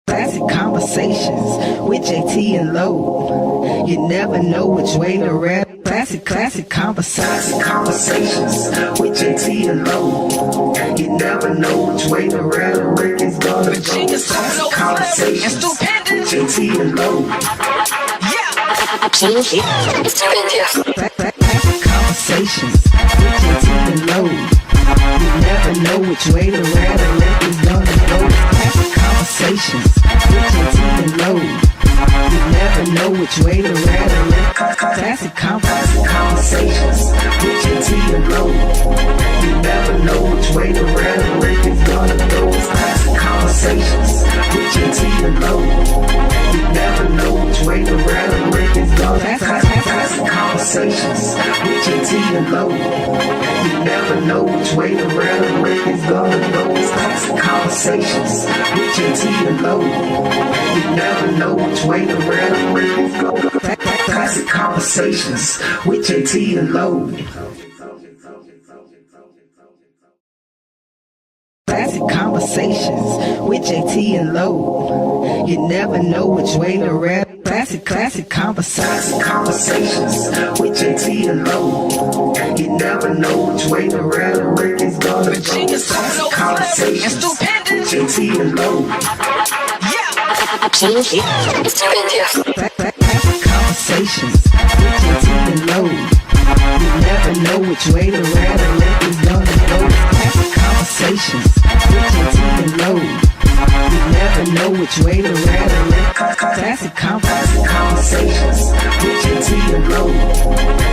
Classic Konversations with JT and Low. You never know which way to rap. Classic Konversations with JT and Low. You never know which way to rap. The record's gonna go. Classic Konversations with JT and Low. Classic Konversations with JT and Low. You never know which way to rap. The record's gonna go. Classic Konversations with JT and Low. You never know which way to rap. Classic Konversations with JT and Low. You never know which way to rap. The record's gonna go. Classic Konversations with JT and Low. You never know which way to rap. The record's gonna go. Classic Konversations with JT and Low. You never know which way to rap. The record's gonna go. Classic Konversations with JT and Low. You never know which way to rap. The record's gonna go. Classic Konversations with JT and Low. Classic Konversations with JT and Low. You never know which way to rap. Classic Konversations with JT and Low. You never know which way to rap. The record's gonna go. Classic Konversations with JT and Low. Classic Konversations with JT and Low. You never know which way to rap. The record's gonna go. Classic Konversations with JT and Low. You never know which way to rap. Classic Konversations with JT and Low.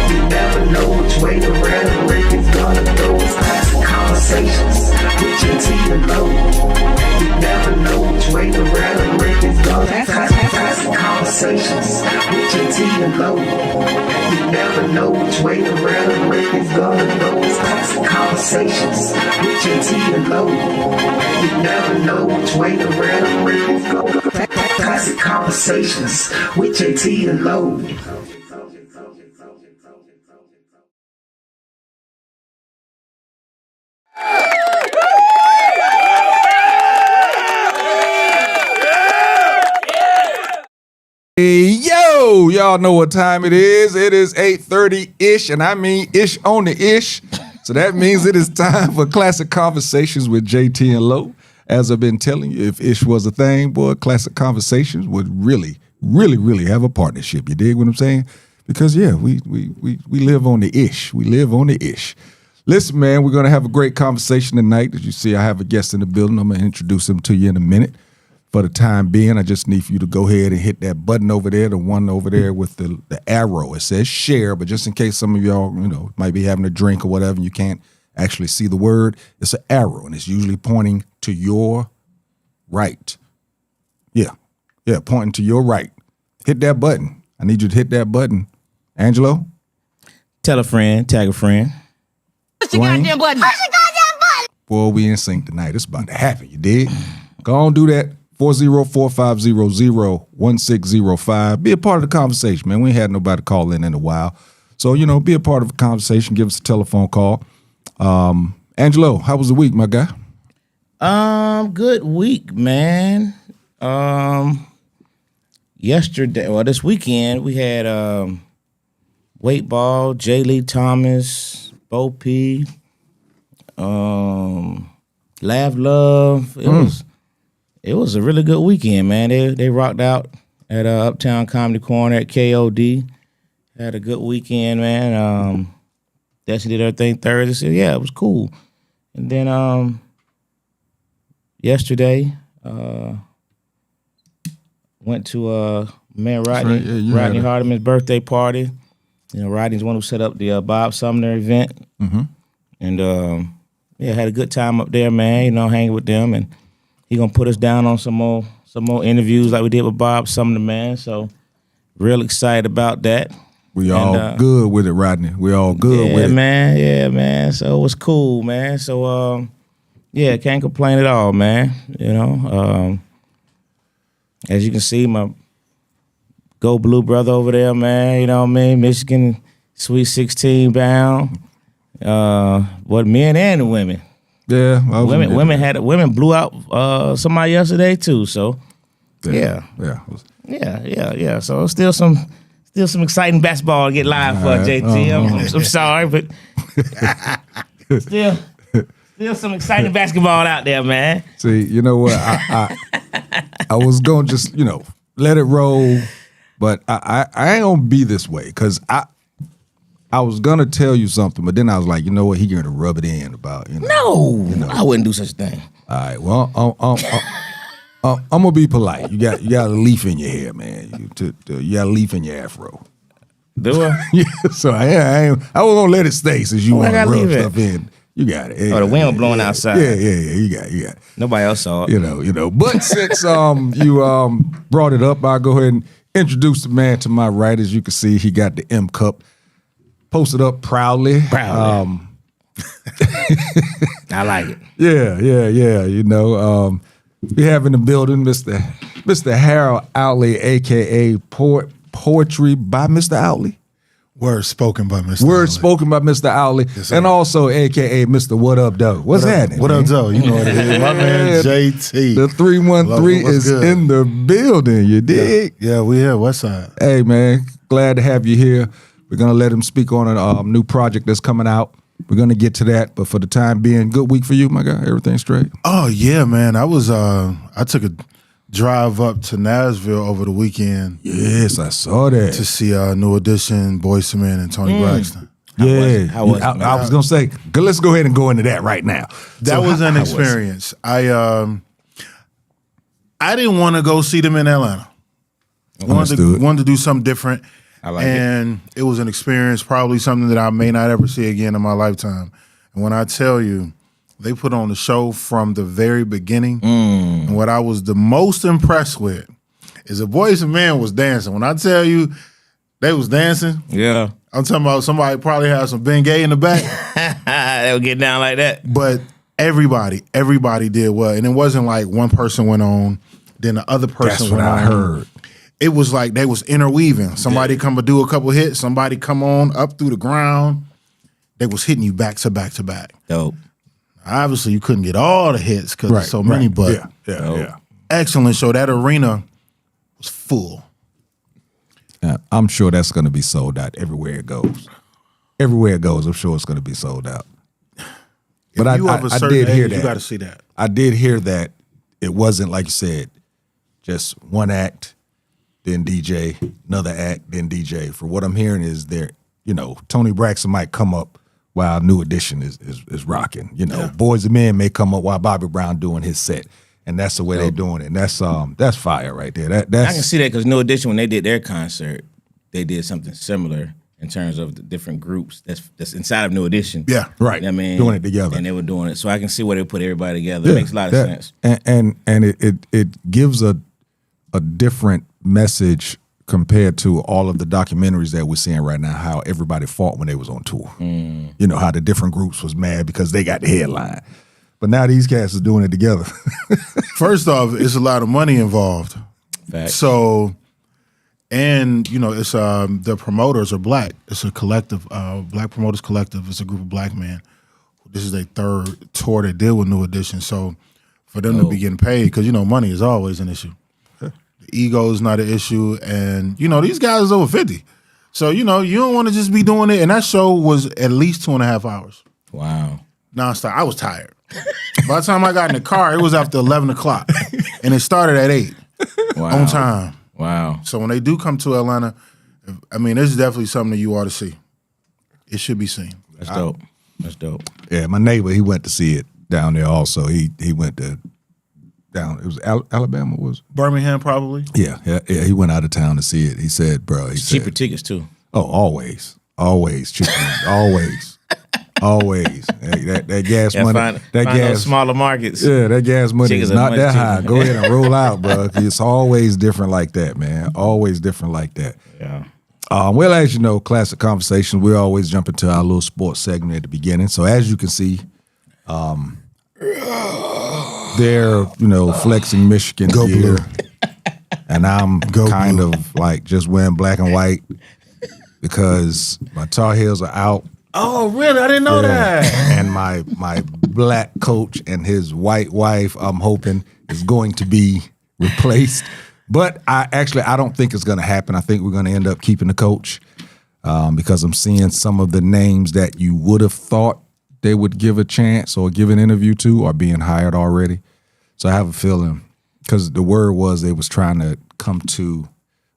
You never know which way to rap. The record's gonna go. Classic Konversations with JT and Low. You never know which way to rap. The record's gonna go. Classic Konversations with JT and Low. You never know which way to rap. The record's gonna go. Classic Konversations with JT and Low. You never know which way to rap. The record's gonna go. Classic Konversations with JT and Low. Hey, yo, y'all know what time it is. It is 8:30-ish, and I mean ish on the ish. So that means it is time for Classic Konversations with JT and Low. As I've been telling you, if ish was a thing, boy, Classic Konversations would really have a partnership. You dig what I'm saying? Because, yeah, we live on the ish. We live on the ish. Listen, man, we're going to have a great conversation tonight. As you see, I have a guest in the building. I'm going to introduce him to you in a minute. For the time being, I just need for you to go ahead and hit that button over there, the one over there with the arrow. It says share, but just in case some of y'all, might be having a drink or whatever, and you can't actually see the word, it's an arrow, and it's usually pointing to your right. Yeah, pointing to your right. Hit that button. I need you to hit that button. Angelo? Tell a friend, tag a friend. Push the goddamn button. Push the goddamn button. Boy, we in sync tonight. It's about to happen, you dig? Go on, do that. 404-500-1605. Be a part of the conversation, man. We ain't had nobody call in a while. So, be a part of the conversation. Give us a telephone call. Angelo, how was the week, my guy? Good week, man. This weekend, we had weight ball, J. Lee Thomas, Bo P, Laugh Love. It was a really good weekend, man. They rocked out at Uptown Comedy Corner at KOD. Had a good weekend, man. Destiny did everything Thursday. So yeah, it was cool. And then yesterday, went to Rodney Hardiman's birthday party. Rodney's the one who set up the Bob Sumner event. Mm-hmm. And had a good time up there, man. Hanging with them, and he gonna put us down on some more interviews like we did with Bob Sumner, man. So real excited about that. We all good with it, Rodney. We all good with it. Yeah, man. So it was cool, man. So can't complain at all, man. As you can see, my Go Blue brother over there, man. You know what I mean? Michigan Sweet 16 bound. Men and the women. Yeah, women blew out somebody yesterday too. So Yeah. Yeah. So still some exciting basketball to get live for JT. I'm sorry, but still some exciting basketball out there, man. See, you know what? I was gonna just, let it roll, but I ain't gonna be this way because I was gonna tell you something, but then I was like, you know what? He gonna rub it in about, No, I wouldn't do such a thing. All right, well, I'm gonna be polite. You got a leaf in your hair, man. You got a leaf in your afro. Do I? Yeah, so I was gonna let it stay since you want to rub stuff in. You got it. The wind blowing outside. Yeah. You got it. Nobody else saw it. You know. But since you brought it up, I'll go ahead and introduce the man to my right. As you can see, he got the M Cup posted up proudly. I like it. Yeah. We have in the building Mr. Harold Outley, aka Poetry by Mr. Outley. Words spoken by Mr. Words spoken by Mr. Outley, yes, and also aka Mr. What Up Doe. What's happening? What up, Doe? You know what it is. My man JT. The 313 is good? in the building. You dig? Yeah, we here. West side. Hey man, glad to have you here. We're gonna let him speak on a new project that's coming out. We're gonna get to that, but for the time being, good week for you, my guy. Everything straight? Oh yeah, man. I took a drive up to Nashville over the weekend. Yes, I saw that. To see New Edition, Boyz II Men, and Tony Braxton. How was it? I was gonna say, let's go ahead and go into that right now. That was an experience. I didn't want to go see them in Atlanta. Wanted to do something different. I like and it was an experience, probably something that I may not ever see again in my lifetime. And when I tell you, they put on the show from the very beginning. And what I was the most impressed with is the Boyz II Men was dancing. When I tell you they was dancing, yeah, I'm talking about somebody probably had some Bengay in the back. They'll get down like that. But everybody did well. And it wasn't like one person went on, then the other person went on. That's what I heard. It was like they was interweaving. Somebody come and do a couple hits. Somebody come on up through the ground. They was hitting you back to back to back. Dope. Obviously, you couldn't get all the hits because there's so many, but yeah. Excellent show. That arena was full. I'm sure that's going to be sold out everywhere it goes. Everywhere it goes, I'm sure it's going to be sold out. But I did hear that. You got to see that. I did hear that it wasn't, like you said, just one act, then DJ, another act, then DJ. For what I'm hearing is Tony Braxton might come up while New Edition is rocking. Boyz II Men may come up while Bobby Brown doing his set. And that's the way they're doing it. And that's fire right there. That's, I can see that because New Edition, when they did their concert, they did something similar in terms of the different groups that's inside of New Edition. Yeah, right. You know what I mean? Doing it together. And they were doing it. So I can see where they put everybody together. It makes a lot of sense. And it gives a different message compared to all of the documentaries that we're seeing right now, how everybody fought when they was on tour. How the different groups was mad because they got the headline. But now these cats is doing it together. First off, it's a lot of money involved. Facts. So, and it's the promoters are black. It's a collective, Black Promoters Collective. It's a group of black men. This is their third tour they did with New Edition. So, for them to be getting paid, because money is always an issue. The ego is not an issue, and these guys is over 50. So you don't want to just be doing it. And that show was at least 2.5 hours. Wow. Nonstop. I was tired. By the time I got in the car, it was after 11 o'clock. And it started at 8 on time. Wow. So when they do come to Atlanta, this is definitely something that you ought to see. It should be seen. That's dope. That's dope. Yeah, my neighbor, he went to see it down there also. He went to it was Alabama, was it? Birmingham, probably. Yeah. He went out of town to see it. He said, bro, Cheaper tickets too. Oh, always cheaper, always. Hey, that gas money, find those smaller markets. Yeah, that gas money Tickets is are not much that high. cheaper. Go ahead and roll out, bro. It's always different like that, man. Always different like that. Yeah. Well, as you know, Classic Conversations, we always jump into our little sports segment at the beginning. So as you can see, they're flexing Michigan Go gear, blue. and I'm kind blue. of like just wearing black and white because my Tar Heels are out. Oh, really? I didn't know that. And my black coach and his white wife, I'm hoping, is going to be replaced But I don't think it's going to happen. I think we're going to end up keeping the coach because I'm seeing some of the names that you would have thought they would give a chance or give an interview to are being hired already. So I have a feeling, because the word was they was trying to come to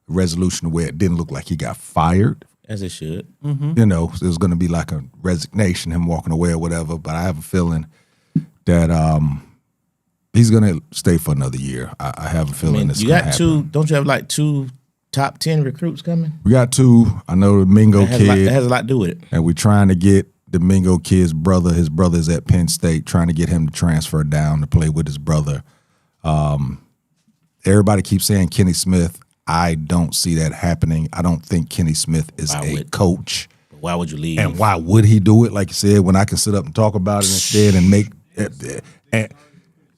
a resolution where it didn't look like he got fired. As it should. You know, there's going to be like a resignation, him walking away or whatever. But I have a feeling that he's going to stay for another year. I have a feeling it's you going to got happen. don't you have like 2 top 10 recruits coming? We got 2. I know the Mingo That kid. has a lot to do with it. And we're trying to get the Mingo kid's brother. His brother's at Penn State, trying to get him to transfer down to play with his brother. Everybody keeps saying Kenny Smith. I don't see that happening. I don't think Kenny Smith is coach. Why would you leave? And why would he do it? Like you said, when I can sit up and talk about it instead and make and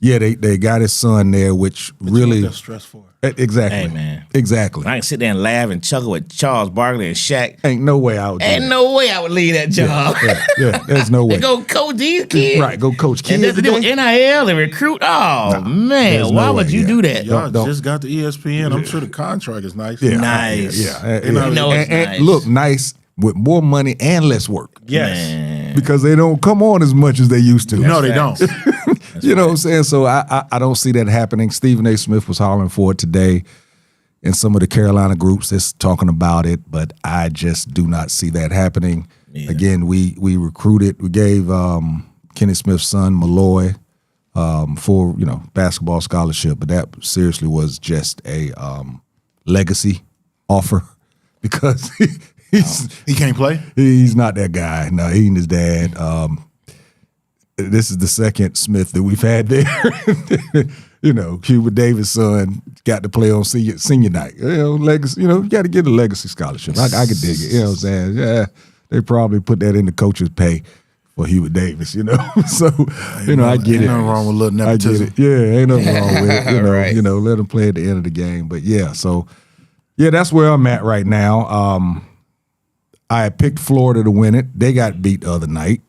yeah, they got his son there, which really That's stress for exactly. Hey, man. Exactly. I can sit there and laugh and chuckle with Charles Barkley and Shaq. Ain't no way I would do Ain't that. no way I would leave that job. Yeah, there's no way. They go coach these kids. Right, go coach And kids then to do today? NIL and recruit. Oh, man. there's Why no would way, you yeah. do that? Y'all Don't- just got the ESPN. I'm sure the contract is nice. Yeah, Nice. Yeah. You know, You know it's and nice. look, nice with more money and less work. Yes. Man. Because they don't come on as much as they used to. No, they don't. You know what I'm saying? So I don't see that happening. Stephen A. Smith was hollering for it today in some of the Carolina groups that's talking about it, but I just do not see that happening. Yeah. Again, we recruited, we gave Kenny Smith's son, Malloy, for, basketball scholarship, but that seriously was just a legacy offer because He can't play? he's not that guy. No, he and his dad. This is the second Smith that we've had there. Cuba Davis' son got to play on senior night. Legacy. You got to get a legacy scholarship. I could dig it. You know what I'm saying? Yeah, they probably put that in the coach's pay for Hubert Davis. So I get Ain't it. nothing wrong with a little I get nepotism. it. Yeah, ain't nothing wrong with it. Right. Let him play at the end of the game. But yeah, so yeah, that's where I'm at right now. I had picked Florida to win it. They got beat the other night.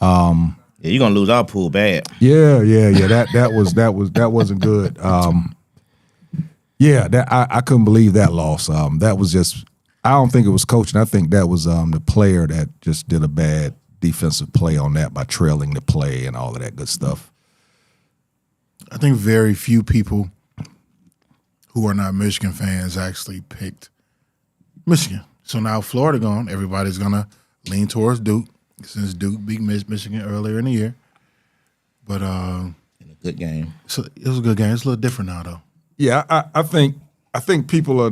Yeah, you're gonna lose our pool bad. Yeah. That wasn't good. I couldn't believe that loss. That was just. I don't think it was coaching. I think that was the player that just did a bad defensive play on that by trailing the play and all of that good stuff. I think very few people who are not Michigan fans actually picked Michigan. So now Florida gone, everybody's gonna lean towards Duke since Duke beat Michigan earlier in the year. But In a good game. so it was a good game. It's a little different now though. Yeah, I think people are.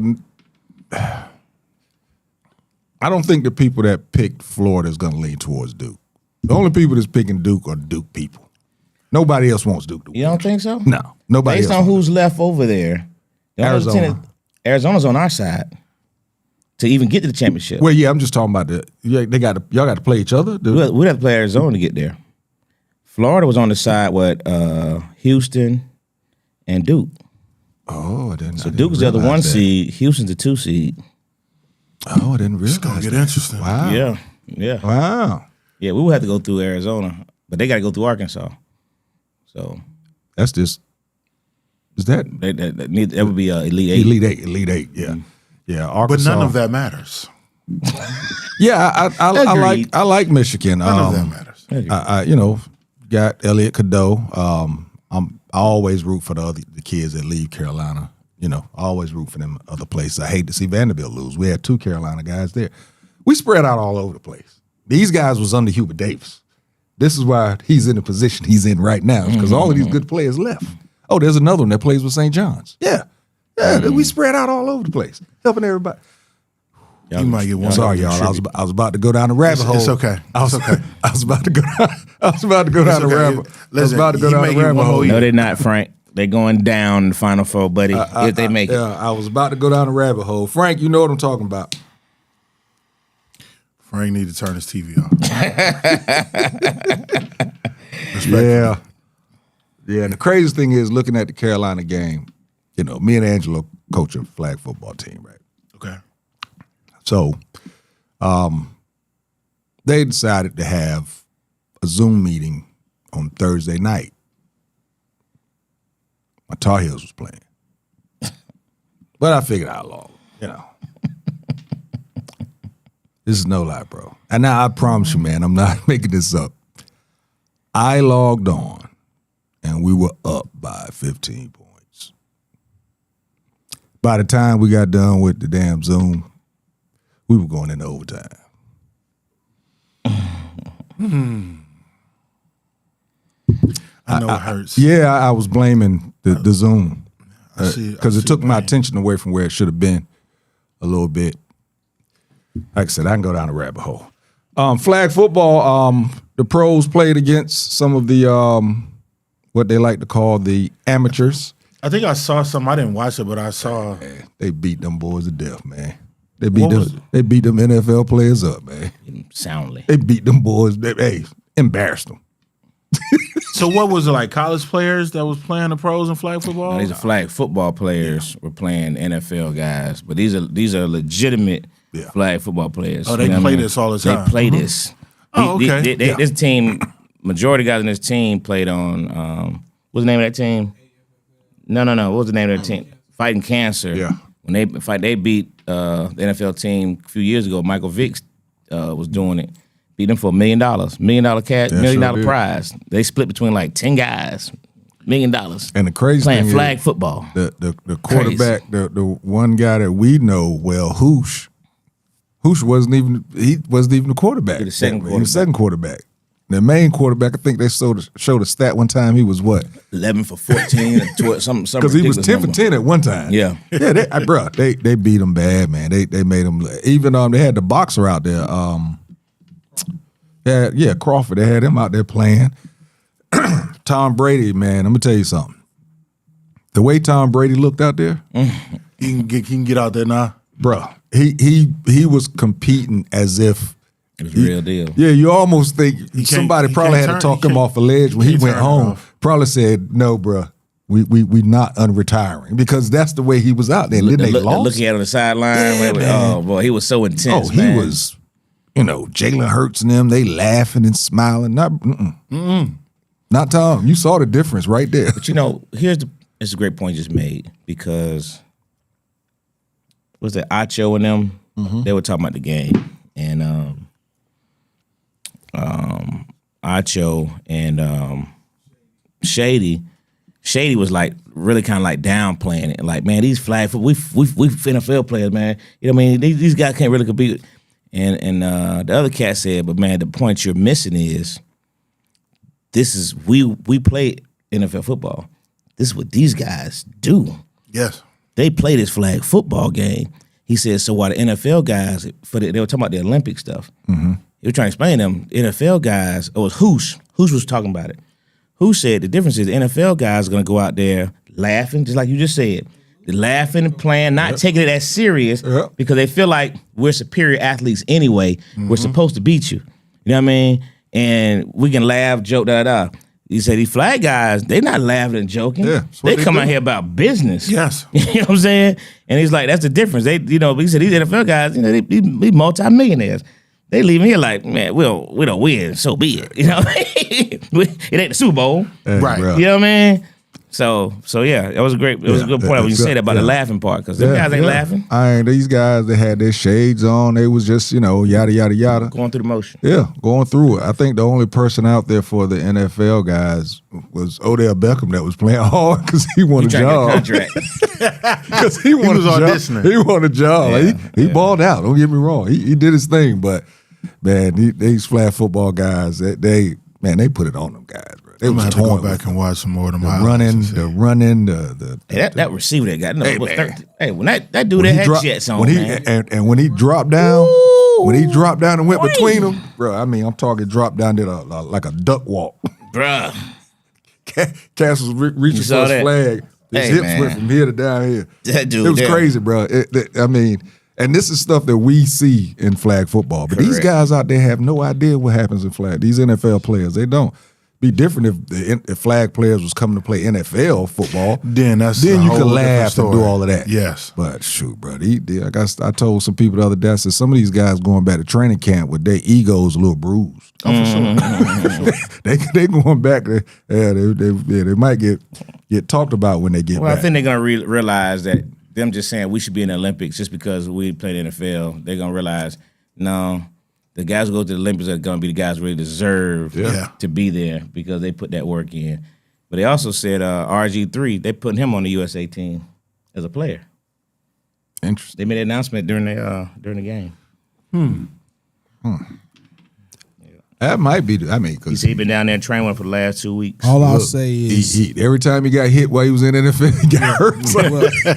I don't think the people that picked Florida is going to lean towards Duke. The only people that's picking Duke are Duke people. Nobody else wants Duke to win. You don't think so? No, nobody Based else. on wants who's left over there, the only Arizona. team Arizona's on our side to even get to the championship. Well, yeah, I'm just talking about y'all got to play each other. We'd have to play Arizona to get there. Florida was on the side with Houston and Duke. Oh, I didn't. So Duke's the other 1 seed, Houston's the 2 seed. Oh, I didn't realize. It's gonna get that. interesting. Wow. Yeah. Wow. Yeah, we would have to go through Arizona, but they got to go through Arkansas. So That's just. Is that that would be Elite Eight. Elite Eight? Yeah, yeah. But Arkansas. none of that matters. Yeah, Agreed. I like Michigan. None of that matters. I got Elliot Cadeau. I always root for the kids that leave Carolina. I always root for them other places. I hate to see Vanderbilt lose. We had 2 Carolina guys there. We spread out all over the place. These guys was under Hubert Davis. This is why he's in the position he's in right now, because all of these good players left. Oh, there's another one that plays with St. John's. Yeah. We spread out all over the place, helping everybody. You might get one. Sorry, y'all. I was about to go down the rabbit hole. It's okay. I was about to go down. I was about to go down the okay. rabbit. I was Listen, about to go he down may the get rabbit one hole. more No, they're not, Frank. They're going down the Final Four, buddy, if they make it. Yeah, I was about to go down the rabbit hole. Frank, you know what I'm talking about. Frank need to turn his TV off. Yeah. Yeah, and the craziest thing is looking at the Carolina game, me and Angelo coach a flag football team, right? Okay. So they decided to have a Zoom meeting on Thursday night. My Tar Heels was playing. But I figured I'd log, This is no lie, bro. And now I promise you, man, I'm not making this up. I logged on, and we were up by 15 points. By the time we got done with the damn Zoom, we were going into overtime. I know it hurts. Yeah, I was blaming the Zoom Because it took my attention away from where it should have been a little bit. Like I said, I can go down a rabbit hole. Flag football, the pros played against some of the what they like to call the amateurs. I think I saw some. I didn't watch it, but I saw. Man, they beat them boys to death, man. They beat them NFL players up, man. Soundly. They beat them boys. They embarrassed them. So what was it, like college players that was playing the pros in flag football? No, these are flag football players were playing NFL guys, but these are legitimate flag football players. Oh, they play this all the time. They play this. Oh, okay. This team, majority of guys in this team played on. What's the name of that team? No. What was the name of that team? Fighting Cancer. Yeah. When they beat the NFL team a few years ago. Michael Vick was doing it. Beat them for $1 million. $1 million cash, $1 million prize. They split between like 10 guys. $1 million. And the crazy playing thing flag is, football. The quarterback, the one guy that we know well, Hoosh wasn't even the quarterback. He was the second quarterback. The main quarterback, I think they showed a stat one time. He was what? 11 for 14 and 12, some because he was 10 for 10 at one time. Yeah, they beat him bad, man. They made him even they had the boxer out there. Crawford. They had him out there playing. Tom Brady, man. Let me tell you something. The way Tom Brady looked out there, he can get out there now, bruh. He was competing as if it was real deal. Yeah, you almost think somebody probably had to talk him off a ledge when he went home. Probably said, "No, bruh, we not unretiring," because that's the way he was out there. Then they lost. Looking at on the sideline. Oh boy, he was so intense. He was. Jalen Hurts and them, they laughing and smiling. Not Tom. You saw the difference right there. But it's a great point you just made, because was it Acho and them? Mm-hmm. They were talking about the game, and Acho and Shady was like really kind of like downplaying it, like, man, these flag we NFL players, man. You know what I mean? These guys can't really compete. And the other cat said, but man, the point you're missing is we play NFL football. This is what these guys do. Yes. They play this flag football game. He said, so while the NFL guys, they were talking about the Olympic stuff, he was trying to explain to them, NFL guys, it was Hoosh was talking about it. Hoosh said the difference is the NFL guys are going to go out there laughing, just like you just said. They're laughing and playing, not taking it as serious because they feel like we're superior athletes anyway. Mm-hmm. We're supposed to beat you. You know what I mean? And we can laugh, joke, da. He said these flag guys, they're not laughing and joking. Yeah, they come out here about business. Yes. You know what I'm saying? And he's like, that's the difference. He said these NFL guys, they multi-millionaires. They leaving here like, man, we don't win, so be it. You know what I mean? It ain't the Super Bowl. Right. You know what I mean? So yeah, it was a good point when you say that about the laughing part, because them guys ain't laughing. These guys, they had their shades on. They was just, yada, yada, yada. Going through the motion. Yeah, going through it. I think the only person out there for the NFL guys was Odell Beckham that was playing hard because he won a job. Because he was auditioning. He won a job. Yeah, he balled out. Don't get me wrong. He did his thing, but man, these flag football guys, they put it on them guys, bro. They was to go back and watch some more of them. The running, that receiver that got when that dude that had jets on, man. And when he dropped down, and went between them, bro. I mean, I'm talking drop down, did like a duck walk, bro. Cass was reaching for his flag. His hips went from here to down here. That dude, it was crazy, bro. And this is stuff that we see in flag football, but these guys out there have no idea what happens in flag. These NFL players, they don't. Be different if flag players was coming to play NFL football. Then you could laugh and do all of that. Yes, but shoot, bro, I told some people the other day, I said some of these guys going back to training camp with their egos a little bruised. Oh, for sure. they going back. They might get talked about when they get back. I think they're gonna realize that them just saying we should be in the Olympics just because we played in the NFL, they're gonna realize no, the guys who go to the Olympics are gonna be the guys who really deserve to be there because they put that work in. But they also said RG3, they putting him on the USA team as a player. Interesting. They made an announcement during the game. That might be. Because He's been down there training for the last 2 weeks. All I'll say is every time he got hit while he was in NFL, he got hurt. So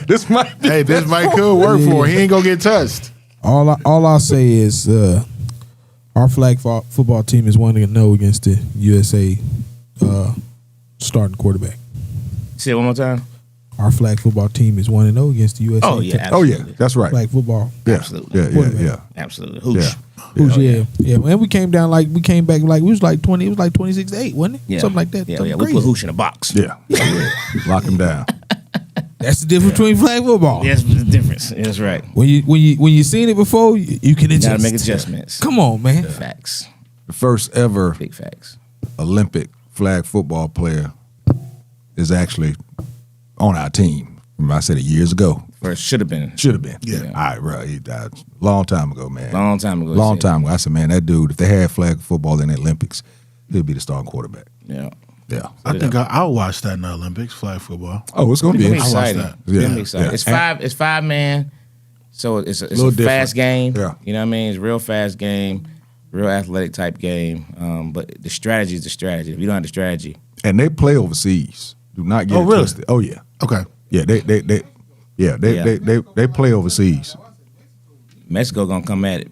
this might be. Hey, this might could work for him. He ain't gonna get touched. all I'll say is our flag football team is 1-0 against the USA starting quarterback. Say it one more time. Our flag football team is 1-0 against the USA. Oh, yeah. Oh yeah, that's right. flag football. Yeah, Absolutely. Yeah. Absolutely. Hoosh. Yeah. Yeah. And we came back like we was like 20. It was like 26-8, wasn't it? Yeah. Something like that. Yeah, Something we crazy. put Hoosh in a box. Yeah. Lock him down. That's the difference between flag football. That's the difference. That's right. When you seen it before, you can adjust. Gotta make adjustments. Come on, man. Facts. The first ever Big facts. Olympic flag football player is actually on our team. Remember, I said it years ago. Or it should have been. Should have been. Yeah. All right, bro. He died a long time ago, man. Long time ago. Long he said. time ago. I said, man, that dude, if they had flag football in the Olympics, he'd be the starting quarterback. Yeah. Yeah. I think I'll watch that in the Olympics, flag football. Oh, it's going to be It's gonna be interesting. exciting. that. Yeah, It's gonna be exciting. yeah. It's five man, so it's a Little fast different. game. Yeah. You know what I mean? It's a real fast game, real athletic type game. But the strategy is the strategy. If you don't have the strategy, And they play overseas. Do not get Oh, it really? twisted. Oh, yeah. Okay. Yeah, they play overseas. Mexico gonna come at it.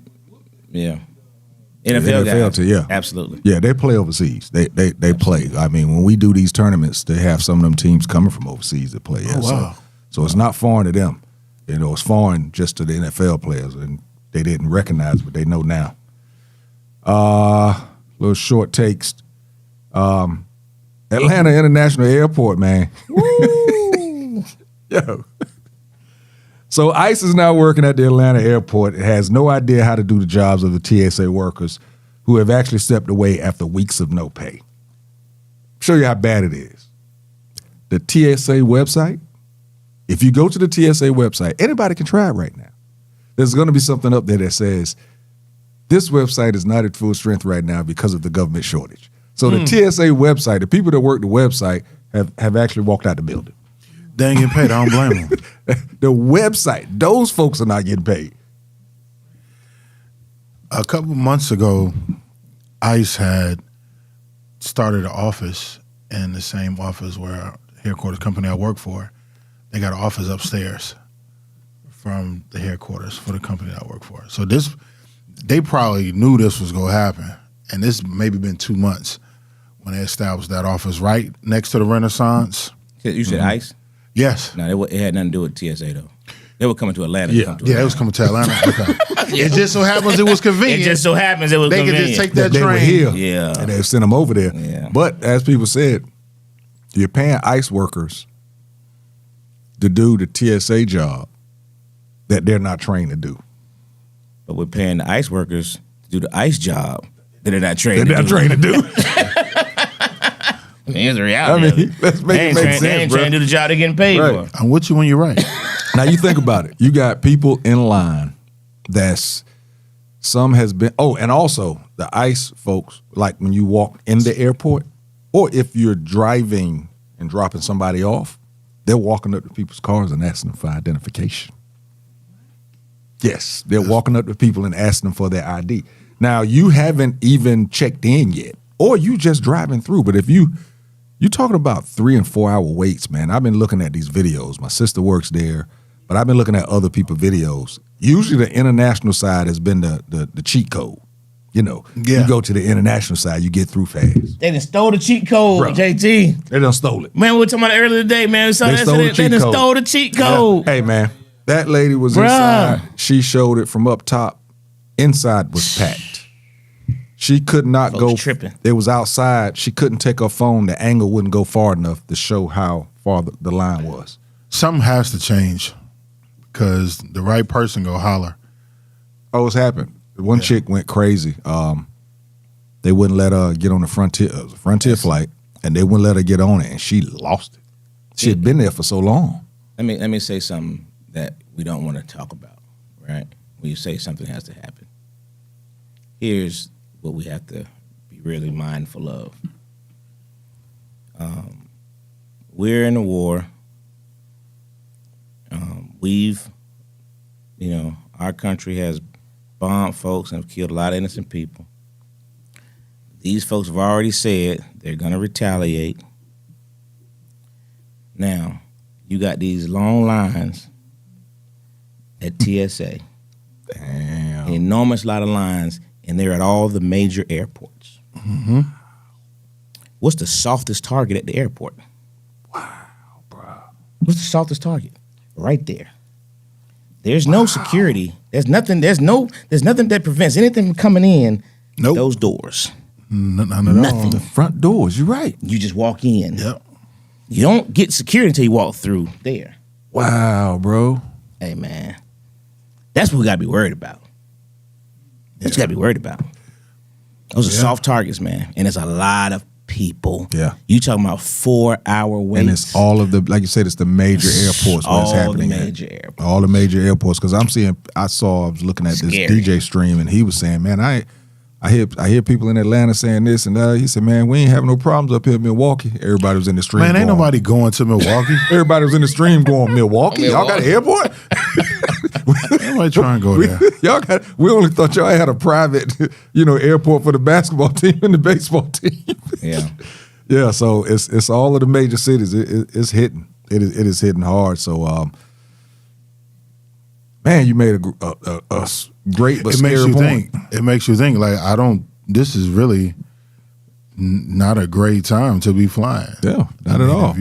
Yeah. NFL NFL guys. too, yeah. Absolutely. Yeah, they play overseas. They play. I mean, when we do these tournaments, they have some of them teams coming from overseas to play. Yeah, Oh, wow. So it's not foreign to them. You know, it's foreign just to the NFL players, and they didn't recognize, but they know now. Little short takes. Atlanta International Airport, man. Yo. So ICE is now working at the Atlanta airport. It has no idea how to do the jobs of the TSA workers who have actually stepped away after weeks of no pay. Show you how bad it is. The TSA website, if you go to the TSA website, anybody can try it right now. There's going to be something up there that says, this website is not at full strength right now because of the government shortage. So the TSA website, the people that work the website have actually walked out the building. They ain't getting paid. I don't blame them. The website, those folks are not getting paid. A couple months ago, ICE had started an office in the same office where headquarters company I work for. They got an office upstairs from the headquarters for the company I work for. So they probably knew this was going to happen. And this maybe been 2 months when they established that office right next to the Renaissance. You said ICE? Yes. No, it had nothing to do with TSA though. They were coming to Atlanta. Yeah. To come to Yeah, it Atlanta. was coming to Atlanta. Okay. It just so happens it was convenient. It just so happens it was they could convenient. just take that They were train. here, Yeah. and they sent them over there. Yeah. But as people said, you're paying ICE workers to do the TSA job that they're not trained to do. But we're paying the ICE workers to do the ICE job that they're not trained They're to not do. trained to do. I mean, it's the reality. I of mean, it. let's make They it ain't make trained- They sense, ain't bro. trained to do the job they're getting paid Right. for. I'm with you when you're right. Now you think about it. You got people in line some has been, and also the ICE folks, like when you walk in the airport, or if you're driving and dropping somebody off, they're walking up to people's cars and asking them for identification. Yes, they're walking up to people and asking them for their ID. Now, you haven't even checked in yet, or you just driving through. But if you're talking about 3 and 4 hour waits, man. I've been looking at these videos. My sister works there, but I've been looking at other people's videos. Usually the international side has been the cheat code. You know, Yeah. you go to the international side, you get through fast. They done stole the cheat code, Bro. JT. They done stole it. Man, we were talking about it earlier today, man. They stole the cheat done code. stole the cheat code. Hey, man, that lady was Bruh. inside. She showed it from up top. Inside was packed. She could not Folks go. tripping. It was outside. She couldn't take her phone. The angle wouldn't go far enough to show how far the line was. Something has to change because the right person go holler. Oh, it's happened. One chick went crazy. They wouldn't let her get on the Frontier flight, and they wouldn't let her get on it, and she lost it. She had been there for so long. Let me say something. that we don't want to talk about, right? When you say something has to happen. Here's what we have to be really mindful of. We're in a war. Our country has bombed folks and have killed a lot of innocent people. These folks have already said they're going to retaliate. Now, you got these long lines at TSA. Damn. An enormous lot of lines, and they're at all the major airports. Mm-hmm. What's the softest target at the airport? Wow, bro. What's the softest target? Right there. There's no security. There's nothing that prevents anything from coming in. Nope. Those doors. None at Nothing. all. The front doors, you're right. You just walk in. Yep. You don't get security until you walk through there. Wow, bro. Hey, man. That's what we got to be worried about. That's what you got to be worried about. Those are soft targets, man. And it's a lot of people. Yeah. You talking about 4-hour waits. And it's all of the, like you said, it's the major airports where it's happening. All the major airports. All the major airports. Because I was looking at this Scary. DJ stream, and he was saying, man, I hear people in Atlanta saying this and that. He said, man, we ain't having no problems up here in Milwaukee. Everybody was in the stream. Man, ain't going, nobody going to Milwaukee. Everybody was in the stream going, Milwaukee? Y'all got an airport? Nobody trying to go there. We only thought y'all had a private, airport for the basketball team and the baseball team. Yeah. Yeah, so it's all of the major cities. It's hitting. It is hitting hard. So, man, you made a great but scary point. It makes you think. Like this is really not a great time to be flying. Yeah, not at all.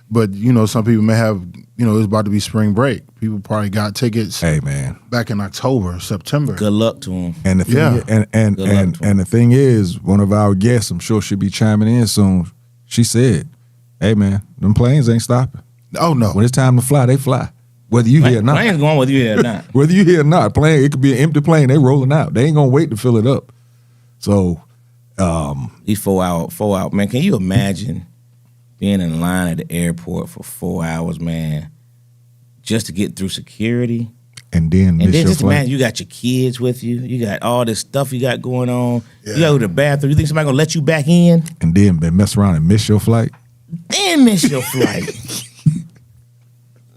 But some people may have. It's about to be spring break. People probably got tickets. Hey, man. Back in October, September. Good luck to them. And the thing, and the thing is, one of our guests, I'm sure she'll be chiming in soon. She said, "Hey, man, them planes ain't stopping. Oh no, When it's time to fly, they fly. Whether you here or not. Plane's going whether you here or not. Whether you here or not, plane. It could be an empty plane. They rolling out. They ain't gonna wait to fill it up. So, These 4 hour, man. Can you imagine being in line at the airport for 4 hours, man, just to get through security? and then miss your just flight. imagine you got your kids with you. You got all this stuff you got going on. You go to the bathroom. You think somebody gonna let you back in? And then mess around and miss your flight. Then miss your flight.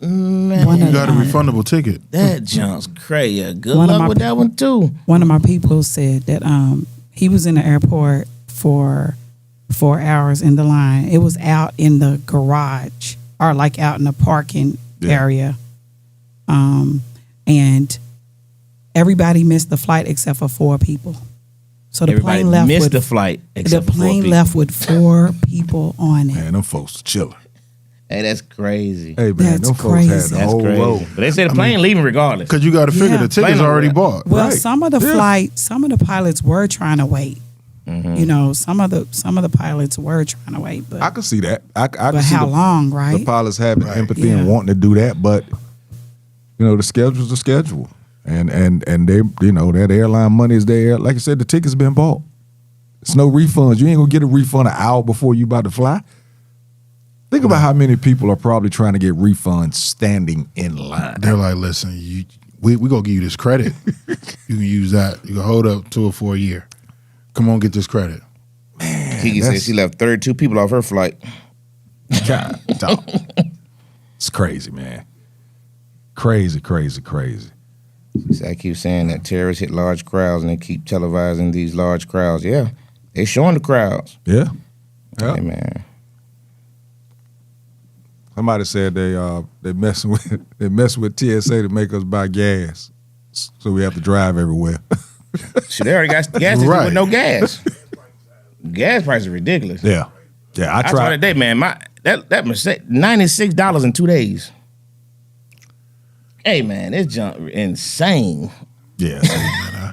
Man, you got a refundable ticket. that junk's crazy. Good One of luck my with that one too. One of my people said that he was in the airport for 4 hours in the line. It was out in the garage or like out in the parking area. And everybody missed the flight except for 4 people. So the Everybody plane left missed with the flight. the Except for 4 plane people. left with 4 people on it. Man, them folks are chilling. Hey, that's crazy. Hey, man, That's them folks had crazy. the That's whole crazy. row. But they said the plane leaving regardless. Because you got to figure Yeah. the ticket's Plane already over. bought. Well, Right. some of the pilots were trying to wait. Mm-hmm. Some of the pilots were trying to wait, but I can see that. I can but see how the, long, the right? pilots having empathy and Yeah. wanting to do that, but the schedule's the schedule, and they that airline money is there. Like I said, the ticket's been bought. It's no refunds. You ain't gonna get a refund an hour before you about to fly. Think about how many people are probably trying to get refunds standing in line. They're like, listen, we gonna give you this credit. You can use that. You can hold up to it for a year. Come on, get this credit. Kiki said she left 32 people off her flight. God, dog. It's crazy, man. Crazy. She said, I keep saying that terrorists hit large crowds and they keep televising these large crowds. Yeah, they showing the crowds. Yeah. Hey, man. Somebody said they messing with TSA to make us buy gas, so we have to drive everywhere. See, they already got gas stations Right. with no gas. Gas prices are ridiculous. Yeah. I I saw tried. that day, man. That Mercedes, $96 in 2 days. Hey, man, this junk insane. Yeah,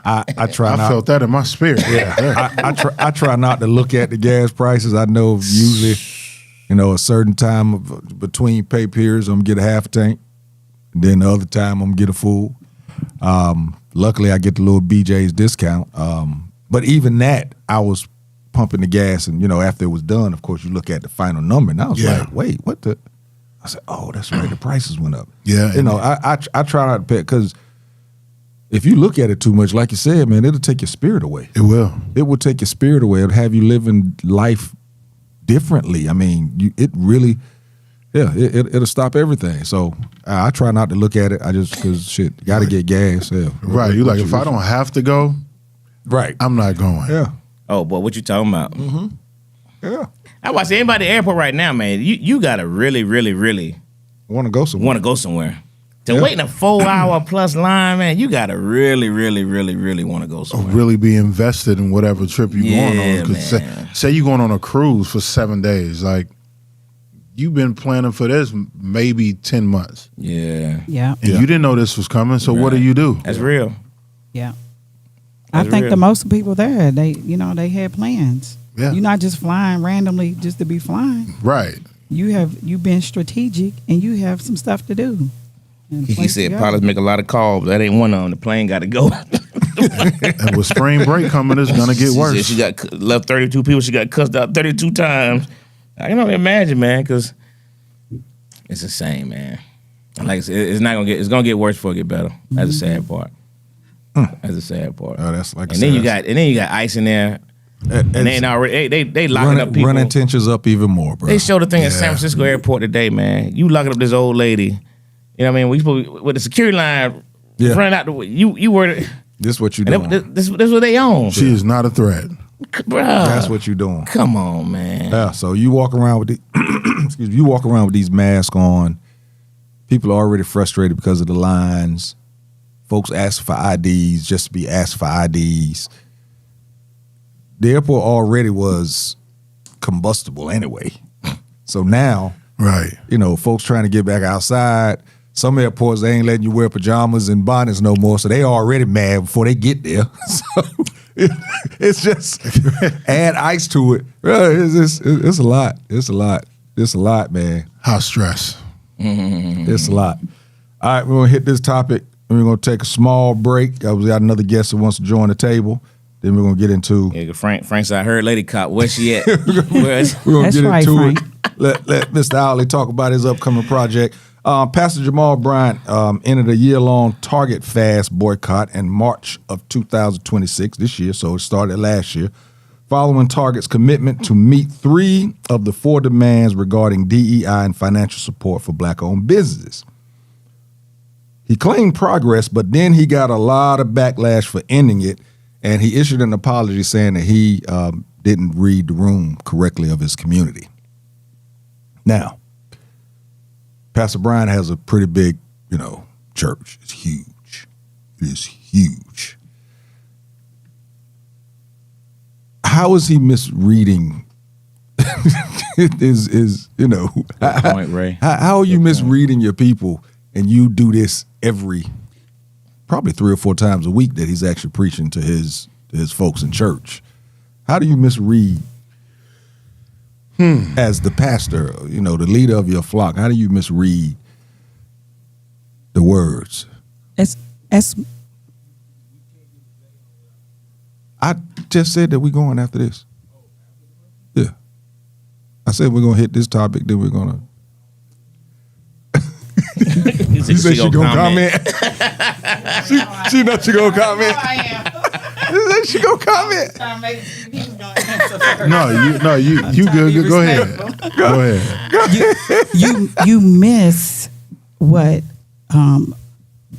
I try I not. felt that in my spirit. Yeah. I try not to look at the gas prices. I know usually, a certain time between pay periods, I'm gonna get a half tank. And then the other time, I'm gonna get a full. Luckily, I get the little BJ's discount. But even that, I was pumping the gas, and after it was done, of course, you look at the final number, and I was Yeah. like, wait, what the? I said, oh, that's right. The prices went up. Yeah. You know, I try not to pay because if you look at it too much, like you said, man, it'll take your spirit away. It will. It will take your spirit away. It'll have you living life differently. I mean, it'll stop everything. So I try not to look at it. I just, because shit, got to get gas. Yeah. Right. You like, if I don't have to go, right, I'm not going. Yeah. Oh, boy, what you talking about? Mm-hmm. Yeah. I watch anybody at the airport right now, man. You gotta really, really, really want to go somewhere. Want to go somewhere. To wait in a 4-hour plus line, man, you gotta really, really, really, really want to go somewhere. Really be invested in whatever trip you're going on. Because say you're going on a cruise for 7 days, like you've been planning for this maybe 10 months. Yeah. Yeah. And you didn't know this was coming, so what do you do? That's real. Yeah. That's I think real. the most people there, they had plans. Yeah. You're not just flying randomly just to be flying. Right. You've been strategic and you have some stuff to do. And He place to said go. pilots make a lot of calls, but that ain't one of them. The plane got to go. And with spring break coming, it's gonna get worse. She got left 32 people. She got cussed out 32 times. I can only imagine, man, because it's the same, man. And like I said, it's gonna get worse before it get better. That's the sad part. That's the sad part. Oh, that's like. And then you got ICE in there. And they ain't already they locking up people. Running tensions up even more, bro. They showed the thing at San Francisco airport today, man. You locking up this old lady. You know what I mean? We supposed with the security line running out the way. You were this what you doing? This what they own. She is not a threat. Bruh. That's what you doing. Come on, man. Yeah. So you walk around with you walk around with these masks on. People are already frustrated because of the lines. Folks ask for IDs just to be asked for IDs. The airport already was combustible anyway. So now, right? You know, folks trying to get back outside. Some airports, they ain't letting you wear pajamas and bonnets no more, so they already mad before they get there. So it's just add ice to it. It's a lot. It's a lot. It's a lot, man. How stress. It's a lot. All right, we're going to hit this topic, and we're going to take a small break. We got another guest that wants to join the table. Then we're going to get into... Yeah, Frank said, I heard Lady Cop. Where's she at? We're going to get into it. Let Mr. Owley talk about his upcoming project. Pastor Jamal Bryant entered a year-long Target fast boycott in March of 2026, this year, so it started last year, following Target's commitment to meet 3 of the 4 demands regarding DEI and financial support for Black-owned businesses. He claimed progress, but then he got a lot of backlash for ending it, and he issued an apology saying that he didn't read the room correctly of his community. Now, Pastor Brian has a pretty big, church. It's huge. It is huge. How is he misreading? Point, Ray. How are you misreading your people and you do this probably 3 or 4 times a week that he's actually preaching to his folks in church? How do you misread as the pastor, the leader of your flock? How do you misread the words? I just said that we're going after this. Yeah. I said we're going to hit this topic, then we're going to... You said she gonna comment. she knows she gonna comment. She gonna comment. No, you good. Go ahead. Go ahead. You miss what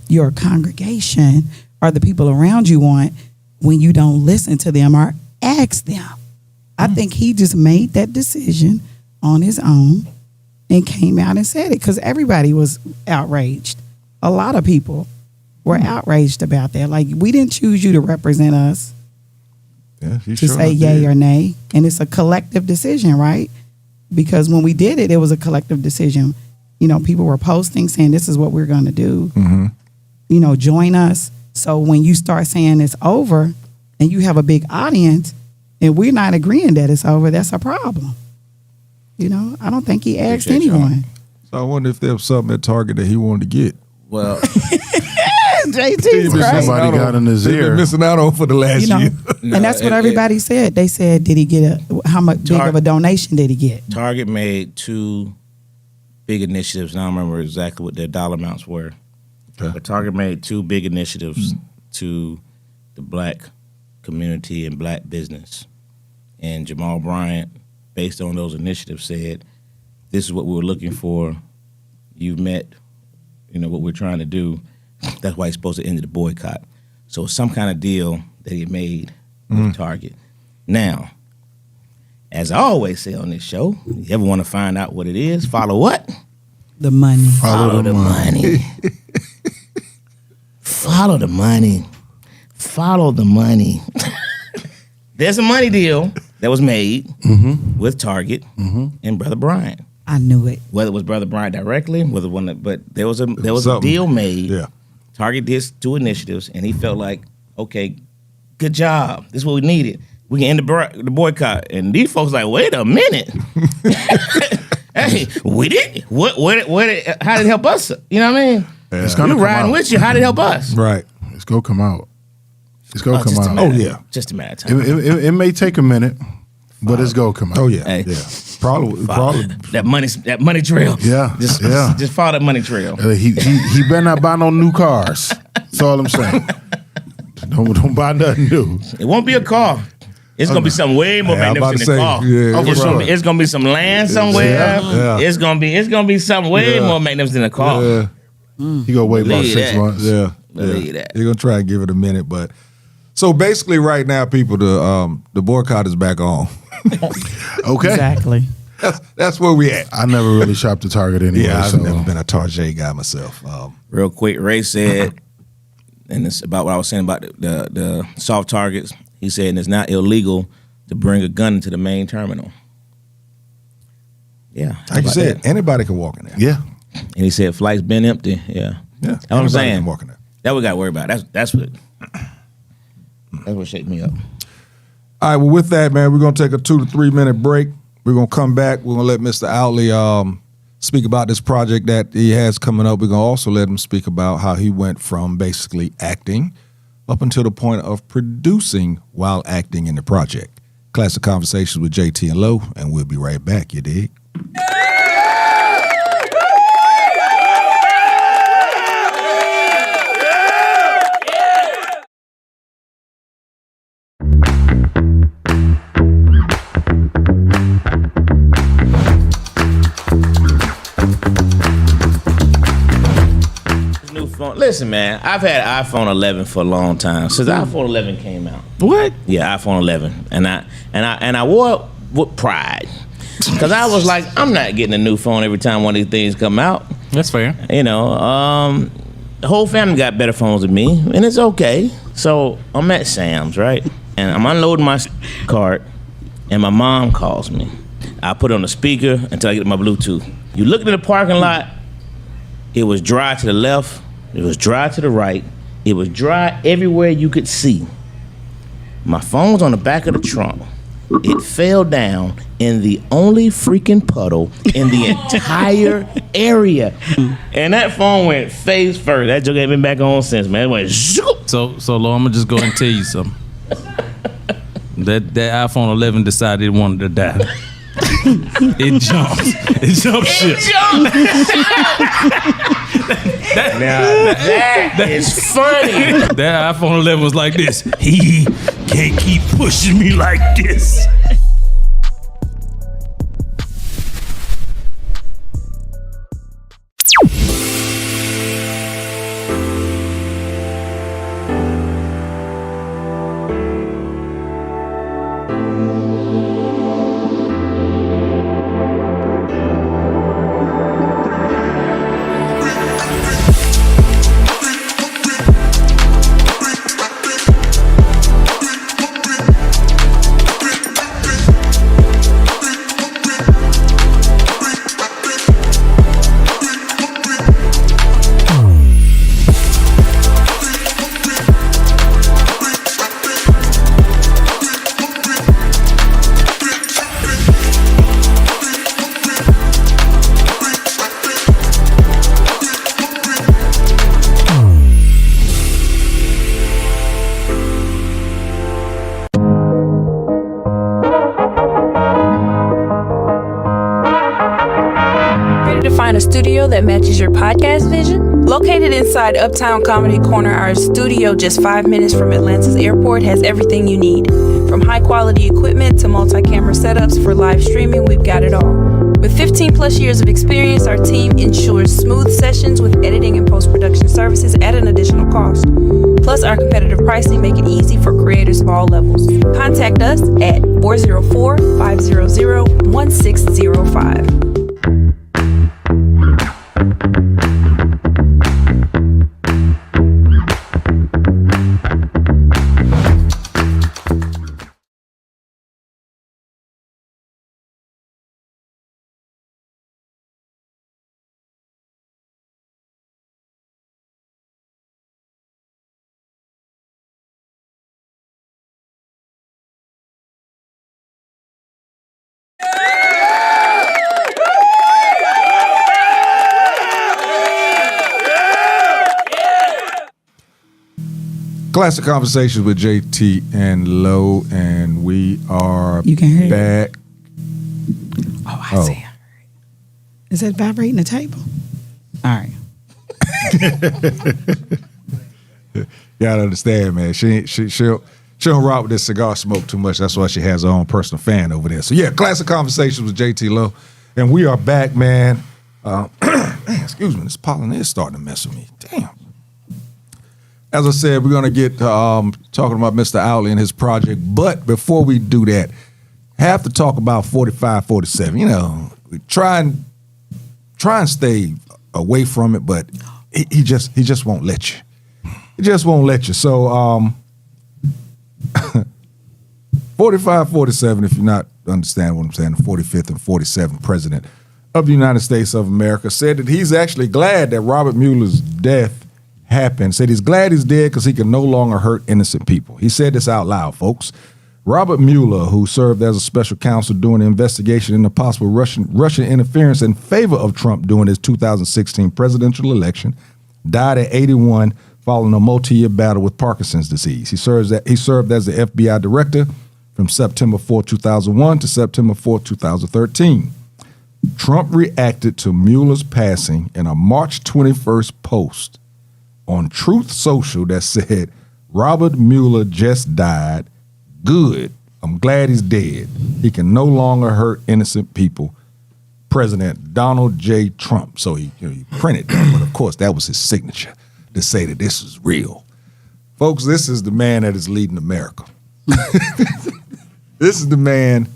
your congregation or the people around you want when you don't listen to them or ask them. I think he just made that decision on his own and came out and said it because everybody was outraged. A lot of people were outraged about that. Like, we didn't choose you to represent us to say yay or nay. And it's a collective decision, right? Because when we did it, it was a collective decision. People were posting saying this is what we're going to do. Mm-hmm. Join us. So when you start saying it's over and you have a big audience and we're not agreeing that it's over, that's a problem. I don't think he asked anyone. So I wonder if there was something at Target that he wanted to get. Well, JT's right. Somebody got in his ear. Been missing out on for the last year. And that's what everybody said. They said, did he get how much big of a donation did he get? Target made 2 big initiatives, and I don't remember exactly what their dollar amounts were. Okay. But Target made 2 big initiatives to the black community and black business. And Jamal Bryant, based on those initiatives, said, this is what we were looking for. You've met, what we're trying to do. That's why he's supposed to end the boycott. So some kind of deal that he made with Target. Now, as I always say on this show, you ever want to find out what it is, follow what? The money. Follow the money. Follow the money. Follow the money. There's a money deal that was made with Target and Brother Bryant. I knew it. Whether it was Brother Bryant directly, whether one, but there was a something. deal made. Yeah. Target did 2 initiatives, and he felt like, okay, good job. This is what we needed. We can end the boycott. And these folks like, wait a minute. Hey, we did. What? How did it help us? You know what I mean? Yeah. It's We gonna come riding out. with you. How did it help us? Right. It's gonna come out. It's gonna come Just a out. matter- Oh, yeah. Just a matter of time. It may take a minute, but it's gonna come out. Oh, yeah. Hey. Yeah. Probably. That money trail. Yeah, yeah. Just follow that money trail. He better not buy no new cars. That's all I'm saying. Don't buy nothing new. It won't be a car. It's gonna be something way more Yeah, I'm about magnificent to than a car. say, yeah, Oh, for sure. It's gonna be some land somewhere. Yeah. It's gonna be something way Yeah. more magnificent than a car. Yeah. He gonna wait about Believe 6 that. months. Yeah. Believe yeah. that. You're gonna try and give it a minute, but so basically right now, people, the boycott is back on. Okay. Exactly. That's where we at. I never really shopped at Target anyway. Yeah, I've so never been a Target guy myself. Real quick, Ray said, and it's about what I was saying about the soft targets. He said it's not illegal to bring a gun into the main terminal. Yeah, how like you about said, that? anybody can walk in there. Yeah. And he said flight's been empty. Yeah, Yeah, That's what I'm anybody saying. can walk in there. That we got to worry about. That's what shake me up. All right, well, with that, man, we're going to take a 2 to 3 minute break. We're going to come back. We're going to let Mr. Outley speak about this project that he has coming up. We're going to also let him speak about how he went from basically acting up until the point of producing while acting in the project. Classic Conversations with JT and Lo, and we'll be right back, you dig? New phone. Listen, man, I've had iPhone 11 for a long time since iPhone 11 came out. What? Yeah, iPhone 11, and I wore it with pride because I was like, I'm not getting a new phone every time one of these things come out. That's fair. The whole family got better phones than me, and it's okay. So I'm at Sam's, right, and I'm unloading my cart, and my mom calls me. I put it on the speaker until I get my Bluetooth. You look in the parking lot, it was dry to the left, it was dry to the right, it was dry everywhere you could see. My phone's on the back of the trunk. It fell down in the only freaking puddle in the entire area. And that phone went face first. That joke ain't been back on since, man. It went zoop. So Lord, I'm gonna just go and tell you something. That iPhone 11 decided it wanted to die. It jumped. It jumped ship. That is funny. That iPhone 11 was like this. He can't keep pushing me like this. find a studio that matches your podcast vision? Located inside Uptown Comedy Corner, our studio, just 5 minutes from Atlanta's airport, has everything you need. From high-quality equipment to multi-camera setups for live streaming, we've got it all. With 15 plus years of experience, our team ensures smooth sessions with editing and post-production services at an additional cost. Plus, our competitive pricing make it easy for creators of all levels. Contact us at 404-500-1605. Classic Conversations with JT and Lo, and we are You can hear it? back. I see. I heard it. Is it vibrating the table? All right. You gotta understand, man. She don't rock with this cigar smoke too much. That's why she has her own personal fan over there. So yeah, Classic Conversations with JT Lo, and we are back, man. Excuse me, this pollen is starting to mess with me. Damn. As I said, we're going to get talking about Mr. Owley and his project. But before we do that, have to talk about 45, 47. You know, we try and stay away from it, but he just won't let you. He just won't let you. So 45, 47, if you're not understanding what I'm saying, the 45th and 47th president of the United States of America said that he's actually glad that Robert Mueller's death happened. Said he's glad he's dead because he can no longer hurt innocent people. He said this out loud, folks. Robert Mueller, who served as a special counsel during the investigation into possible Russian interference in favor of Trump during his 2016 presidential election, died at 81 following a multi-year battle with Parkinson's disease. He served as the FBI director from September 4, 2001 to September 4, 2013. Trump reacted to Mueller's passing in a March 21st post on Truth Social that said, Robert Mueller just died. Good. I'm glad he's dead. He can no longer hurt innocent people. President Donald J. Trump. So he printed that, but of course that was his signature to say that this is real. Folks, this is the man that is leading America. This is the man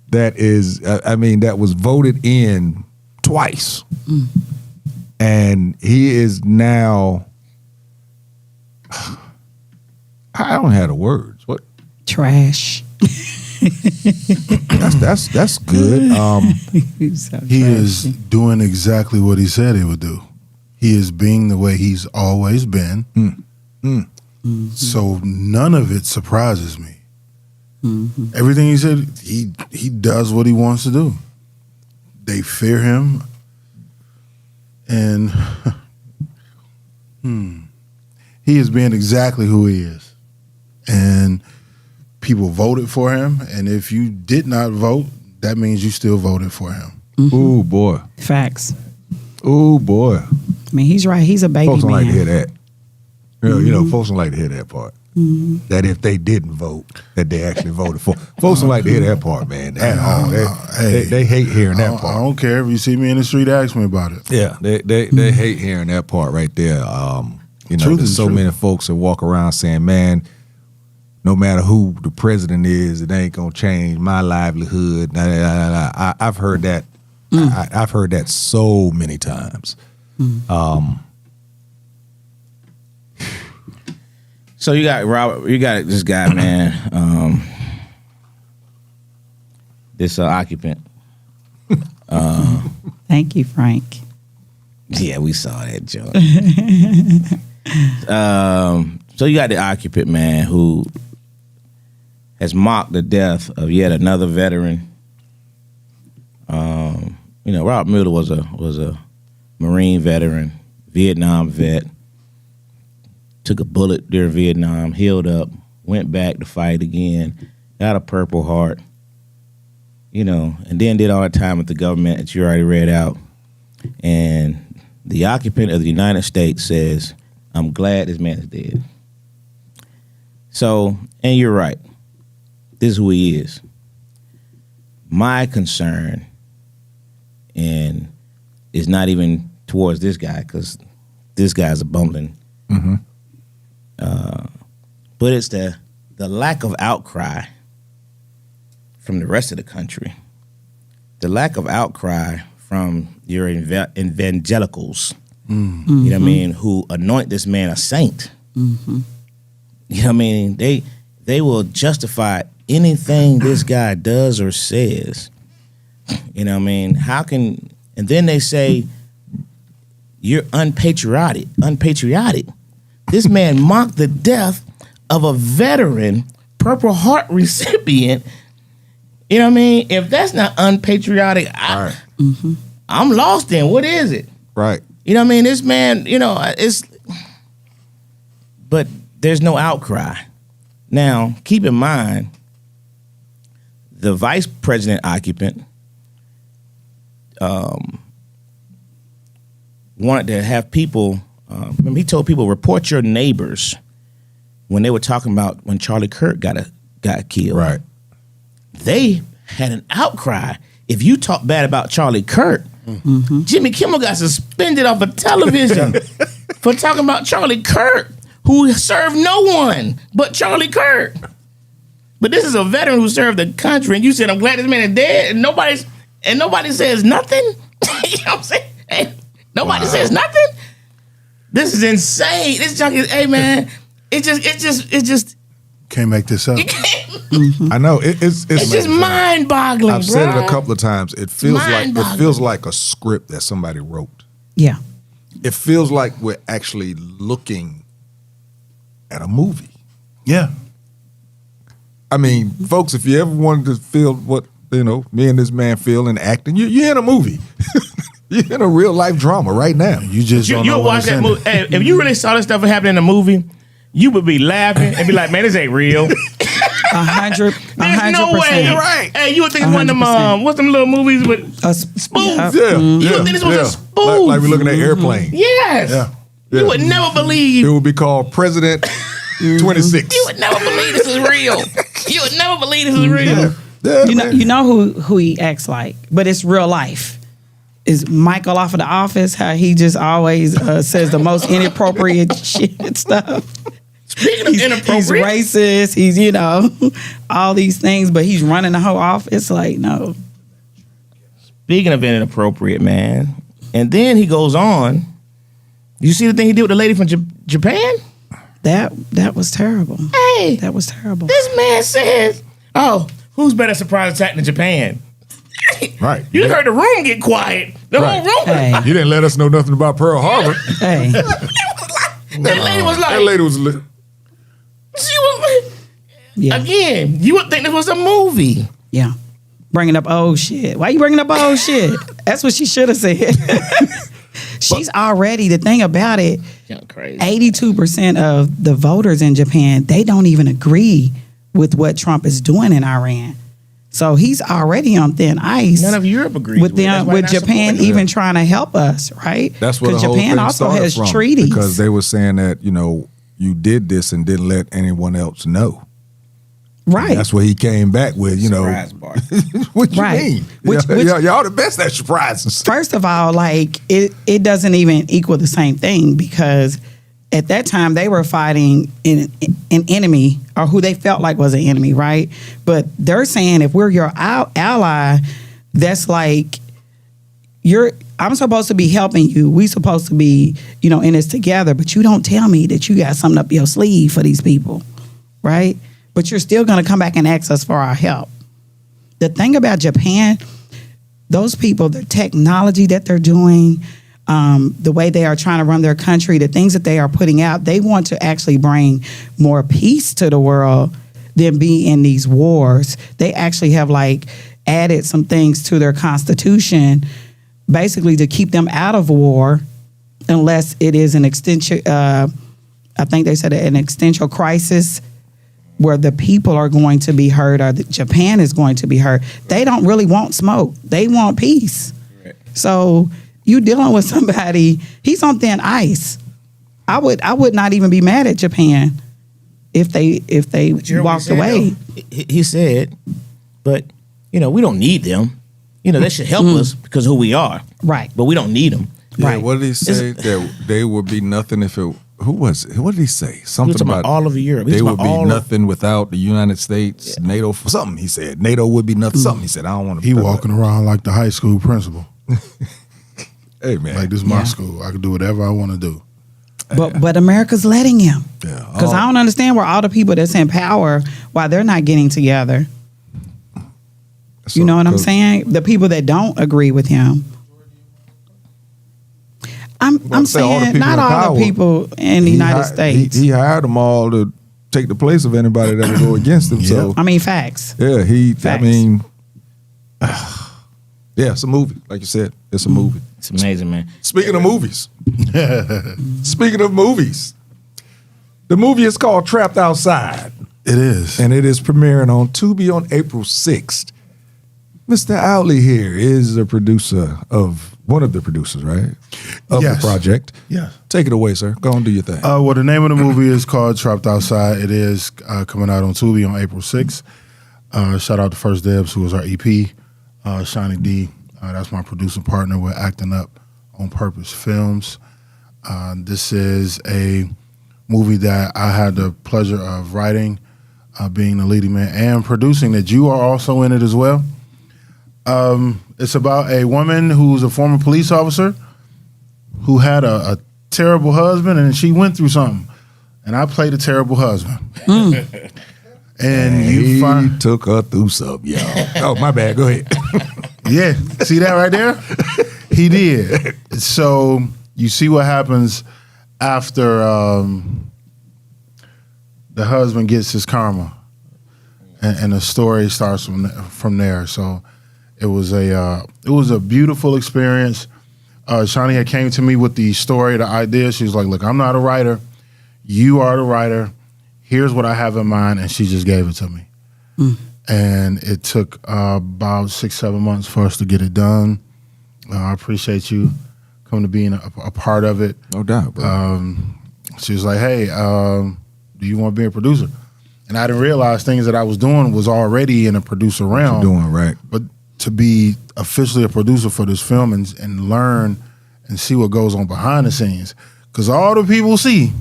that is, that was voted in twice. And he is now, I don't have the words. What? Trash. That's good. He is doing exactly what he said he would do. He is being the way he's always been. Mm-hmm. So none of it surprises me. Mm-hmm. Everything he said, he does what he wants to do. They fear him. And he is being exactly who he is. And people voted for him. And if you did not vote, that means you still voted for him. Mm-hmm. Ooh, boy. Facts. Ooh, boy. I mean, he's right. He's a baby Folks don't man. like to hear that. You know, folks don't like to hear that part. Mm-hmm. That if they didn't vote, that they actually voted for. Folks don't like to hear that part, man. They hate hearing that part. I don't care if you see me in the street, ask me about it. Yeah, they hate hearing that part right there. There's so many folks that walk around saying, man, no matter who the president is, it ain't gonna change my livelihood. I've heard that. I've heard that so many times. So you got Robert. You got this guy, man. This occupant. Thank you, Frank. Yeah, we saw that joke. So you got the occupant, man, who has mocked the death of yet another veteran. Robert Mueller was a Marine veteran, Vietnam vet. Took a bullet during Vietnam, healed up, went back to fight again, got a Purple Heart, and then did all that time with the government that you already read out. And the occupant of the United States says, I'm glad this man is dead. So, and you're right. This is who he is. My concern, and is not even towards this guy, because this guy's a bumbling. But it's the lack of outcry from the rest of the country. The lack of outcry from your evangelicals, you know what I mean, who anoint this man a saint. You know what I mean? They will justify anything this guy does or says. You know what I mean? And then they say, you're unpatriotic. This man mocked the death of a veteran Purple Heart recipient. You know what I mean? If that's not unpatriotic, I'm lost then. What is it? Right. You know what I mean? This man, but there's no outcry. Now, keep in mind, the vice president occupant wanted to have people, remember he told people, report your neighbors when they were talking about when Charlie Kirk got killed. Right. They had an outcry. If you talk bad about Charlie Kirk, Jimmy Kimmel got suspended off of television for talking about Charlie Kirk, who served no one but Charlie Kirk. But this is a veteran who served the country, and you said, I'm glad this man is dead, and nobody says nothing? You know what I'm saying? And nobody says nothing? This is insane. This junk is, hey man, it just Can't make this up. you can't. I know it's It's just mind-boggling. I've said it a bruh. couple of times. It feels like a script that somebody wrote. Yeah. It feels like we're actually looking at a movie. Yeah. I mean, folks, if you ever wanted to feel what me and this man feel in acting, you're in a movie. You're in a real life drama right now. You just don't know You'll what watch it's that in movie. Hey, if you really saw this stuff happening in the movie, you would be laughing and be like, "Man, this ain't real." 100%. There's no way, Right. Hey, you would think it's one of them 100%. what's them little movies with spoons? Yeah, You would think this was a spoof. Like we're looking at Airplane. Yes. Yeah. You would never believe. It would be called President 26. You would never believe this is real. You would never believe this is real. Yeah, You know, man. you know who he acts like, but it's real life. Is Michael off of The Office? How he just always says the most inappropriate shit stuff. Speaking of He's inappropriate, racist. He's all these things, but he's running the whole office. Like no. speaking of inappropriate, man, and then he goes on. You see the thing he did with the lady from Japan? That was terrible. Hey, That was terrible. this man says, "Oh, who's better surprise attack than Japan?" Right. You heard the room get quiet. The Right. whole room. Hey, You didn't let us know nothing about Pearl Harbor. hey. That lady was like, That lady was lit. she was like, Yeah. again, you would think this was a movie. Yeah. Bringing up old shit. Why you bringing up old shit? That's what she should have said. She's already, the thing about it, Crazy. 82% of the voters in Japan, they don't even agree with what Trump is doing in Iran. So he's already on thin ice. None of Europe agrees with with it. That's them, why with they're not Japan supporting it. even trying to help us, right? That's where the 'Cause whole Japan thing also started has from, treaties. because they were saying that you did this and didn't let anyone else know. Right. That's what he came back with. Surprise bar. What you Right. mean? Which- Y'all the best at surprises. First of all, like it doesn't even equal the same thing, because at that time they were fighting an enemy, or who they felt like was an enemy, right? But they're saying if we're your ally, that's like I'm supposed to be helping you. We supposed to be, in this together, but you don't tell me that you got something up your sleeve for these people, right? But you're still going to come back and ask us for our help. The thing about Japan, those people, the technology that they're doing, the way they are trying to run their country, the things that they are putting out, they want to actually bring more peace to the world than be in these wars. They actually have added some things to their constitution, basically to keep them out of war, unless it is an extension. I think they said an existential crisis, where the people are going to be hurt, or Japan is going to be hurt. They don't really want smoke. They want peace. Right. So you dealing with somebody. He's on thin ice. I would not even be mad at Japan if they walked away. He said, but we don't need them. They should help us because of who we are. Right. But we don't need them. Yeah, Right. what did he say? That they would be nothing if it. Who was it? What did he say? Something about all over Europe. They would be nothing without the United States, NATO. Something he said. NATO would be nothing. Something he said. I don't want to. He walking around like the high school principal. Hey man, Like, this is my school. I can do whatever I want to do. But America's letting him. Yeah. Because I don't understand where all the people that's in power, why they're not getting together. You know what I'm saying? The people that don't agree with him. I'm saying not all the people in the United States. He hired them all to take the place of anybody that would go against him. So I mean, facts. yeah, Facts. I mean, yeah, it's a movie. Like you said, it's a movie. It's amazing, man. Speaking of movies, the movie is called Trapped Outside. It is. And it is premiering on Tubi on April 6th. Mr. Owley here is a producer of, one of the producers, right? Of Yes. the project. Yeah. Take it away, sir. Go and do your thing. Well, the name of the movie is called Trapped Outside. It is coming out on Tubi on April 6th. Shout out to First Debs, who was our EP. Shiny D, that's my producer partner. We're Acting Up on Purpose Films. This is a movie that I had the pleasure of writing, being the leading man, and producing, that you are also in it as well. It's about a woman who's a former police officer who had a terrible husband, and she went through something. And I played a terrible husband. And he you find, took her through something, y'all. Oh, my bad. Go ahead. yeah, see that right there? He did. So you see what happens after the husband gets his karma, and the story starts from there. So it was a beautiful experience. Shani had came to me with the story, the idea. She was like, "Look, I'm not a writer. You are the writer. Here's what I have in mind," and she just gave it to me. And it took about 6-7 months for us to get it done. I appreciate you coming to being a part of it. No doubt, bro. She was like, "Hey, do you want to be a producer?" And I didn't realize things that I was doing was already in a producer realm. You're doing right. But to be officially a producer for this film and learn and see what goes on behind the scenes, because all the people see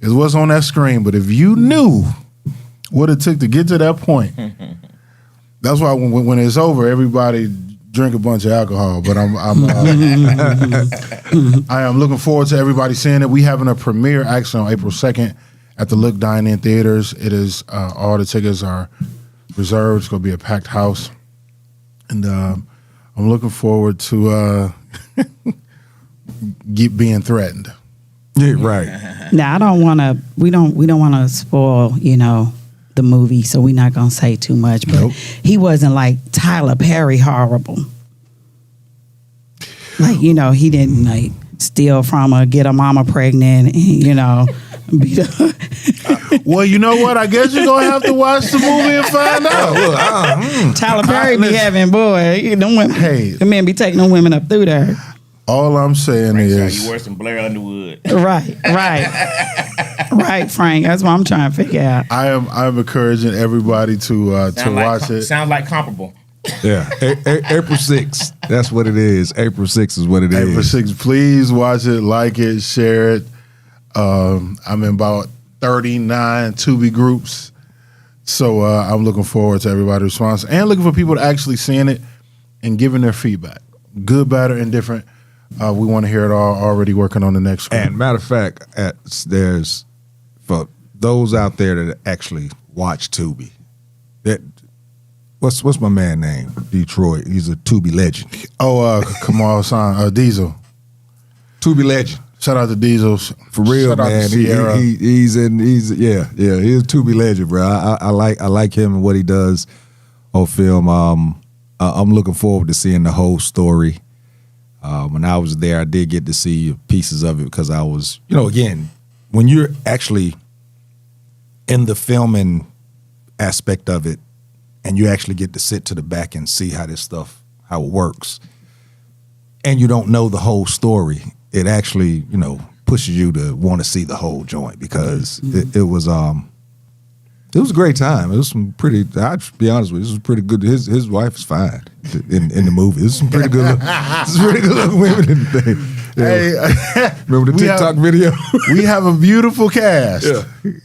is what's on that screen. But if you knew what it took to get to that point, that's why when it's over, everybody drink a bunch of alcohol. But I am looking forward to everybody seeing it. We having a premiere actually on April 2nd at the Look Dine-In Theaters. It is all the tickets are reserved. It's going to be a packed house, and I'm looking forward to being threatened. Yeah, right. Now I don't want to. We don't want to spoil, the movie, so we're not gonna say too much. But Nope. he wasn't like Tyler Perry horrible. Like he didn't like steal from her, get her mama pregnant, and beat her. Well, you know what? I guess you're gonna have to watch the movie and find out. Tyler Perry be having them women. Hey. The men be taking them women up through there. All I'm saying is, You worse than Blair Underwood. Right, Frank. That's what I'm trying to figure out. I'm encouraging everybody to watch it. Sounds like comparable. Yeah. April 6th. That's what it is. April 6th is what it is. April 6th. Please watch it, like it, share it. I'm in about 39 Tubi groups, so I'm looking forward to everybody's response and looking for people to actually seeing it and giving their feedback, good, bad, or indifferent. We want to hear it all. Already working on the next one. And matter of fact, there's, for those out there that actually watch Tubi, what's my man name? Detroit. He's a Tubi legend. Kamal San, Diesel. Tubi legend. Shout out to Diesel. For real, Shout out to man. Sierra. He's a Tubi legend, bro. I like him and what he does on film. I'm looking forward to seeing the whole story. When I was there, I did get to see pieces of it because I was, again, when you're actually in the filming aspect of it and you actually get to sit to the back and see how this stuff, how it works, and you don't know the whole story, it actually, pushes you to want to see the whole joint because it was a great time. It was some pretty. I'll be honest with you, this was pretty good. His wife is fine in the movie. This is some pretty good. Looking women in the thing. Yeah. Hey, remember the TikTok video? We have a beautiful cast. Yeah.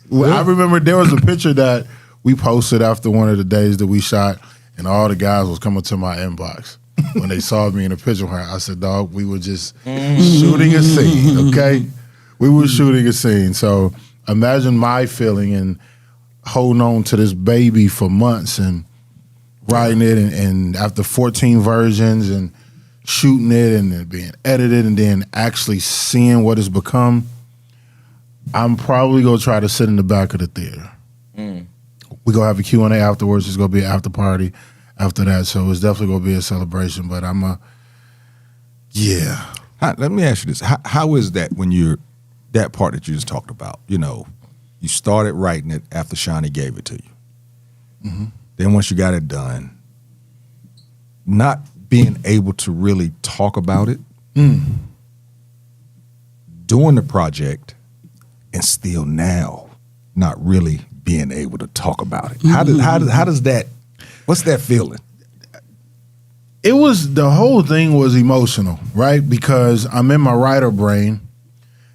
Well, I remember there was a picture that we posted after one of the days that we shot, and all the guys was coming to my inbox. When they saw me in a picture with her, I said, dog, we were just shooting a scene, okay? We were shooting a scene. So imagine my feeling and holding on to this baby for months and writing it and after 14 versions and shooting it and then being edited and then actually seeing what it's become. I'm probably going to try to sit in the back of the theater. We're going to have a Q&A afterwards. It's going to be an after party after that. So it's definitely going to be a celebration. But yeah. Let me ask you this. How is that when you're, that part that you just talked about, you started writing it after Shawnee gave it to you. Mm-hmm. Then once you got it done, not being able to really talk about it, doing the project, and still now not really being able to talk about it. How does that? What's that feeling? It was, the whole thing was emotional, right? Because I'm in my writer brain,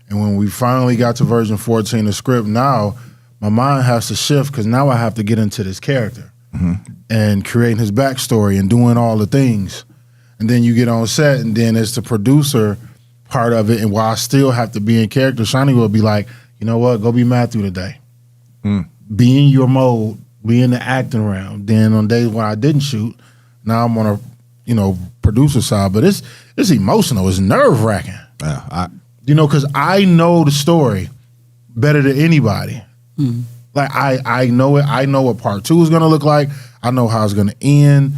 and when we finally got to version 14 of the script, now my mind has to shift because now I have to get into this character and creating his backstory and doing all the things. And then you get on set, and then it's the producer part of it. And while I still have to be in character, Shawnee will be like, you know what, go be Matthew today. Be in your mode, be in the acting round. Then on days when I didn't shoot, now I'm on a producer side. But it's emotional, it's nerve-wracking. Because I know the story better than anybody. Like I know it. I know what part 2 is gonna look like. I know how it's gonna end.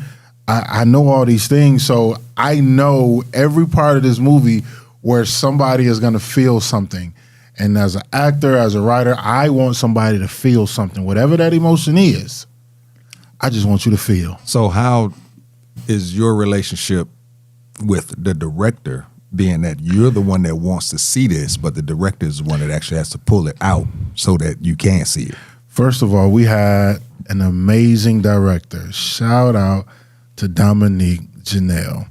I know all these things, so I know every part of this movie where somebody is gonna feel something. And as an actor, as a writer, I want somebody to feel something, whatever that emotion is. I just want you to feel. So how is your relationship with the director, being that you're the one that wants to see this, but the director is the one that actually has to pull it out so that you can see it? First of all, we had an amazing director. Shout out to Dominique Janelle.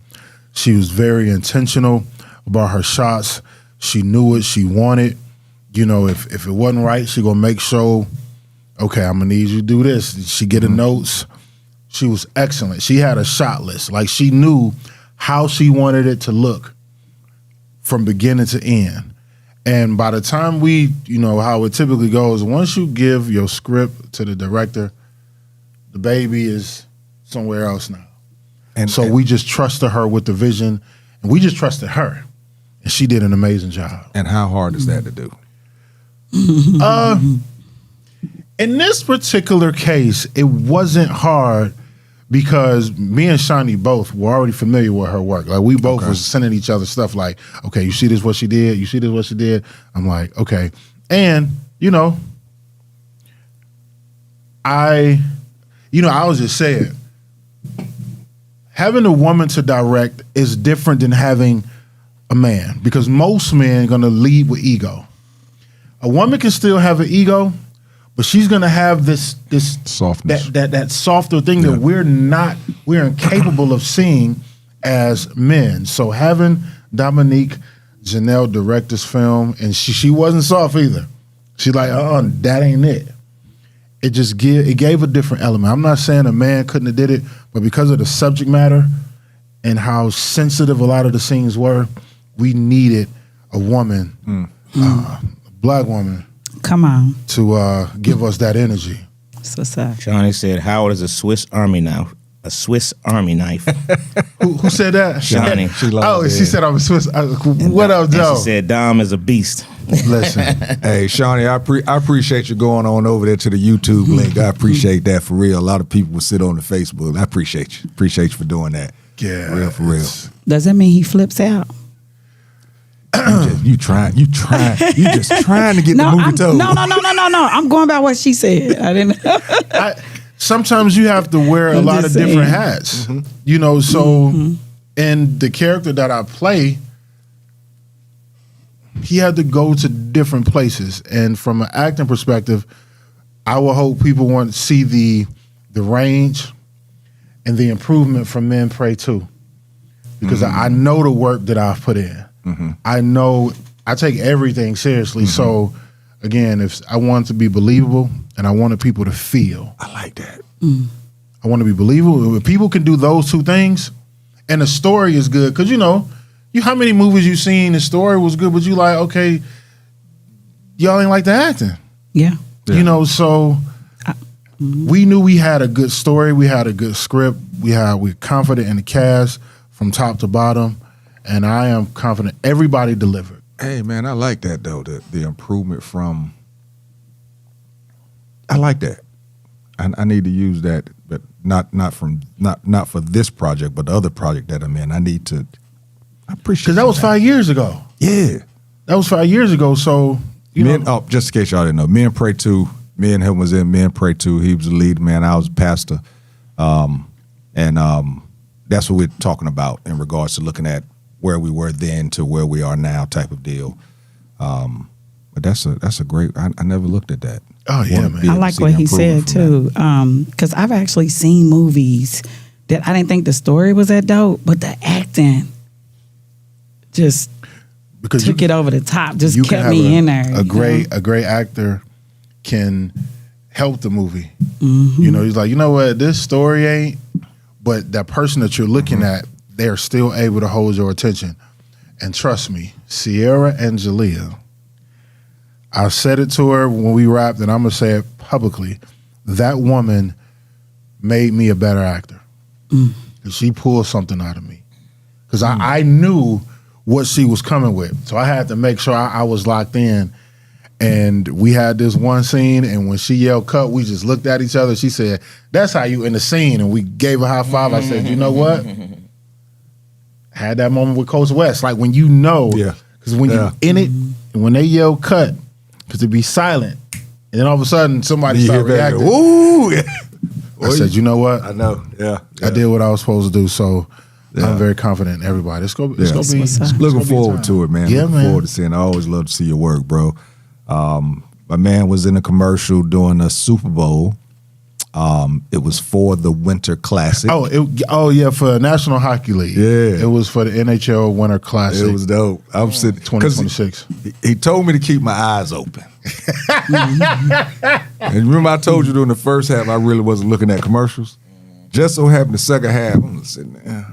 She was very intentional about her shots. She knew what she wanted. If it wasn't right, she gonna make sure, okay, I'm gonna need you to do this. She get the notes. She was excellent. She had a shot list. Like, she knew how she wanted it to look from beginning to end. And by the time we, how it typically goes, once you give your script to the director, the baby is somewhere else now. And so we just trusted her with the vision, and we just trusted her. And she did an amazing job. And how hard is that to do? In this particular case, it wasn't hard because me and Shawnee both were already familiar with her work. Like, we both was sending each other stuff like, okay, you see this, what she did? You see this, what she did? I'm like, okay. And, I was just saying, having a woman to direct is different than having a man, because most men are going to lead with ego. A woman can still have an ego, but she's going to have this softness, that softer thing that we're incapable of seeing as men. So having Dominique Janelle direct this film, and she wasn't soft either. She's like, that ain't it. It gave a different element. I'm not saying a man couldn't have did it, but because of the subject matter and how sensitive a lot of the scenes were, we needed a woman, black woman, come on, to give us that energy. So sad. Shawnee said, "Howard is a Swiss Army knife." A Swiss Army knife. Who said that? Shawnee. She said I'm a Swiss. What up, Joe? She said Dom is a beast. Listen, hey Shawnee, I appreciate you going on over there to the YouTube link. I appreciate that for real. A lot of people will sit on the Facebook. I appreciate you. Appreciate you for doing that. Yeah, for real. Does that mean he flips out? You just trying to get the movie told. No. I'm going by what she said. I didn't. Sometimes you have to wear a lot of different hats, so And the character that I play, he had to go to different places. And from an acting perspective, I would hope people want to see the range and the improvement from Men Pray Too. Because I know the work that I've put in. I know I take everything seriously. So again, if I want it to be believable and I wanted people to feel. I like that. I want to be believable. If people can do those two things and the story is good, because how many movies you seen, the story was good, but you like, okay, y'all ain't like the acting. Yeah. So we knew we had a good story, we had a good script, we're confident in the cast from top to bottom, and I am confident everybody delivered. Hey man, I like that though. The improvement from. I like that. I need to use that, but not for this project, but the other project that I'm in. I appreciate because that was 5 years ago. Yeah, that was 5 years ago. So just in case y'all didn't know, Men Pray Too. Me and him was in Men Pray Too. He was the lead man. I was a pastor, and that's what we're talking about in regards to looking at where we were then to where we are now, type of deal. But that's a great. I never looked at that. Oh yeah, man. I like what he said too, because I've actually seen movies that I didn't think the story was that dope, but the acting just took it over the top. Just kept me in there. A great actor can help the movie. He's like, you know what, this story ain't, but that person that you're looking at, they're still able to hold your attention. And trust me, Sierra and Jalea, I said it to her when we rapped, and I'm going to say it publicly. That woman made me a better actor. She pulled something out of me. Because I knew what she was coming with. So I had to make sure I was locked in. And we had this one scene, and when she yelled cut, we just looked at each other. She said, that's how you in the scene. And we gave a high five. I said, you know what? Had that moment with Coach West. Like when you know. Yeah. Because when you're in it, and when they yell cut, because it'd be silent. And then all of a sudden, somebody started reacting. Ooh! I said, you know what? I know. Yeah. I did what I was supposed to do. So I'm very confident in everybody. It's gonna be looking forward to it, man. Yeah, looking forward to seeing. I always love to see your work, bro. My man was in a commercial during a Super Bowl. It was for the Winter Classic. Oh yeah, for National Hockey League. Yeah, it was for the NHL Winter Classic. It was dope. I'm sitting 2026. He told me to keep my eyes open. And remember, I told you during the first half, I really wasn't looking at commercials. Just so happened the second half, I'm sitting there.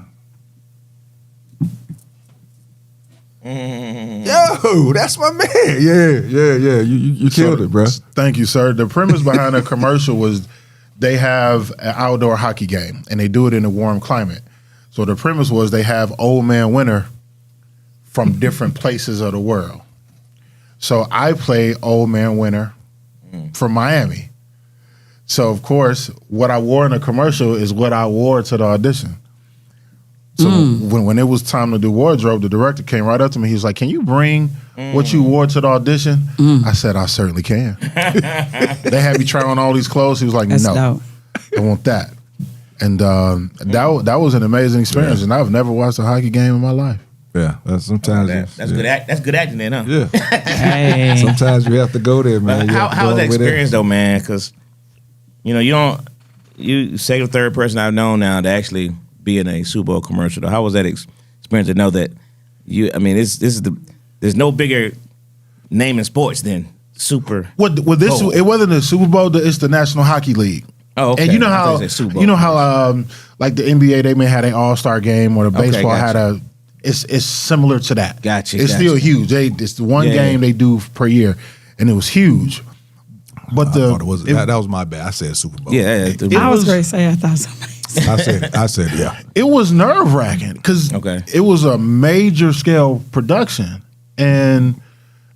Yo, that's my man. Yeah. You killed it, bro. Thank you, sir. The premise behind the commercial was they have an outdoor hockey game, and they do it in a warm climate. So the premise was they have old man winter from different places of the world. So I play old man winter from Miami. So, of course, what I wore in the commercial is what I wore to the audition. So when it was time to do wardrobe, the director came right up to me. He was like, can you bring what you wore to the audition? I said, I certainly can. They had me try on all these clothes. He was like, That's no, dope. I want that. And that was an amazing experience. And I've never watched a hockey game in my life. Yeah, sometimes that's good. That's good acting, then, huh? Yeah. Hey. Sometimes you have to go there, man. How was that experience though, man? Because you second or third person I've known now to actually be in a Super Bowl commercial. Though. How was that experience to know that you? I mean, there's no bigger name in sports than Super. It wasn't the Super Bowl. It's the National Hockey League. Oh, okay. And you know how like the NBA they may have an All-Star game, or the baseball had a. It's similar to that. Gotcha. It's still huge. It's the one game they do per year, and it was huge. But that was my bad. I said Super Bowl. Yeah, I was going to say I thought somebody. I said yeah. It was nerve-wracking because it was a major scale production, and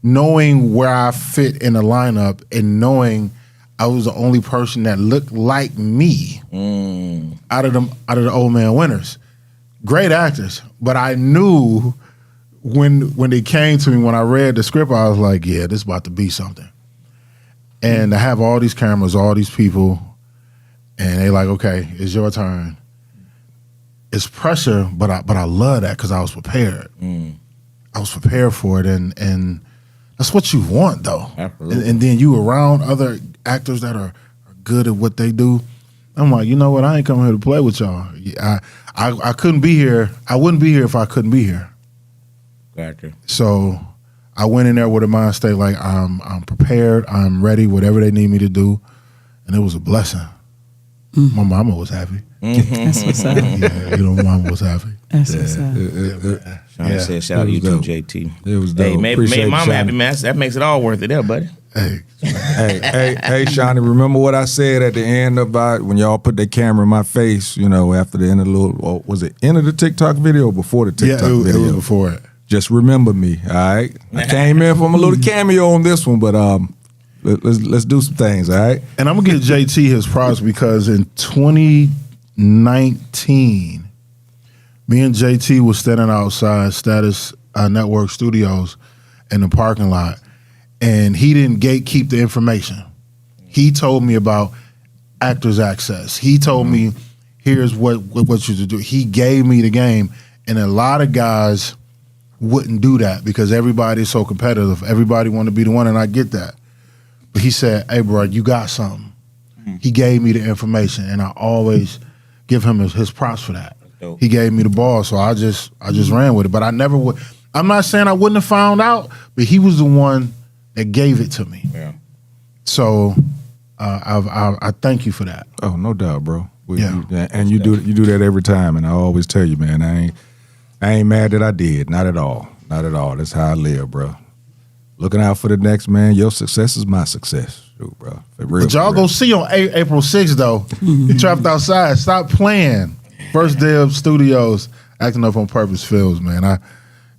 knowing where I fit in the lineup, and knowing I was the only person that looked like me out of the old man winners. Great actors, but I knew when they came to me, when I read the script, I was like, yeah, this is about to be something. And to have all these cameras, all these people, and they like, okay, it's your turn. it's pressure, but I love that because I was prepared. I was prepared for it, and that's what you want, though. Absolutely. And then you around other actors that are good at what they do. I'm like, you know what? I ain't coming here to play with y'all. I couldn't be here. I wouldn't be here if I couldn't be here. Gotcha. So I went in there with a mind state like I'm prepared. I'm ready. Whatever they need me to do, and it was a blessing. My mama was happy. That's what's up. Yeah, my mama was happy. That's what's up. Shawnee said, shout out to you too, JT. It was dope. Hey, made Appreciate mama Shawnee. happy, man. That makes it all worth it there, buddy. Hey, Hey, Shawnee, remember what I said at the end about when y'all put that camera in my face, after the end of the little, was it end of the TikTok video or before the TikTok it video? was before it. Just remember me, all right? I came in from a little cameo on this one, but let's do some things, all right? And I'm gonna give JT his props because in 2019, me and JT was standing outside Status Network Studios in the parking lot, and he didn't gatekeep the information. He told me about Actors Access. He told me, here's what you should do. He gave me the game, and a lot of guys wouldn't do that because everybody's so competitive. Everybody want to be the one, and I get that. But he said, hey, bro, you got something. He gave me the information, and I always give him his props for that. Dope. He gave me the ball, so I just ran with it. But I never would. I'm not saying I wouldn't have found out, but he was the one that gave it to me. Yeah. So I thank you for that. Oh, no doubt, bro. Yeah. And you do that every time, and I always tell you, man, I ain't mad that I did. Not at all. Not at all. That's how I live, bro. Looking out for the next man. Your success is my success, shoot, bro. For real. But y'all for real. go see on April 6th, though. You Trapped Outside. Stop playing. First day of studios, Acting Up on Purpose Fields, man.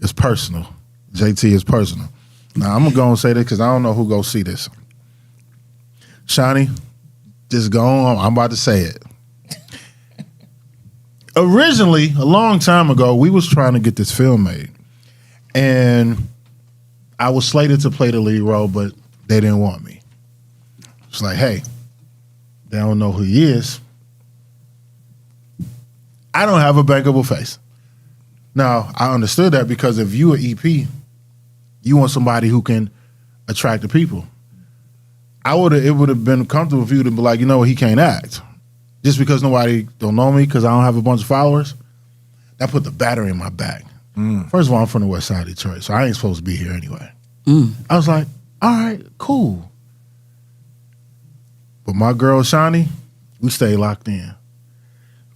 It's personal. JT is personal. Now, I'm going to go and say this because I don't know who go see this. Shawnee, just go on. I'm about to say it. Originally, a long time ago, we was trying to get this film made. And I was slated to play the lead role, but they didn't want me. It's like, hey, they don't know who he is. I don't have a bankable face. Now, I understood that because if you are EP, you want somebody who can attract the people. It would have been comfortable for you to be like, you know what, he can't act. Just because nobody don't know me because I don't have a bunch of followers, that put the battery in my back. First of all, I'm from the west side of Detroit, so I ain't supposed to be here anyway. I was like, all right, cool. But my girl, Shawnee, we stayed locked in.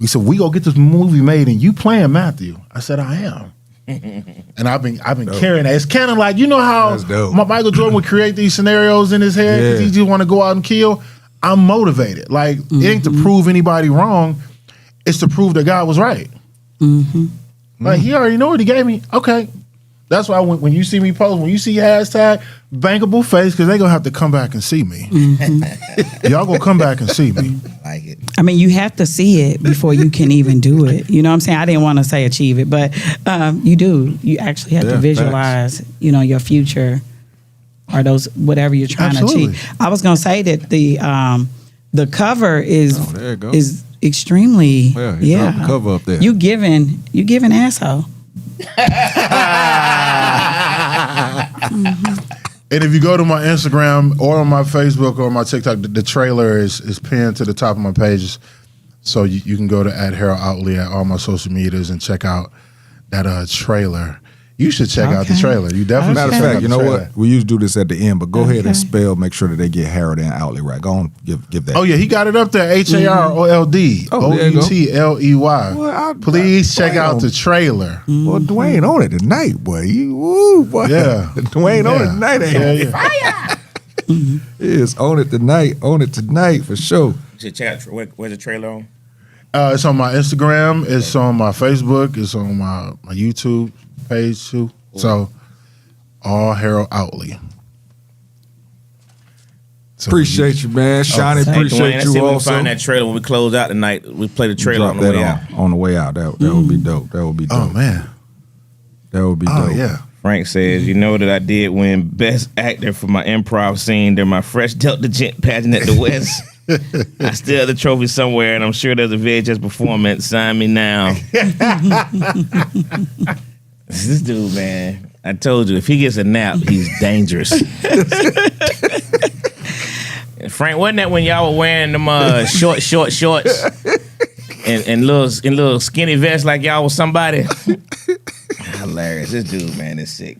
We said, we go get this movie made and you playing Matthew. I said, I am. And I've been carrying that. It's kind of like, you know how Michael Jordan would create these scenarios in his head because he just want to go out and kill? I'm motivated. Like, it ain't to prove anybody wrong. It's to prove that God was right. Like, he already know what he gave me. Okay. That's why when you see me post, when you see hashtag bankable face, because they're going to have to come back and see me. Y'all going to come back and see me. Like it. I mean, you have to see it before you can even do it. You know what I'm saying? I didn't want to say achieve it, but you do. You actually have to visualize, your future or those whatever you're trying to achieve. I was going to say that the cover is extremely the cover up there. You giving asshole. And if you go to my Instagram or on my Facebook or my TikTok, the trailer is pinned to the top of my pages. So you can go to @HaroldOutley at all my social medias and check out that trailer. You should check out the trailer. You definitely Matter of should check out fact, the you know trailer. what? We used to do this at the end, but go ahead and make sure that they get Harold and Outley right. Go on, give that. Oh yeah, he got it up there. HAROLD OUTLEY. Well, Please check out the trailer. Well, Dwayne on it tonight, boy. Boy. Yeah. Dwayne on it tonight, ain't Fire. Yes, on it tonight for sure. You should check out where's the trailer on? It's on my Instagram. It's on my Facebook. It's on my YouTube page too. So, all Harold Outley. So Appreciate you, man. Shawnee, Dwayne, appreciate let's see you if we also. can find that trailer when we close out tonight. We play the trailer Drop on the that way out. on the way out. That would be dope. That would be dope. Oh man. That would be Oh dope. yeah. Frank says, you know that I did win Best Actor for my improv scene during my Fresh Delta Gent pageant at the West. I still have the trophy somewhere, and I'm sure there's a VHS performance. Sign me now. This dude, man. I told you, if he gets a nap, he's dangerous. Frank, wasn't that when y'all were wearing them shorts and little skinny vests like y'all was somebody? Hilarious. This dude, man, is sick.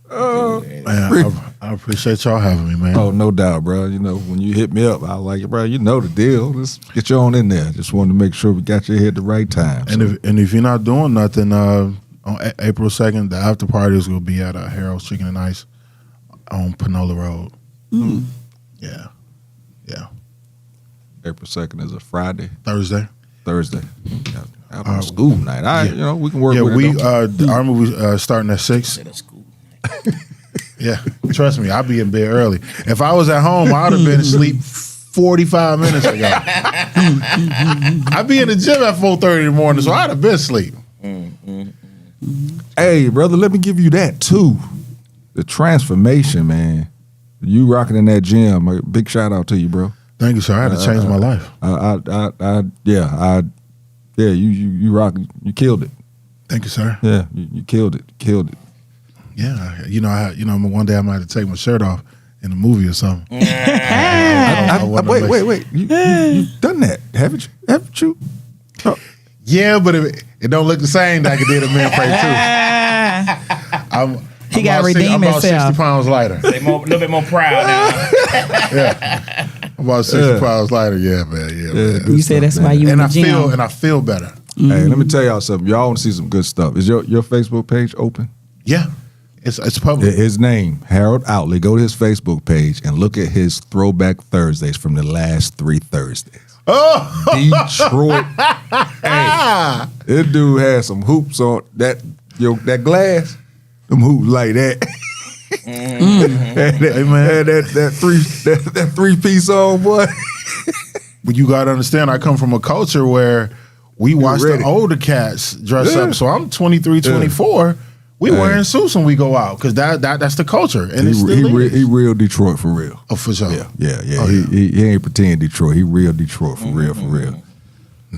Man, I appreciate y'all having me, man. Oh, no doubt, bro. You know, when you hit me up, I was like, bro, you know the deal. Let's get you on in there. Just wanted to make sure we got you here at the right time. And if you're not doing nothing, on April 2nd, the after party is going to be at Harold's Chicken and Ice on Panola Road. Yeah. April 2nd is a Friday. Thursday. Yeah, out on school night. You know, we can work with it. Our movie starting at 6. Yeah, trust me, I'll be in bed early. If I was at home, I would have been asleep 45 minutes ago. I'd be in the gym at 4:30 in the morning, so I'd have been asleep. Hey, brother, let me give you that too. The transformation, man. You rocking in that gym. A big shout out to you, bro. Thank you, sir. I had to change my life. You rock. You killed it. Thank you, sir. Yeah, you killed it. Yeah, one day I might have to take my shirt off in a movie or something. Wait. You've done that, haven't you? Oh. Yeah, but it don't look the same that I did a Man Pray 2. He got to redeem I'm about himself. 60 pounds lighter. A little bit more proud now. Yeah. I'm about 60 pounds lighter. Yeah, man. You said that's why you in the gym. And I feel better. Hey, let me tell y'all something. Y'all want to see some good stuff. Is your Facebook page open? Yeah. It's public. His name, Harold Outley. Go to his Facebook page and look at his Throwback Thursdays from the last 3 Thursdays. Oh! Detroit. Hey, this dude had some hoops on that glass. Them hoops like that. Hey, man, that 3-piece on, boy. But you gotta understand, I come from a culture where we watch the older cats dress up. So I'm 23, 24. We wearing suits when we go out because that's the culture, and he real Detroit for real. Oh, for sure. Yeah. He ain't pretend Detroit. He real Detroit for real.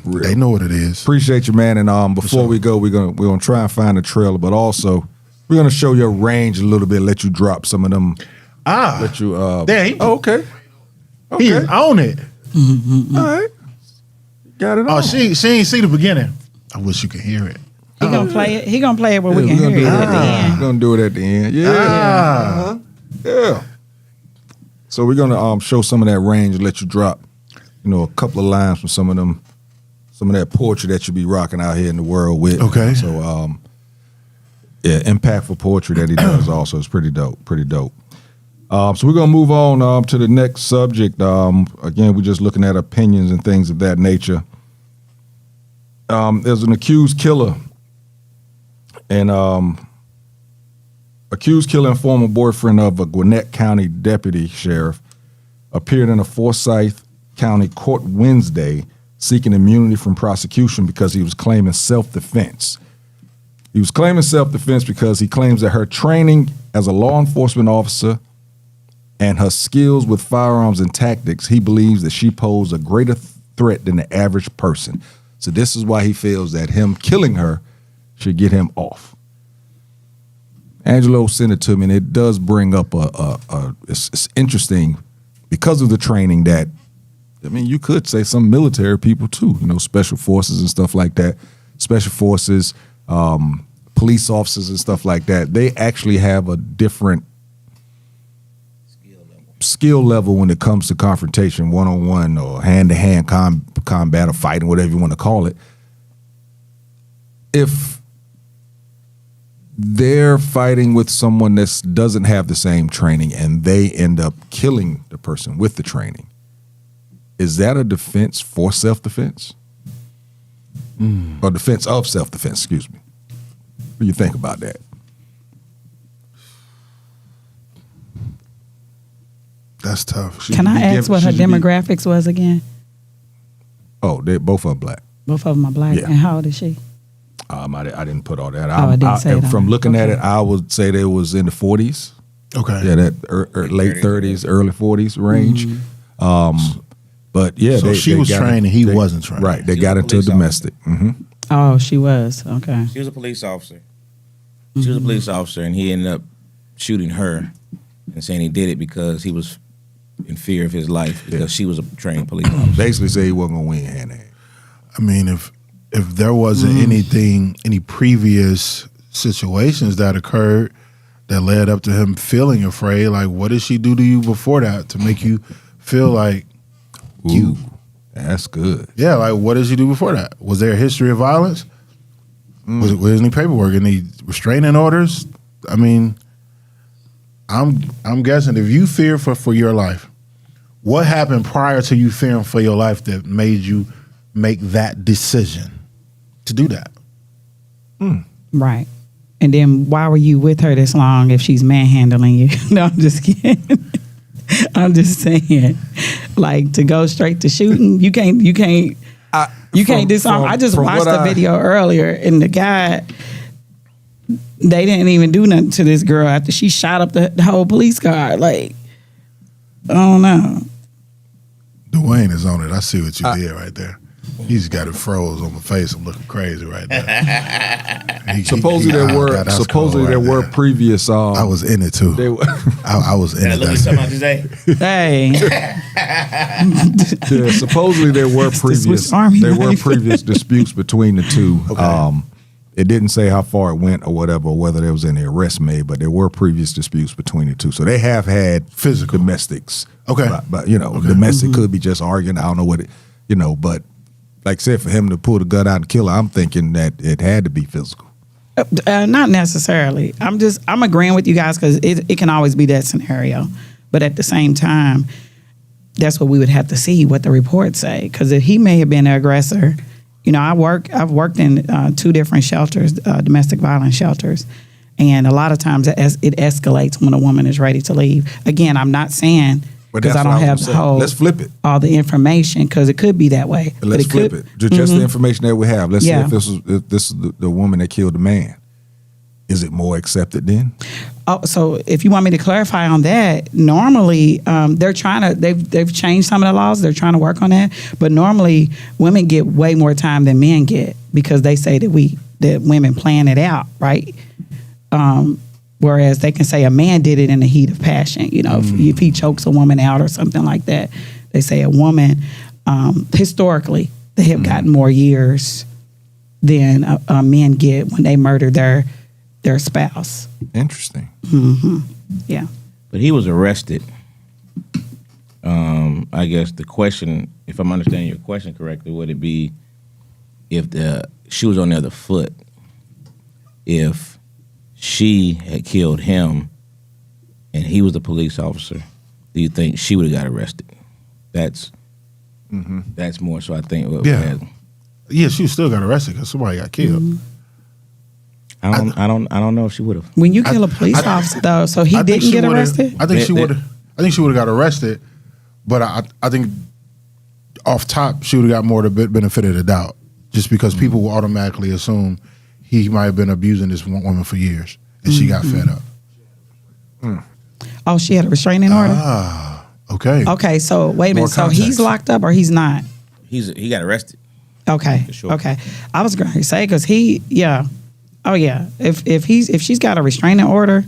They know what it is. Appreciate you, man. And before we go, we're gonna try and find a trailer, but also we're gonna show your range a little bit. Let you drop some of them. Let you. Damn. Okay. He is on it. All right. Got it on. Oh, she ain't see the beginning. I wish you could hear it. He gonna play it. He gonna play it where we can hear it at the end. We're gonna do it at the end. Yeah. Yeah. So we're gonna show some of that range and let you drop, a couple of lines from some of that poetry that you be rocking out here in the world with. Okay. So impactful poetry that he does also is pretty dope. So we're gonna move on to the next subject. Again, we're just looking at opinions and things of that nature. There's an accused killer. And accused killer and former boyfriend of a Gwinnett County deputy sheriff appeared in a Forsyth County court Wednesday seeking immunity from prosecution because he was claiming self-defense. He was claiming self-defense because he claims that her training as a law enforcement officer and her skills with firearms and tactics, he believes that she posed a greater threat than the average person. So this is why he feels that him killing her should get him off. Angelo sent it to me, and it does bring up it's interesting because of the training that, you could say some military people too, special forces and stuff like that, special forces, police officers and stuff like that. They actually have a different skill level when it comes to confrontation, one-on-one or hand-to-hand combat or fighting, whatever you want to call it. If they're fighting with someone that doesn't have the same training and they end up killing the person with the training, is that a defense for self-defense? Or defense of self-defense, excuse me. What do you think about that? That's tough. Can I ask what her demographics was again? Oh, they're both of them black. Both of them are black. Yeah. And how old is she? I didn't put all that. I didn't say it. From looking at it, I would say they was in the 40s. Okay. Yeah, that late 30s, early 40s range. But yeah, So she was trained and he wasn't trained. Right, they She got was a into police domestic. Oh, she was. Okay. She was a police officer. She was a police officer, and he ended up shooting her and saying he did it because he was in fear of his life because she was a trained police officer. Basically, say he wasn't gonna win hand to hand. I mean, if there wasn't any previous situations that occurred that led up to him feeling afraid, like what did she do to you before that to make you feel like Ooh, that's good. yeah, like what did she do before that? Was there a history of violence? Was any paperwork, any restraining orders? I mean, I'm guessing if you fear for your life, what happened prior to you fearing for your life that made you make that decision to do that? Right. And then why were you with her this long if she's manhandling you? No, I'm just kidding. I'm just saying, like to go straight to shooting, you can't disarm. I just watched the video earlier, and the guy, they didn't even do nothing to this girl after she shot up the whole police car. Like, I don't know. Dwayne is on it. I see what you did right there. He's got it froze on my face. I'm looking crazy right now. Supposedly there were previous. I was in it too. I was in it. Look at something today. Hey, Yeah, supposedly there were previous disputes between the two. Okay. It didn't say how far it went or whatever, or whether there was any arrest made, but there were previous disputes between the two. So they have had Physical domestics. Okay. But domestic could be just arguing. I don't know what it, but like I said, for him to pull the gun out and kill her, I'm thinking that it had to be physical. not necessarily. I'm agreeing with you guys because it can always be that scenario, but at the same time, that's what we would have to see what the reports say. Because if he may have been the aggressor, I've worked in 2 different shelters, domestic violence shelters, and a lot of times it escalates when a woman is ready to leave. Again, I'm not saying because I don't have the whole. Let's flip it. All the information because it could be that way. Let's flip it. Just the information that we have. Let's see if this is the woman that killed the man. Is it more accepted then? Oh, so if you want me to clarify on that, normally they've changed some of the laws. They're trying to work on that, but normally women get way more time than men get because they say that women plan it out, right? Whereas they can say a man did it in the heat of passion. If he chokes a woman out or something like that, they say a woman historically they have gotten more years than men get when they murder their spouse. Interesting. Mm-hmm. Yeah. But he was arrested. I guess the question, if I'm understanding your question correctly, would it be if the shoe was on the other foot, if she had killed him and he was the police officer, do you think she would have got arrested? That's more so I think. Yeah, she still got arrested because somebody got killed. Mm-hmm. I don't know if she would have. When you kill a police officer, though, so he didn't get arrested. I think she would have. I think she would have got arrested, but I think off top she would have got more the benefit of the doubt, just because people will automatically assume he might have been abusing this woman for years, and she got fed up. Oh, she had a restraining order. Ah, okay. Okay, so wait a minute. So he's locked up or he's not? He got arrested. Okay. Sure. Okay. I was going to say because oh yeah. If she's got a restraining order,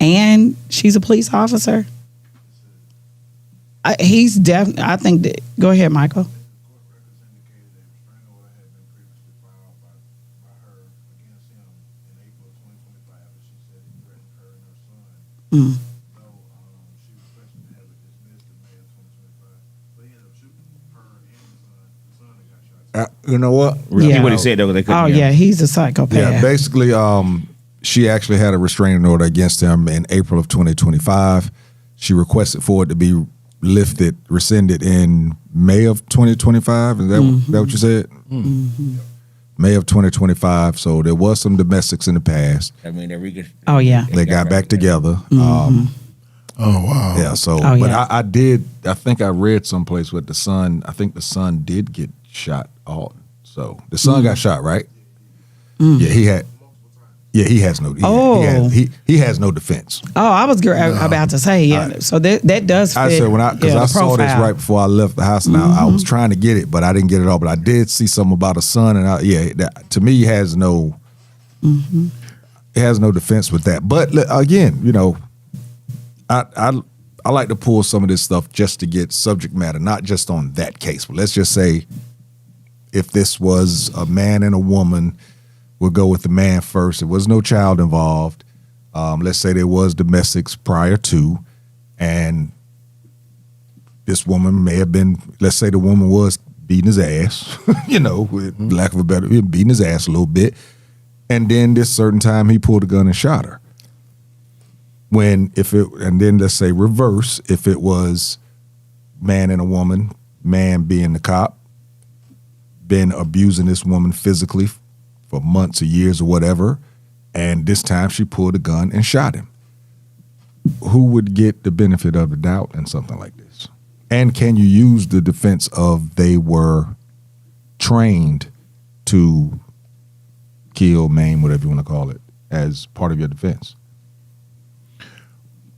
and she's a police officer, he's definitely. I think that. Go ahead, Michael. You know what? Yeah. What he said though, they couldn't. Oh yeah, he's a psychopath. Yeah, basically, she actually had a restraining order against him in April of 2025. She requested for it to be rescinded in May of 2025. Is that what you said? Mm-hmm. May of 2025. So there was some domestics in the past. I mean, they got back together. Mm-hmm. Oh wow. Yeah. So, I think I read someplace with the son. I think the son did get shot. So the son got shot, right? Yeah, he had. Yeah, he has no. He has no defense. Oh, I was about to say, yeah. So that does fit. I said because I saw this right before I left the house, and I was trying to get it, but I didn't get it all. But I did see something about a son, and to me, he has no. It has no defense with that. But again, I like to pull some of this stuff just to get subject matter, not just on that case. But let's just say, if this was a man and a woman. We'll go with the man first. There was no child involved. Let's say there was domestics prior to, and this woman may have been, let's say the woman was beating his ass, with lack of a better, beating his ass a little bit. And then this certain time he pulled a gun and shot her. And then let's say reverse, if it was man and a woman, man being the cop, been abusing this woman physically for months or years or whatever, and this time she pulled a gun and shot him. Who would get the benefit of the doubt in something like this? And can you use the defense of they were trained to kill, maim, whatever you want to call it, as part of your defense?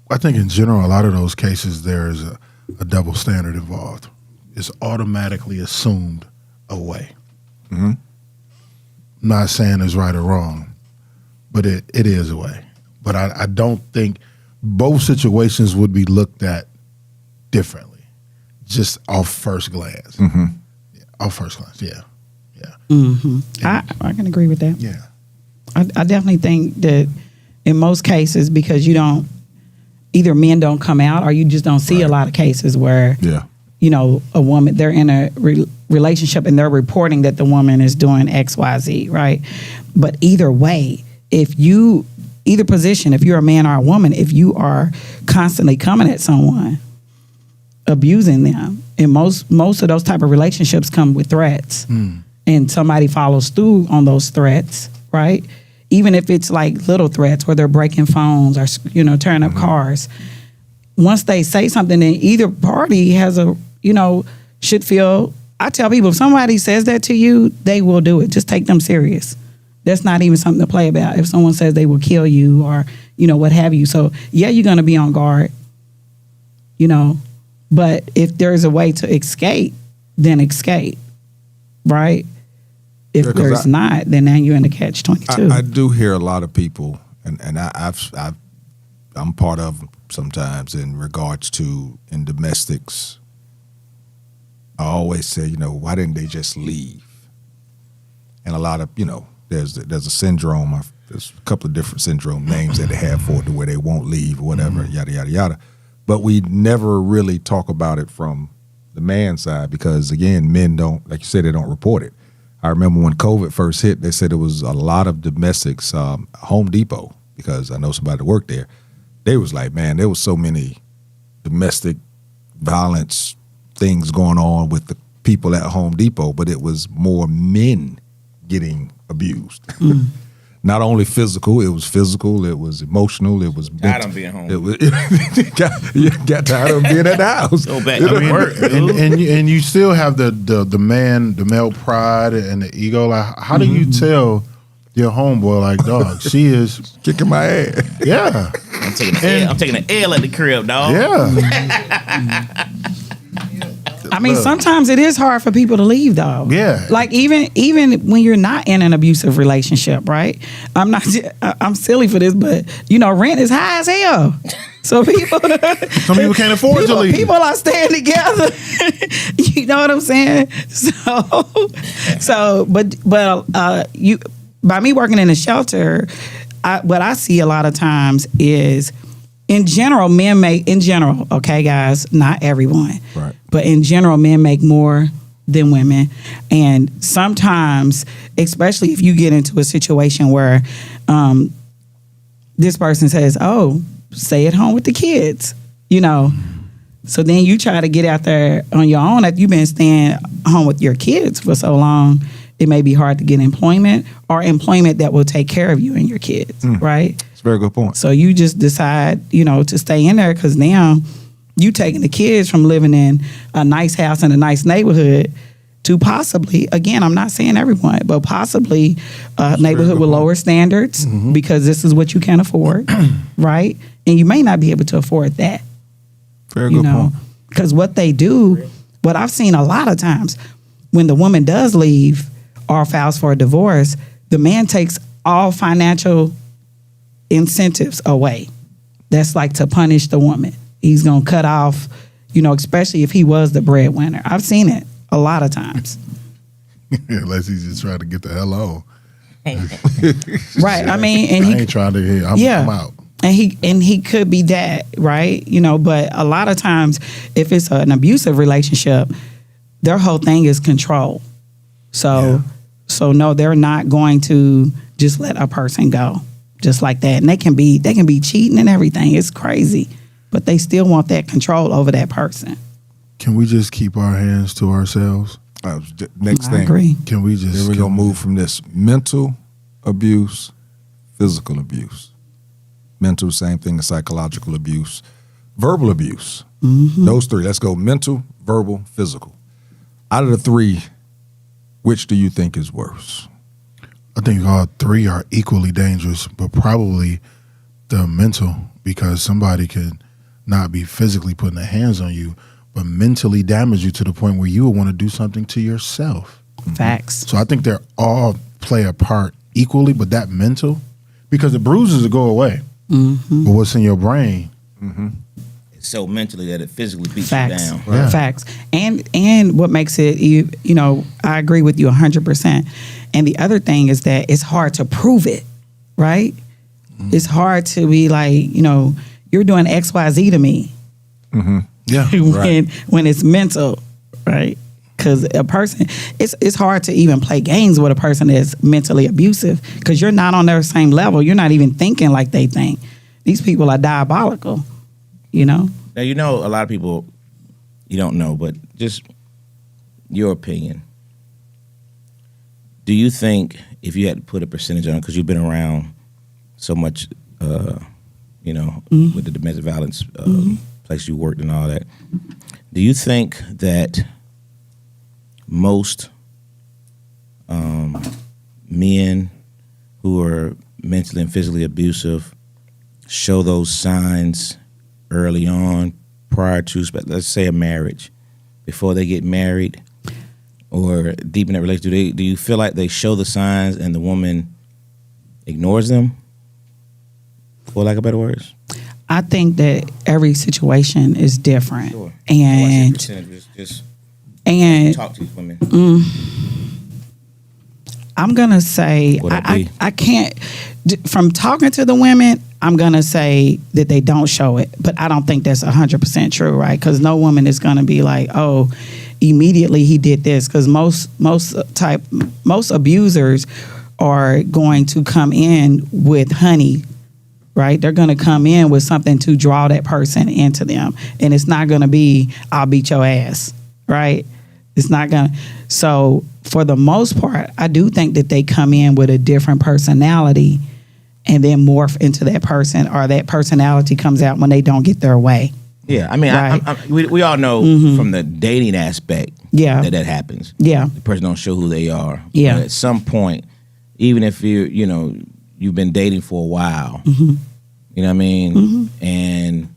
I think in general, a lot of those cases, there is a double standard involved. It's automatically assumed away. Mm-hmm. Not saying it's right or wrong, but it is a way. But I don't think both situations would be looked at differently, just off first glance. Mm-hmm. Yeah, off first glance, yeah. Mm-hmm. I can agree with that. Yeah. I definitely think that in most cases, because either men don't come out or you just don't see a lot of cases where a woman, they're in a relationship and they're reporting that the woman is doing X, Y, Z, right? But either way, either position, if you're a man or a woman, if you are constantly coming at someone, abusing them, and most of those type of relationships come with threats, and somebody follows through on those threats, right? Even if it's like little threats where they're breaking phones or tearing up cars, once they say something, then either party has should feel. I tell people, if somebody says that to you, they will do it. Just take them serious. That's not even something to play about. If someone says they will kill you or, what have you. So, yeah, you're going to be on guard, But if there's a way to escape, then escape, right? If there's not, then now you're in the catch-22. I do hear a lot of people, and I'm part of them sometimes in regards to in domestics. I always say, why didn't they just leave? And a lot of, there's a syndrome. There's a couple of different syndrome names that they have for it, to where they won't leave or whatever, yada, yada, yada. But we never really talk about it from the man side because, again, men don't, like you said, they don't report it. I remember when COVID first hit, they said there was a lot of domestics, Home Depot, because I know somebody that worked there. They was like, man, there was so many domestic violence things going on with the people at Home Depot, but it was more men getting abused. Not only physical, it was emotional, it was tired of being home. It was got tired of being at the house. Go back to work, and you still have the male pride and the ego. Like, how do you tell your homeboy, like, dog, she is kicking my ass? Yeah, I'm taking an L at the crib, dog. Yeah. I mean, sometimes it is hard for people to leave, though. Yeah. Like even when you're not in an abusive relationship, right? I'm silly for this, but rent is high as hell. So some people can't afford to leave. People are staying together. You know what I'm saying? But you, by me working in a shelter, what I see a lot of times is, in general, okay, guys, not everyone, right? But in general, men make more than women. And sometimes, especially if you get into a situation where this person says, oh, stay at home with the kids, So then you try to get out there on your own. If you've been staying home with your kids for so long, it may be hard to get employment or employment that will take care of you and your kids, right? It's a very good point. So you just decide, to stay in there because now you taking the kids from living in a nice house in a nice neighborhood to possibly, again, I'm not saying everyone, but possibly a neighborhood with lower standards because this is what you can afford, right? And you may not be able to afford that. Very good point. Because what they do, what I've seen a lot of times, when the woman does leave or files for a divorce, the man takes all financial incentives away. That's like to punish the woman. He's going to cut off, especially if he was the breadwinner. I've seen it a lot of times. Unless he's just trying to get the hell on. Right. I mean, and I ain't trying to hear. I'm out. And he could be that, right? But a lot of times if it's an abusive relationship, their whole thing is control. So no, they're not going to just let a person go just like that. And they can be cheating and everything. It's crazy. But they still want that control over that person. Can we just keep our hands to ourselves? Next I thing. agree. Can we just? Then we're going to move from this mental abuse, physical abuse. Mental, same thing as psychological abuse. Verbal abuse. Those three. Let's go mental, verbal, physical. Out of the three, which do you think is worse? I think all three are equally dangerous, but probably the mental, because somebody could not be physically putting their hands on you, but mentally damage you to the point where you would want to do something to yourself. Facts. So I think they're all play a part equally, but that mental, because the bruises will go away. But what's in your brain? It's so mentally that it physically beats Facts. you down. Yeah. Facts. And what makes it, I agree with you 100%. And the other thing is that it's hard to prove it, right? It's hard to be like, you're doing X, Y, Z to me. Yeah. when it's mental, right? Because a person, it's hard to even play games with a person that's mentally abusive because you're not on their same level. You're not even thinking like they think. These people are diabolical, Now, a lot of people, you don't know, but just your opinion. Do you think if you had to put a percentage on it, because you've been around so much, with the domestic violence place you worked and all that, do you think that most men who are mentally and physically abusive show those signs early on prior to, let's say, a marriage, before they get married or deep in that relationship? Do you feel like they show the signs and the woman ignores them, for lack of better words? I think that every situation is different. Sure. And talk to these women. I'm going to say, I can't, from talking to the women, I'm going to say that they don't show it. But I don't think that's 100% true, right? Because no woman is going to be like, oh, immediately he did this. Because most abusers are going to come in with honey, right? They're going to come in with something to draw that person into them. And it's not going to be, I'll beat your ass, right? It's not going to. So for the most part, I do think that they come in with a different personality and then morph into that person, or that personality comes out when they don't get their way. Yeah, I mean, Right. we all know from the dating aspect that happens. Yeah. The person don't show who they are. Yeah. But at some point, even if you've been dating for a while, you know what I mean? And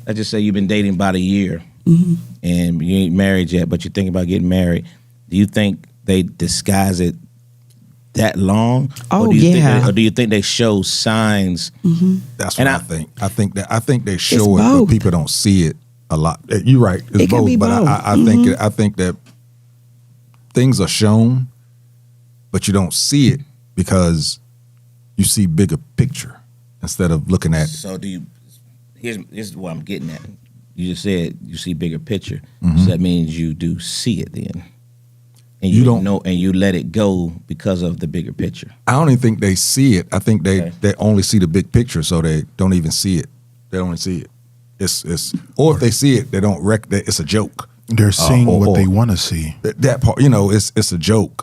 let's just say you've been dating about a year and you ain't married yet, but you're thinking about getting married. Do you think they disguise it that long? Oh, or do you yeah. Or do you think they show signs? That's what I think. I think they show it, both. but people don't see it a lot. You're right. It's It can both, be but both. I think that things are shown, but you don't see it because you see bigger picture instead of looking at. So do you? Here's what I'm getting at. You just said you see bigger picture, so that means you do see it then, and you don't know, and you let it go because of the bigger picture. I don't even think they see it. I think they only see the big picture, so they don't even see it. They don't even see it. It's or if they see it, they don't it's a joke. They're seeing what they want to see. That part, it's a joke.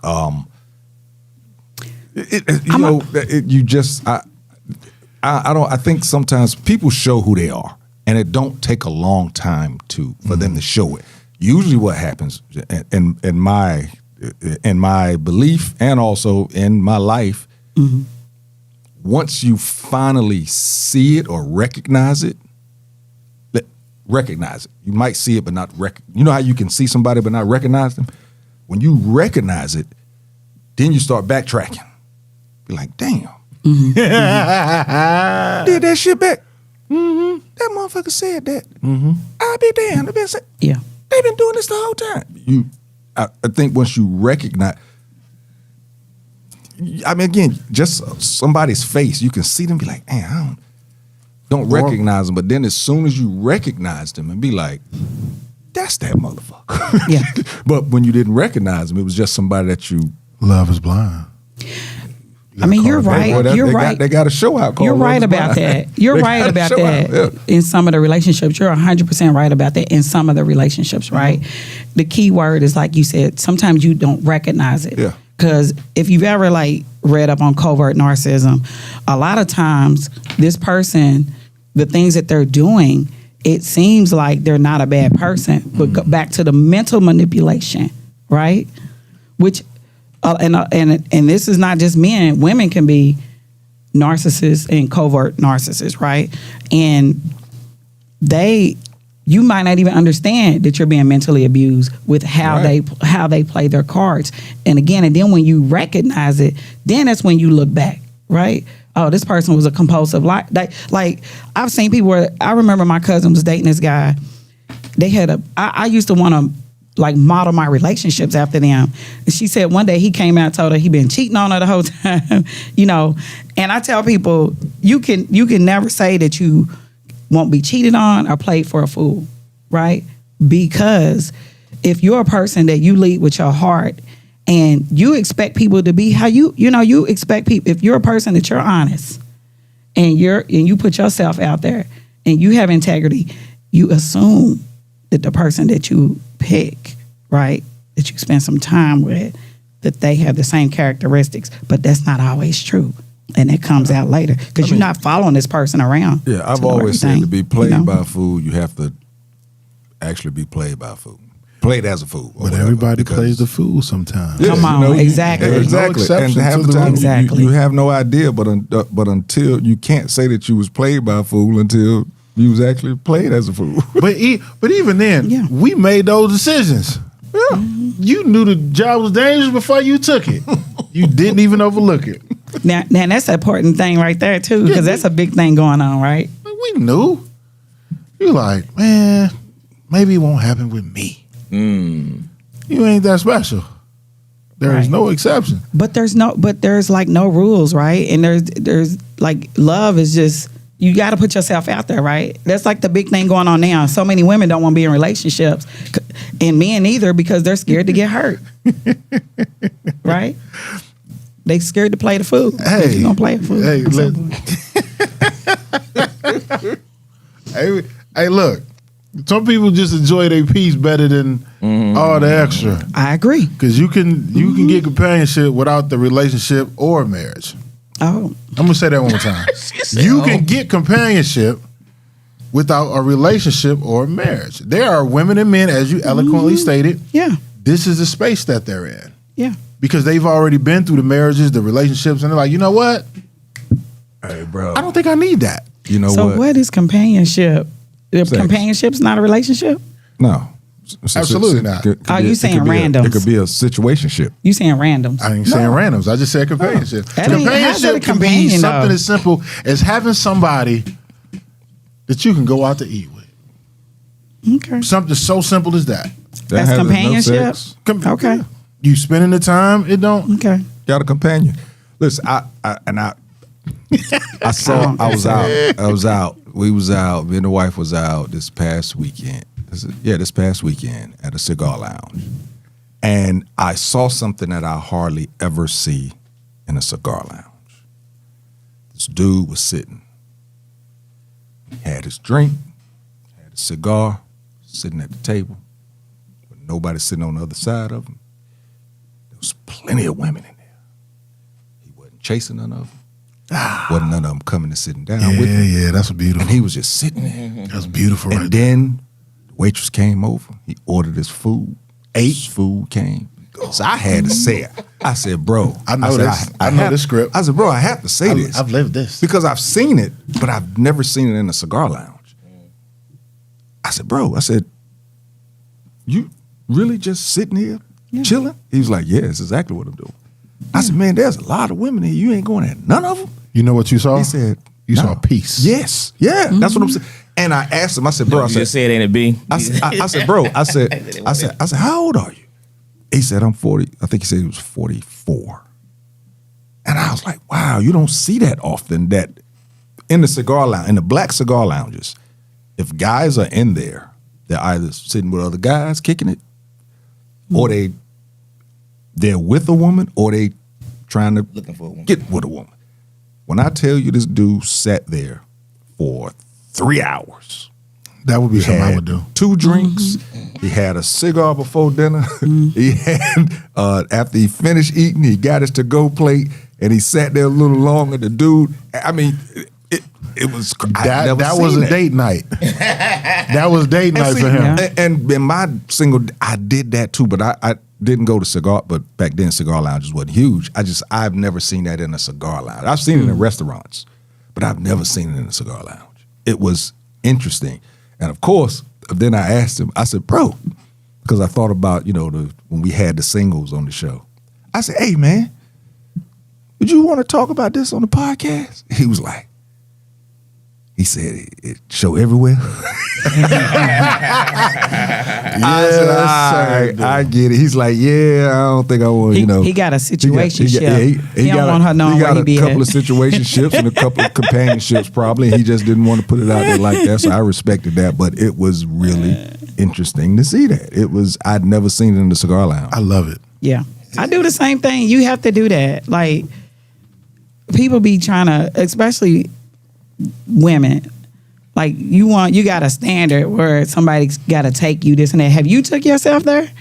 I think sometimes people show who they are, and it don't take a long time for them to show it. usually what happens in my belief and also in my life, once you finally see it or recognize it, recognize it. You might see it, but not you know how you can see somebody but not recognize them? When you recognize it, then you start backtracking. Be like, damn. Did that shit back. That motherfucker said that. I'll be damned. Yeah. They've been doing this the whole time. I think once you recognize, I mean, again, just somebody's face, you can see them, be like, man, I don't recognize them. But then as soon as you recognize them and be like, that's that motherfucker. Yeah. But when you didn't recognize them, it was just somebody that you. Love is blind. I mean, you're right. You're right. They got a show out called You're right about that. You're right about that in some of the relationships. You're 100% right about that in some of the relationships, right? The key word is, like you said, sometimes you don't recognize it. Yeah. Because if you've ever read up on covert narcissism, a lot of times this person, the things that they're doing, it seems like they're not a bad person, but go back to the mental manipulation, right? Which and this is not just men. Women can be narcissists and covert narcissists, right? And you might not even understand that you're being mentally abused with how they play their cards. And then when you recognize it, then that's when you look back, right? Oh, this person was a compulsive like I've seen people where I remember my cousin was dating this guy. They had I used to want to model my relationships after them. And she said one day he came out and told her he'd been cheating on her the whole time, And I tell people, you can never say that you won't be cheated on or played for a fool, right? Because if you're a person that you lead with your heart and you expect people to be how you expect people, if you're a person that you're honest and you put yourself out there and you have integrity, you assume that the person that you pick, right, that you spend some time with, that they have the same characteristics, but that's not always true. And it comes out later because you're not following this person around. Yeah, I've always said to be played by a fool, you have to actually be played by a fool. Played as a fool. But everybody plays the fool sometimes. Yeah, Come on, exactly. Exactly. No and half the time exactly. you have no idea, but until you can't say that you was played by a fool until you was actually played as a fool. But even then, we made those decisions. Yeah. You knew the job was dangerous before you took it. You didn't even overlook it. Now that's an important thing right there too, because that's a big thing going on, right? We knew. You're like, man, maybe it won't happen with me. You ain't that special. There's no exception. But there's no rules, right? And there's love is just, you got to put yourself out there, right? That's like the big thing going on now. So many women don't want to be in relationships, and men either, because they're scared to get hurt, right? They scared to play the fool. Hey, you gonna play a fool? Hey, look. Some people just enjoy their peace better than all the extra. I agree. Because you can get companionship without the relationship or marriage. Oh, I'm gonna say that one more time. You can get companionship without a relationship or marriage. There are women and men, as you eloquently stated. Yeah. This is the space that they're in. Yeah. Because they've already been through the marriages, the relationships, and they're like, you know what? Hey, bro. I don't think I need that. You know So what is companionship? If Sex. companionship's not a relationship? No. Absolutely not. You saying randoms? It could be a situationship. You saying randoms? I ain't saying randoms. I just said companionship. That ain't- how's that a Companionship can be companion, something though? as simple as having somebody that you can go out to eat with. Okay. Something so simple as that. That's has no companionship? sex. Okay. You spending the time, it don't. Okay. Got a companion. Listen, I was out. We was out. Me and the wife was out this past weekend. This past weekend at a cigar lounge. And I saw something that I hardly ever see in a cigar lounge. This dude was sitting. He had his drink, had a cigar, sitting at the table, but nobody sitting on the other side of him. There was plenty of women in there. He wasn't chasing none of them. Wasn't none of them coming and sitting down with him. Yeah, that's beautiful. And he was just sitting there. That's beautiful And right then the Waitress came over. He ordered his food. His food came. So I had to say it. I said, bro. I know this. I know this script. I said, bro, I have to say this. I've lived this. Because I've seen it, but I've never seen it in a cigar lounge. I said, bro, you really just sitting here chilling? He was like, yeah, it's exactly what I'm doing. I said, man, there's a lot of women here. You ain't going at none of them? You know what you saw? He said, you saw peace. Yes. Yeah, that's what I'm saying. And I asked him, I said, bro, You just said, ain't it, B? I said, bro, I said, how old are you? He said, I'm 40. I think he said he was 44. And I was like, wow, you don't see that often that in the cigar lounge, in the black cigar lounges, if guys are in there, they're either sitting with other guys kicking it, or they're with a woman, or they trying to Looking for a woman. get with a woman. When I tell you this dude sat there for 3 hours. That would be something I Had would do. 2 drinks. He had a cigar before dinner. He had, after he finished eating, he got his to-go plate, and he sat there a little longer. The dude, I mean, it was, That was a date night. That was date night for him. And in my single, I did that too, but I didn't go to cigar, but back then cigar lounges wasn't huge. I've never seen that in a cigar lounge. I've seen it in restaurants, but I've never seen it in a cigar lounge. It was interesting. And of course, then I asked him, I said, bro, because I thought about, when we had the singles on the show. I said, hey, man, would you want to talk about this on the podcast? He was like, he said, it show everywhere. I said, all right, I get it. He's like, yeah, I don't think I want, He got a situation ship. He don't got want her knowing where he be a couple at. of situationships and a couple of companionships probably. He just didn't want to put it out there like that, so I respected that. But it was really interesting to see that. I'd never seen it in the cigar lounge. I love it. Yeah. I do the same thing. You have to do that. Like, people be trying to, especially women, like you got a standard where somebody's got to take you this and that. Have you took yourself there?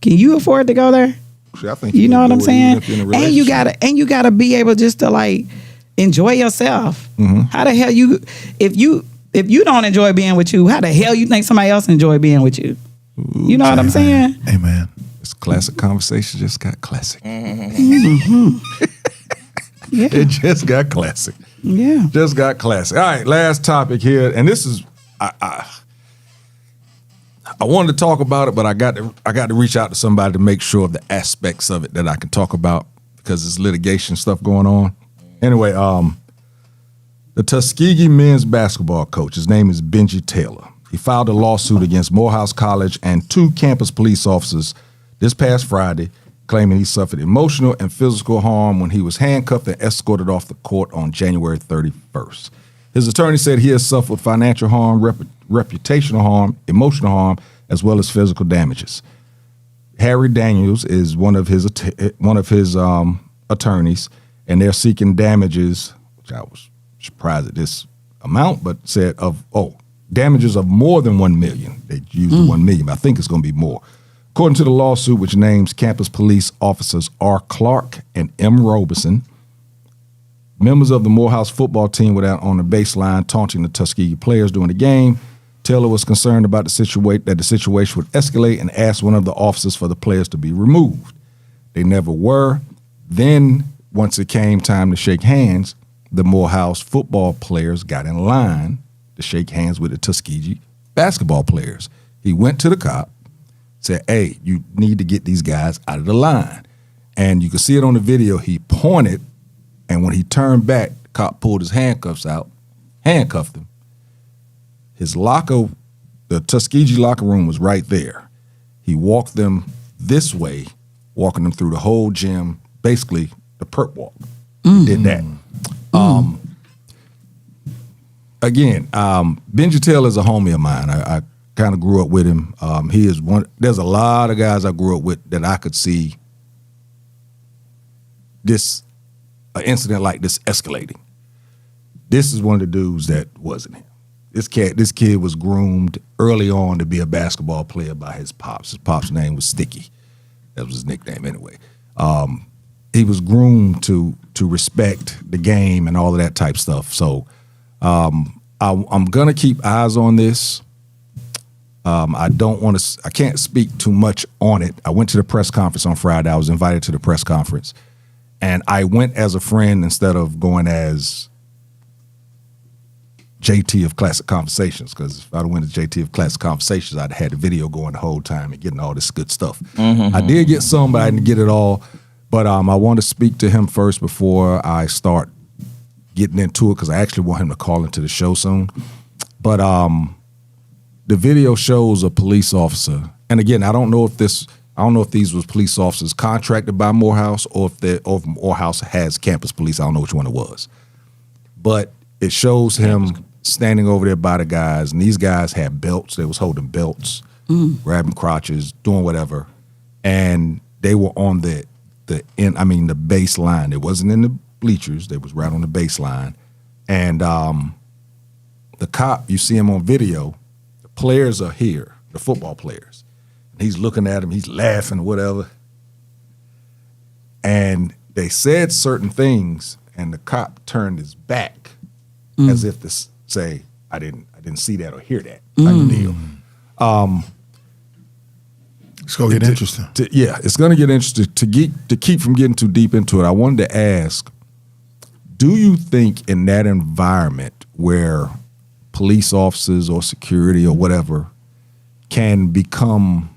Can you afford to go there? I think You know what can I'm do it saying? even if you're in a And you gotta be able just to like enjoy yourself. How the hell if you don't enjoy being with you, how the hell you think somebody else enjoy being with you? You know what I'm saying? Amen. This classic conversation just got classic. Yeah. It just got classic. Yeah. Just got classic. All right, last topic here, and this is I wanted to talk about it, but I got to reach out to somebody to make sure of the aspects of it that I can talk about because there's litigation stuff going on. Anyway, the Tuskegee men's basketball coach, his name is Benji Taylor. He filed a lawsuit against Morehouse College and 2 campus police officers this past Friday, claiming he suffered emotional and physical harm when he was handcuffed and escorted off the court on January 31st. His attorney said he has suffered financial harm, reputational harm, emotional harm, as well as physical damages. Harry Daniels is one of his attorneys, and they're seeking damages, which I was surprised at this amount, but said damages of more than $1 million. They used $1 million, but I think it's going to be more. According to the lawsuit, which names campus police officers R. Clark and M. Robeson, members of the Morehouse football team were out on the baseline taunting the Tuskegee players during the game. Taylor was concerned about that the situation would escalate and asked one of the officers for the players to be removed. They never were. Then, once it came time to shake hands, the Morehouse football players got in line to shake hands with the Tuskegee basketball players. He went to the cop, said, hey, you need to get these guys out of the line. And you can see it on the video. He pointed, and when he turned back, the cop pulled his handcuffs out, handcuffed him. His locker, the Tuskegee locker room was right there. He walked them this way, walking them through the whole gym, basically the perp walk. He did that. Again, Benji Taylor is a homie of mine. I kind of grew up with him. He is one. There's a lot of guys I grew up with that I could see an incident like this escalating. This is one of the dudes that wasn't him. This kid was groomed early on to be a basketball player by his pops. His pop's name was Sticky. That was his nickname anyway. He was groomed to respect the game and all of that type stuff. So I'm gonna keep eyes on this. I can't speak too much on it. I went to the press conference on Friday. I was invited to the press conference. And I went as a friend instead of going as JT of Classic Konversations, because if I'd went as JT of Classic Konversations, I'd had the video going the whole time and getting all this good stuff. I did get some, but I didn't get it all. But I want to speak to him first before I start getting into it, because I actually want him to call into the show soon. But the video shows a police officer, and again, I don't know if these was police officers contracted by Morehouse or if Morehouse has campus police. I don't know which one it was. But it shows him standing over there by the guys, and these guys had belts. They was holding belts, grabbing crotches, doing whatever. And they were on the baseline. It wasn't in the bleachers. They was right on the baseline. And the cop, you see him on video, the players are here, the football players. And he's looking at him, he's laughing, whatever. And they said certain things, and the cop turned his back as if to say, I didn't see that or hear that type of deal. It's gonna get interesting. It's gonna get interesting. To keep from getting too deep into it, I wanted to ask, do you think in that environment where police officers or security or whatever can become,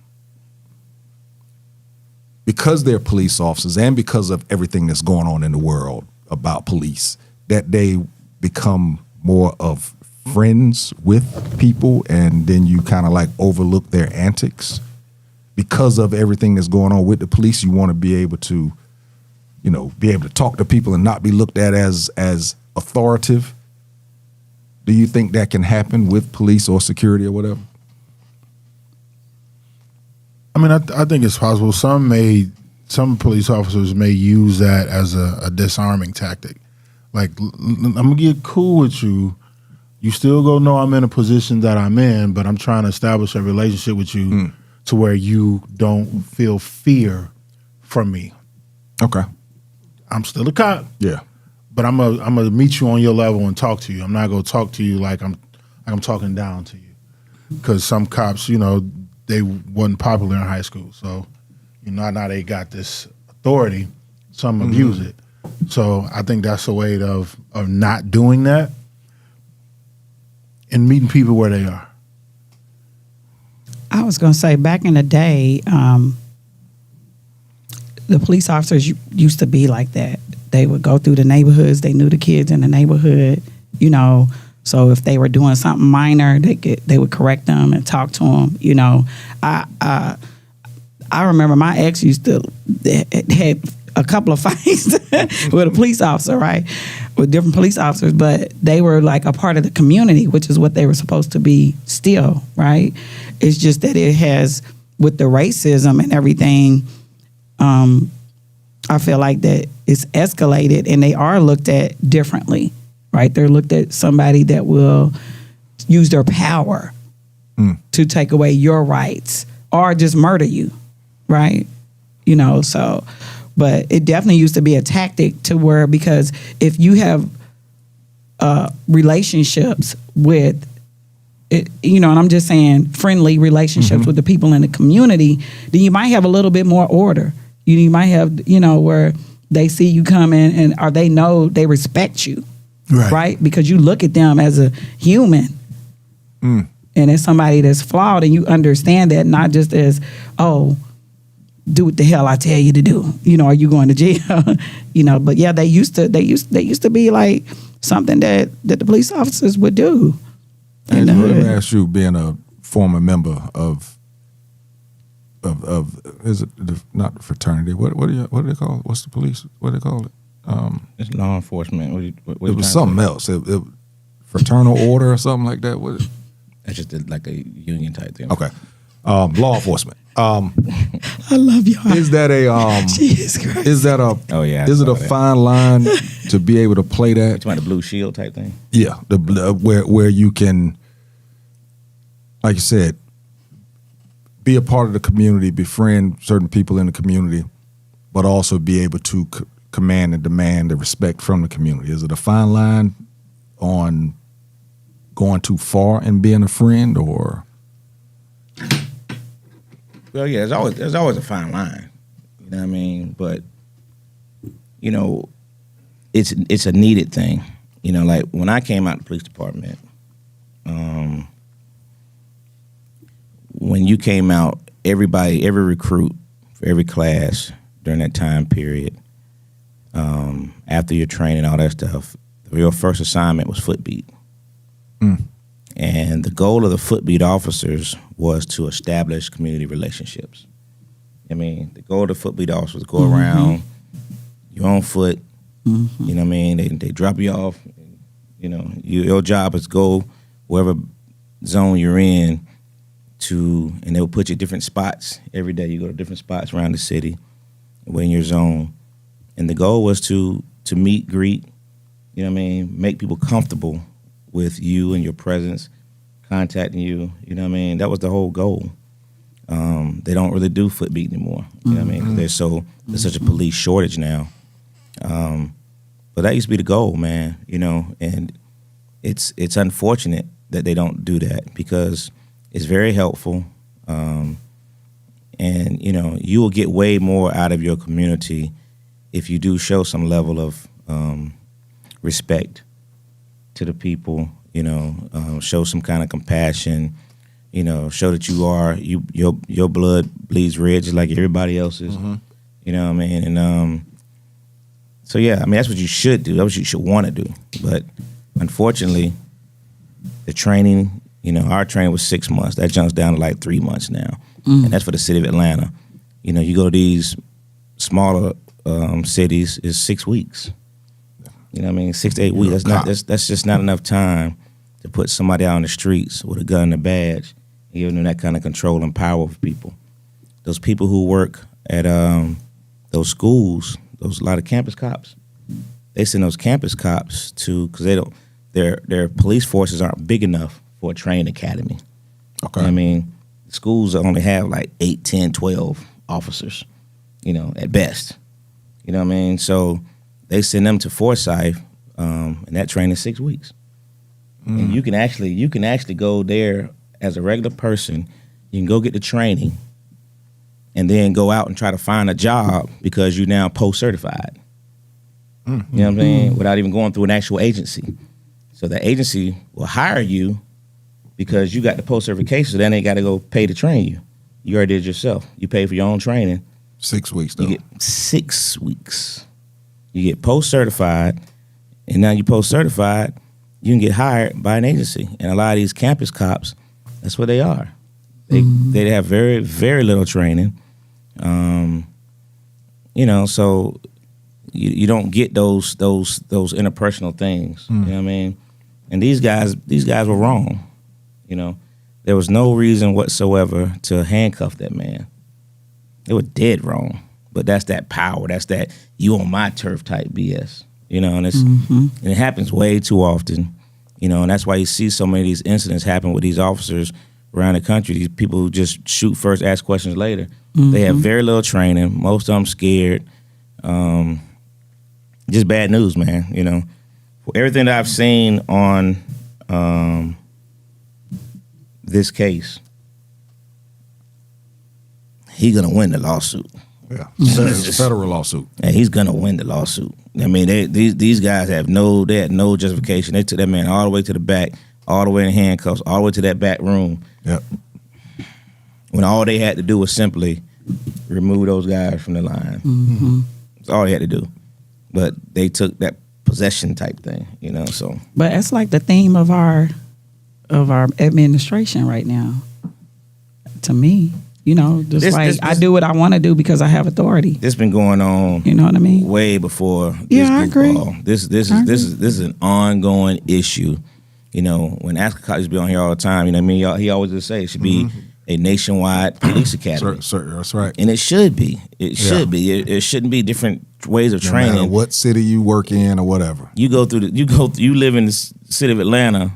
because they're police officers and because of everything that's going on in the world about police, that they become more of friends with people, and then you kind of like overlook their antics because of everything that's going on with the police? You want to be able to, be able to talk to people and not be looked at as authoritative. Do you think that can happen with police or security or whatever? I mean, I think it's possible. Some police officers may use that as a disarming tactic. Like, I'm gonna get cool with you. You still go know I'm in a position that I'm in, but I'm trying to establish a relationship with you to where you don't feel fear from me. Okay. I'm still a cop. Yeah. But I'm gonna meet you on your level and talk to you. I'm not gonna talk to you like I'm talking down to you. Because some cops, they wasn't popular in high school. So, now they got this authority. Some abuse it. So I think that's a way of not doing that and meeting people where they are. I was going to say, back in the day, the police officers used to be like that. They would go through the neighborhoods. They knew the kids in the neighborhood, So if they were doing something minor, they would correct them and talk to them. I remember my ex used to had a couple of fights with a police officer, right? With different police officers, but they were like a part of the community, which is what they were supposed to be still, right? It's just that it has, with the racism and everything, I feel like that it's escalated and they are looked at differently, right? They're looked at somebody that will use their power to take away your rights or just murder you, right? So, but it definitely used to be a tactic to where, because if you have relationships with, and I'm just saying friendly relationships with the people in the community, then you might have a little bit more order. You might have, where they see you come in or they know they respect you, right? Because you look at them as a human and as somebody that's flawed, and you understand that not just as, do what the hell I tell you to do, are you going to jail? But yeah, they used to be like something that the police officers would do. And let me ask you, being a former member of is it not the fraternity? What do they call it? What's the police? What do they call it? It's law enforcement. It was something else. It fraternal order or something like that. What? That's just like a union type thing. Okay. Law enforcement. I love y'all. Is that a Jesus Christ. Is that a is it a fine line to be able to play that? It's like the blue shield type thing. Yeah, where you can, like you said, be a part of the community, befriend certain people in the community, but also be able to command and demand the respect from the community. Is it a fine line on going too far and being a friend, or? Well, yeah, there's always a fine line. You know what I mean? But you know, it's a needed thing. You know, like when I came out of the police department, when you came out, every recruit for every class during that time period, after your training, all that stuff, your first assignment was footbeat. And the goal of the footbeat officers was to establish community relationships. I mean, the goal of the footbeat officers was to go around, you're on foot, you know what I mean? They drop you off. You know, your job is go wherever zone you're in and they'll put you at different spots. Every day you go to different spots around the city, in your zone. And the goal was to meet, greet, you know what I mean, make people comfortable with you and your presence, contacting you, you know what I mean? That was the whole goal. They don't really do foot beat anymore, you know what I mean? There's such a police shortage now. But that used to be the goal, man, you know, and it's unfortunate that they don't do that because it's very helpful. And, you know, you will get way more out of your community if you do show some level of respect to the people, you know, show some kind of compassion, you know, show that your blood bleeds red just like everybody else's, you know what I mean? And so, yeah, I mean, that's what you should do. That's what you should want to do. But unfortunately, the training, you know, our training was 6 months. That jumps down to like 3 months now. And that's for the city of Atlanta. You know, you go to these smaller cities, it's 6 weeks. You know what I mean? 6 to 8 weeks. That's just not enough time to put somebody out on the streets with a gun and a badge and giving them that kind of control and power over people. Those people who work at those schools, a lot of campus cops, they send those campus cops because their police forces aren't big enough for a training academy. Okay. I mean, schools only have like 8, 10, 12 officers, you know, at best. You know what I mean? So they send them to Forsyth, and that training is 6 weeks. And you can actually go there as a regular person. You can go get the training and then go out and try to find a job because you're now post-certified. You know what I'm saying? Without even going through an actual agency. So the agency will hire you because you got the post-certification, so then they got to go pay to train you. You already did it yourself. You pay for your own training. 6 weeks, though. You get 6 weeks. You get post-certified, and now you post-certified, you can get hired by an agency. And a lot of these campus cops, that's what they are. They have very, very little training. You know, so you don't get those interpersonal things. You know what I mean? And these guys were wrong. You know, there was no reason whatsoever to handcuff that man. They were dead wrong. But that's that power. That's that you on my turf type BS. You know, and and it happens way too often. You know, and that's why you see so many of these incidents happen with these officers around the country. These people who just shoot first, ask questions later. They have very little training. Most of them scared. Just bad news, man. You know, for everything that I've seen on this case, he's gonna win the lawsuit. Yeah, it's a federal lawsuit. And he's gonna win the lawsuit. I mean, these guys had no justification. They took that man all the way to the back, all the way in handcuffs, all the way to that back room. Yep. When all they had to do was simply remove those guys from the line. That's all they had to do. But they took that possession type thing, you know. So, but it's like the theme of our administration right now. To me, you know, I do what I want to do because I have authority. This been going on. You know what I mean? Way before. Yeah, I agree. This is an ongoing issue. You know, when Ascot used to be on here all the time, you know what I mean? He always would say it should be a nationwide police academy. That's right. And it should be. It should be. It shouldn't be different ways of training. No matter what city you work in or whatever. You live in the city of Atlanta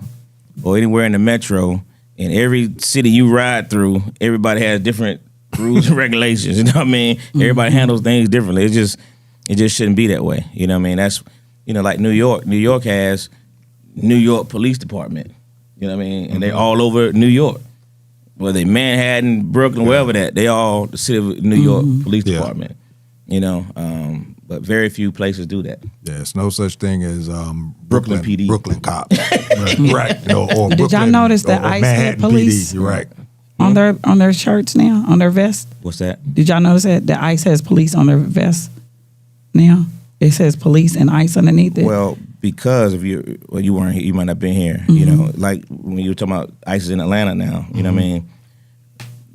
or anywhere in the metro, and every city you ride through, everybody has different rules and regulations. You know what I mean? Everybody handles things differently. It just shouldn't be that way. You know what I mean? That's, you know, like New York. New York has New York Police Department. You know what I mean? And they're all over New York. whether they Manhattan, Brooklyn, wherever they all the city of New York Police Yeah. Department. You know, but very few places do that. There's no such thing as Brooklyn PD. Brooklyn cops. Right. Or Did y'all Brooklyn, notice that or ICE had Manhattan police? PD. You're right. On their shirts now, on their vests. What's that? Did y'all notice that the ICE has police on their vests now? It says police and ICE underneath it. Well, because if you weren't here, you might not have been here. You know, like when you were talking about ICE is in Atlanta now. You know what I mean?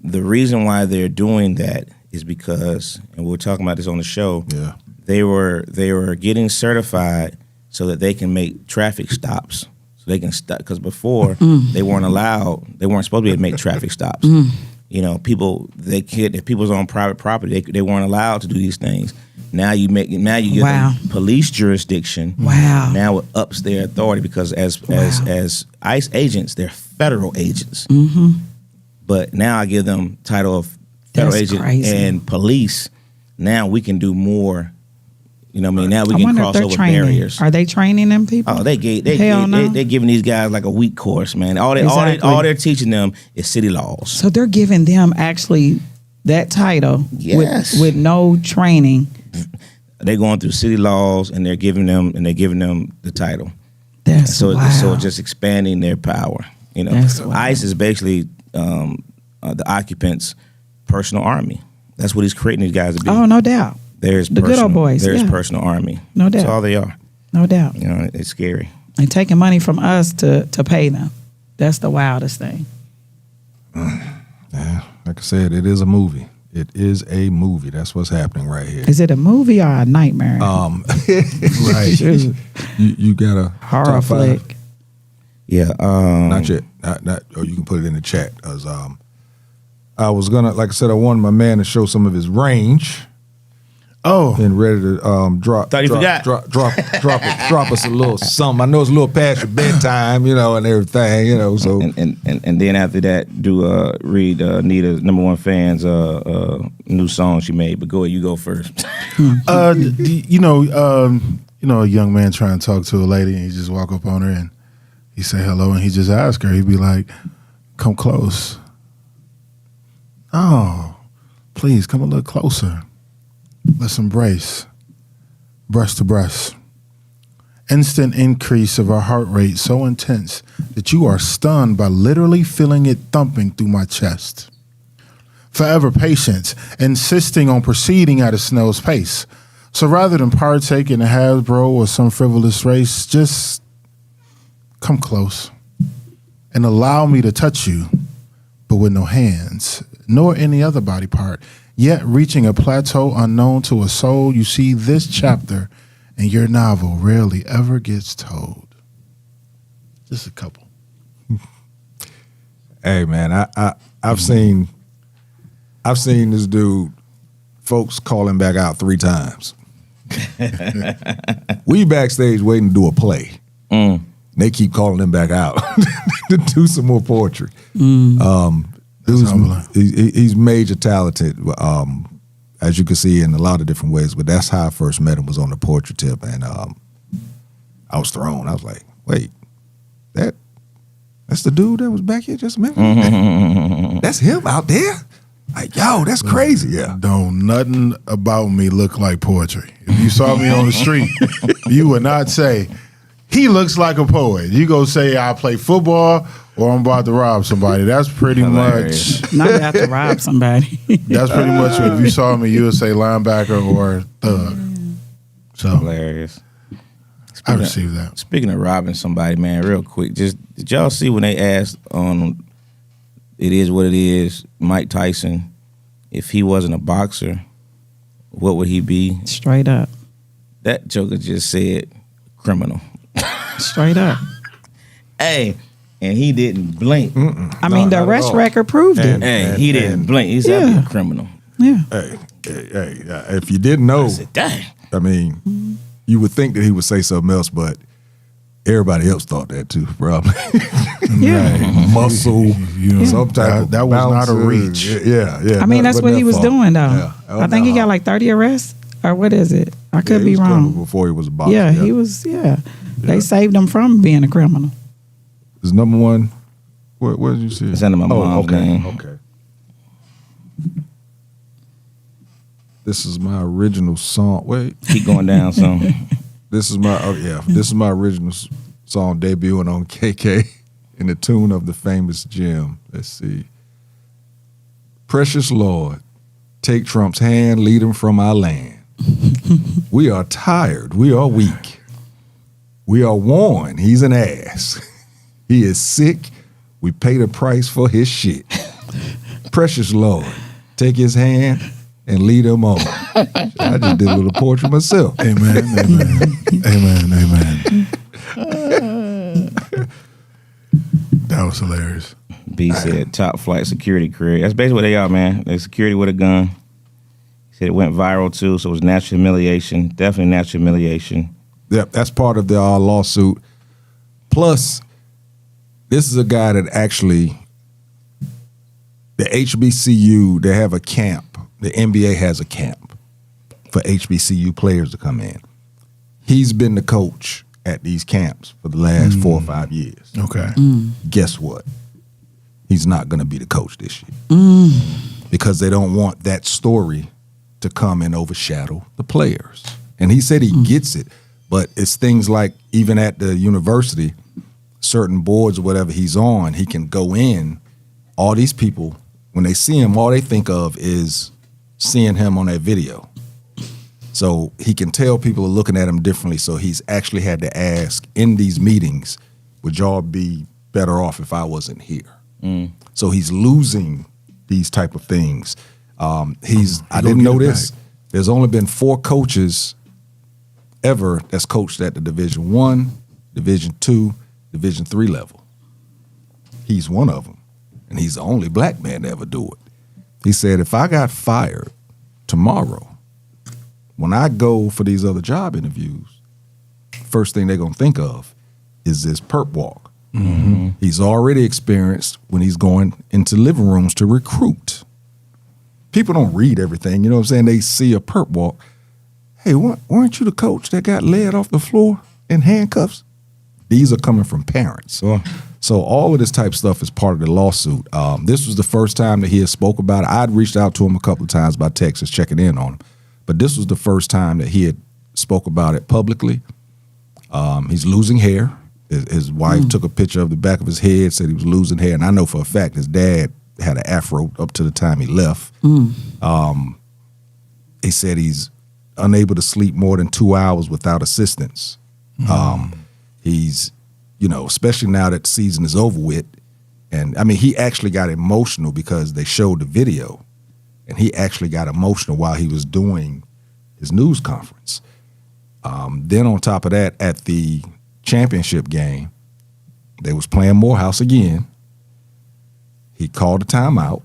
The reason why they're doing that is because, and we were talking about this on the show. Yeah. They were getting certified so that they can make traffic stops. So they can stop, because before they weren't supposed to be able to make traffic stops. You know, if people's on private property, they weren't allowed to do these things. Now you give Wow. them police jurisdiction. Wow. Now it ups their authority because as ICE agents, they're federal agents. But now I give them title of federal That's agent crazy. and police. Now we can do more. You know what I mean? Now we I can wonder if cross they're over training. barriers. Are they training them people? Oh, they're giving these guys like a week course, man. All Exactly. they're teaching them is city laws. So they're giving them actually that title Yes. with no training. They're going through city laws and they're giving them the title. That's So wow. so it's just expanding their power. You know, That's wild. ICE is basically the occupant's personal army. That's what he's creating these guys to be. Oh, no doubt. There's the good old boys, There's yeah. personal army. No doubt. That's all they are. No doubt. You know, it's scary. And taking money from us to pay them. That's the wildest thing. Yeah. Like I said, it is a movie. It is a movie. That's what's happening right here. Is it a movie or a nightmare? Right. you got a Horror top five? flick. Yeah. Not yet. Not. Or you can put it in the chat. Cause I was gonna, like I said, I wanted my man to show some of his range. Oh, And ready to drop. Thought you forgot. Drop us a little something. I know it's a little past your bedtime, you know, and everything, you know. So And then after that, read Nita's #1 fan's new song she made. But go ahead, you go first. you know, a young man trying to talk to a lady, and he just walk up on her and he say hello, and he just ask her. He'd be like, "Come close." Oh, please come a little closer. Let's embrace, breast to breast. Instant increase of our heart rate so intense that you are stunned by literally feeling it thumping through my chest. Forever patience, insisting on proceeding at a snail's pace. So rather than partake in a Hasbro or some frivolous race, just come close and allow me to touch you, but with no hands, nor any other body part, yet reaching a plateau unknown to a soul. You see, this chapter in your novel rarely ever gets told. Just a couple. hey man, I've seen this dude, folks call him back out 3 times. We backstage waiting to do a play. They keep calling him back out to do some more poetry. He's major talented, as you can see in a lot of different ways. But that's how I first met him, was on the poetry tip, and I was thrown. I was like, "Wait, that's the dude that was back here just a minute? That's him out there? Like, yo, that's crazy." Yeah. Don't nothing about me look like poetry. If you saw me on the street, you would not say, he looks like a poet. You go say, I play football or I'm about to rob somebody. That's pretty much. Not about to rob somebody. That's pretty much what, if you saw me, you would say linebacker or thug. So Hilarious. I received that. Speaking of robbing somebody, man, real quick, just did y'all see when they asked on It Is What It Is, Mike Tyson, if he wasn't a boxer, what would he be? Straight up. That joker just said criminal. Straight up. Hey, and he didn't blink. I mean, the arrest record proved it. Hey, he didn't blink. He said, I'd be a criminal. Yeah. Hey, if you didn't know, I said, dang. I mean, you would think that he would say something else, but everybody else thought that too, probably. Yeah. Muscle, You know, some type of that was not a bouncer. reach. Yeah. I mean, that's what he was doing, though. Yeah. I think he got like 30 arrests, or what is it? I could be he was wrong. criminal before he was a boxer. Yeah, he was. Yeah, they saved him from being a criminal. His #1 Where did you see it? It's under my mom's name. Okay. This is my original song. Wait. Keep going down some. This is my This is my original song debuting on KK in the tune of the famous Jim. Let's see. Precious Lord, take Trump's hand, lead him from our land. We are tired. We are weak. We are worn. He's an ass. He is sick. We pay the price for his shit. Precious Lord, take his hand and lead him on. I just did a little poetry myself. Amen, amen, amen, amen. That was hilarious. B said top flight security career. That's basically what they are, man. They security with a gun. He said it went viral too, so it was natural humiliation. Definitely natural humiliation. Yep, that's part of the lawsuit. Plus, this is a guy that actually, the HBCU, they have a camp. The NBA has a camp for HBCU players to come in. He's been the coach at these camps for the last 4 or 5 years. Okay. Guess what? He's not going to be the coach this year because they don't want that story to come and overshadow the players. And he said he gets it, but it's things like even at the university, certain boards or whatever he's on, he can go in. All these people, when they see him, all they think of is seeing him on that video. So he can tell people are looking at him differently. So he's actually had to ask in these meetings, would y'all be better off if I wasn't here? So he's losing these type of things. I didn't know this. There's only been 4 coaches ever that's coached at the Division I, Division II, Division III level. He's one of them, and he's the only black man to ever do it. He said, if I got fired tomorrow, when I go for these other job interviews, first thing they're going to think of is this perp walk. He's already experienced when he's going into living rooms to recruit. People don't read everything, you know what I'm saying? They see a perp walk. Hey, weren't you the coach that got led off the floor in handcuffs? These are coming from parents. So all of this type of stuff is part of the lawsuit. This was the first time that he had spoke about it. I'd reached out to him a couple of times by text, just checking in on him. But this was the first time that he had spoke about it publicly. He's losing hair. His wife took a picture of the back of his head, said he was losing hair. And I know for a fact his dad had an afro up to the time he left. He said he's unable to sleep more than 2 hours without assistance. He's, especially now that the season is over with. And I mean, he actually got emotional because they showed the video, and he actually got emotional while he was doing his news conference. Then on top of that, at the championship game, they was playing Morehouse again. He called a timeout.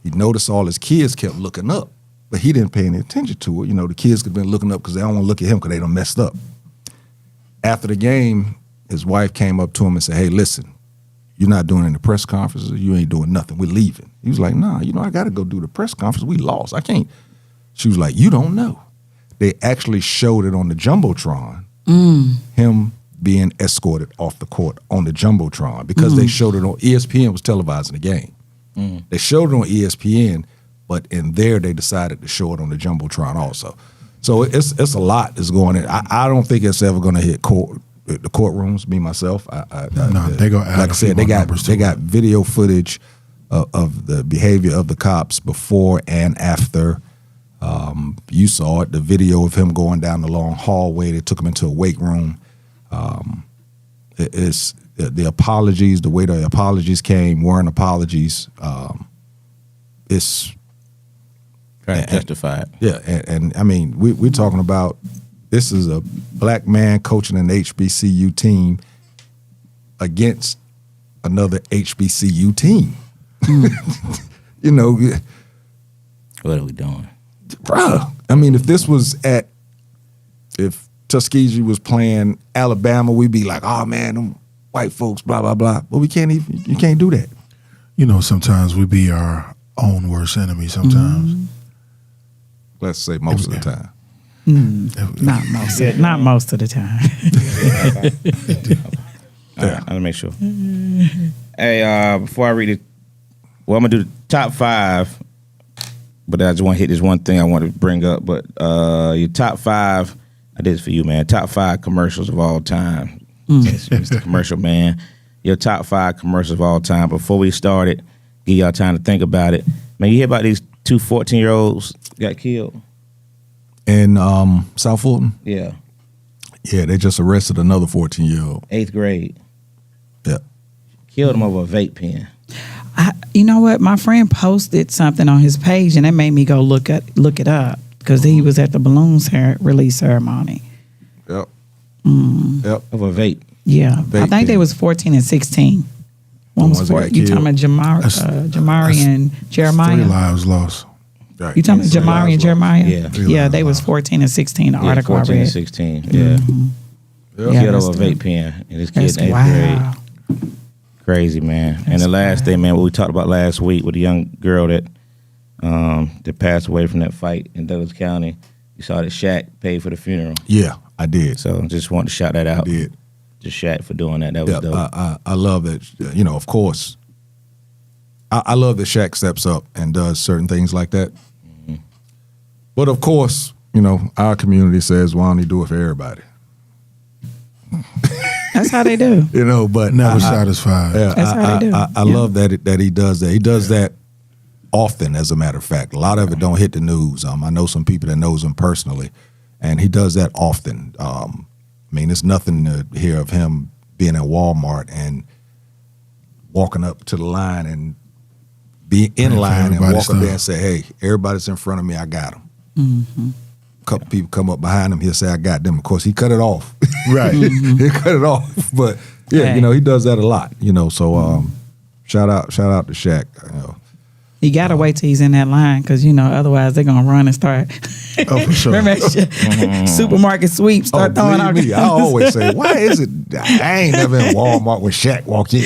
He noticed all his kids kept looking up, but he didn't pay any attention to it. The kids could have been looking up because they don't want to look at him because they done messed up. After the game, his wife came up to him and said, hey, listen, you're not doing any press conferences. You ain't doing nothing. We're leaving. He was like, nah, I got to go do the press conference. We lost. I can't. She was like, you don't know. They actually showed it on the Jumbotron, him being escorted off the court on the Jumbotron because they showed it on ESPN was televising the game. They showed it on ESPN, but in there they decided to show it on the Jumbotron also. So it's a lot that's going in. I don't think it's ever going to hit the courtrooms. Me myself, They go. Like I said, they got video footage of the behavior of the cops before and after. You saw it, the video of him going down the long hallway. They took him into a weight room. It's the apologies, the way the apologies came weren't apologies. It's Trying to testify. Yeah, and I mean, we're talking about this is a black man coaching an HBCU team against another HBCU team. What are we doing? Bruh, I mean, if Tuskegee was playing Alabama, we'd be like, oh man, them white folks, blah, blah, blah. But you can't do that. Sometimes we be our own worst enemy sometimes. Let's say most of the time. Not most of the time. All right, let me make sure. Hey, before I read it, I'm gonna do the top 5. But I just want to hit this one thing I want to bring up. But your top 5, I did this for you, man. Top 5 commercials of all time. Mr. Commercial Man. Your top 5 commercials of all time. Before we started, give y'all time to think about it. Man, you hear about these 2 14-year-olds got killed? In South Fulton? Yeah. Yeah, they just arrested another 14-year-old. 8th grade. Yeah. Killed him over a vape pen. You know what? My friend posted something on his page, and that made me go look it up because he was at the balloons release ceremony. Yep. Of a vape. Yeah, Vape I think they pen. was 14 and 16. One was ones that got 14. You talking about Jamari and Jeremiah? 3 lives lost. Right. You talking about Three Jamari lives and lost. Jeremiah? Yeah. Yeah, they was 14 and 16. The Yeah, article 14 I and read. 16. Yeah. Yep. Yeah, Killed that's over a vape pen. And this kid That's in 8th wow. grade. Crazy, man. And the last thing, man, what we talked about last week with the young girl that passed away from that fight in Douglas County. You saw that Shaq paid for the funeral. Yeah, I did. So just wanted to shout that out. I did. To Shaq for doing that. That was Yeah, dope. I love that. You know, of course, I love that Shaq steps up and does certain things like that. Mm-hmm. But of course, you know, our community says, "Why don't he do it for everybody?" That's how they do. You know, but Never satisfied. Yeah, That's how they do. I love that he does that. He does that often, as a matter of fact. A lot of it don't hit the news. I know some people that knows him personally, and he does that often. I mean, it's nothing to hear of him being at Walmart and walking up to the line and be in line and walk up there and say, "Hey, everybody's in front of me. I got them." Mm-hmm. A couple people come up behind him. He'll say, "I got them." Of course, he cut it off. Right. He cut it off. But yeah, Hey. you know, he does that a lot. You know, so shout out to Shaq. You know. You gotta wait till he's in that line because you know otherwise they're gonna run and start. Oh, for sure. Remember that shit? Supermarket sweep start throwing out. Believe me, I always say, why is it? I ain't never in Walmart when Shaq walk in.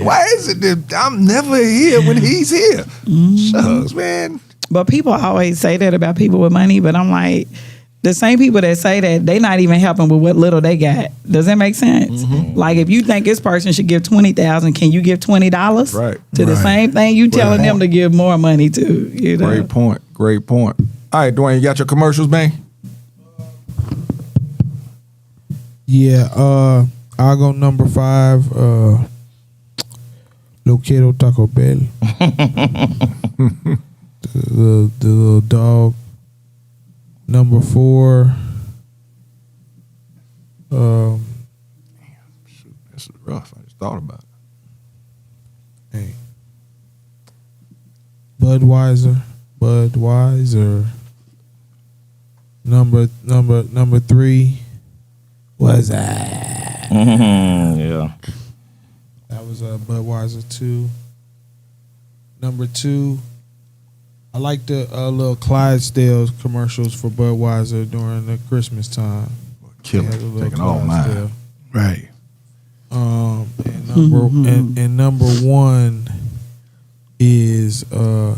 why is it that I'm never here when he's here? Shucks, man. But people always say that about people with money, but I'm like, the same people that say that, they not even helping with what little they got. Does that make sense? Like if you think this person should give $20,000, can you give $20? Right. To the Right. same thing you telling them to give more money to. You know? Great point. Great point. All right, Dwayne, you got your commercials, man? Yeah, I'll go number 5. Lo quiero Taco Bell. the little dog. Number 4. This is rough. I just thought about it. Hey. Budweiser. Number 3 was that. Yeah. That was Budweiser 2. Number 2, I like the little Clydesdale commercials for Budweiser during the Christmas time. Kill They had a it. little Taking all mine. Clydesdale. Right. And number 1 is I'm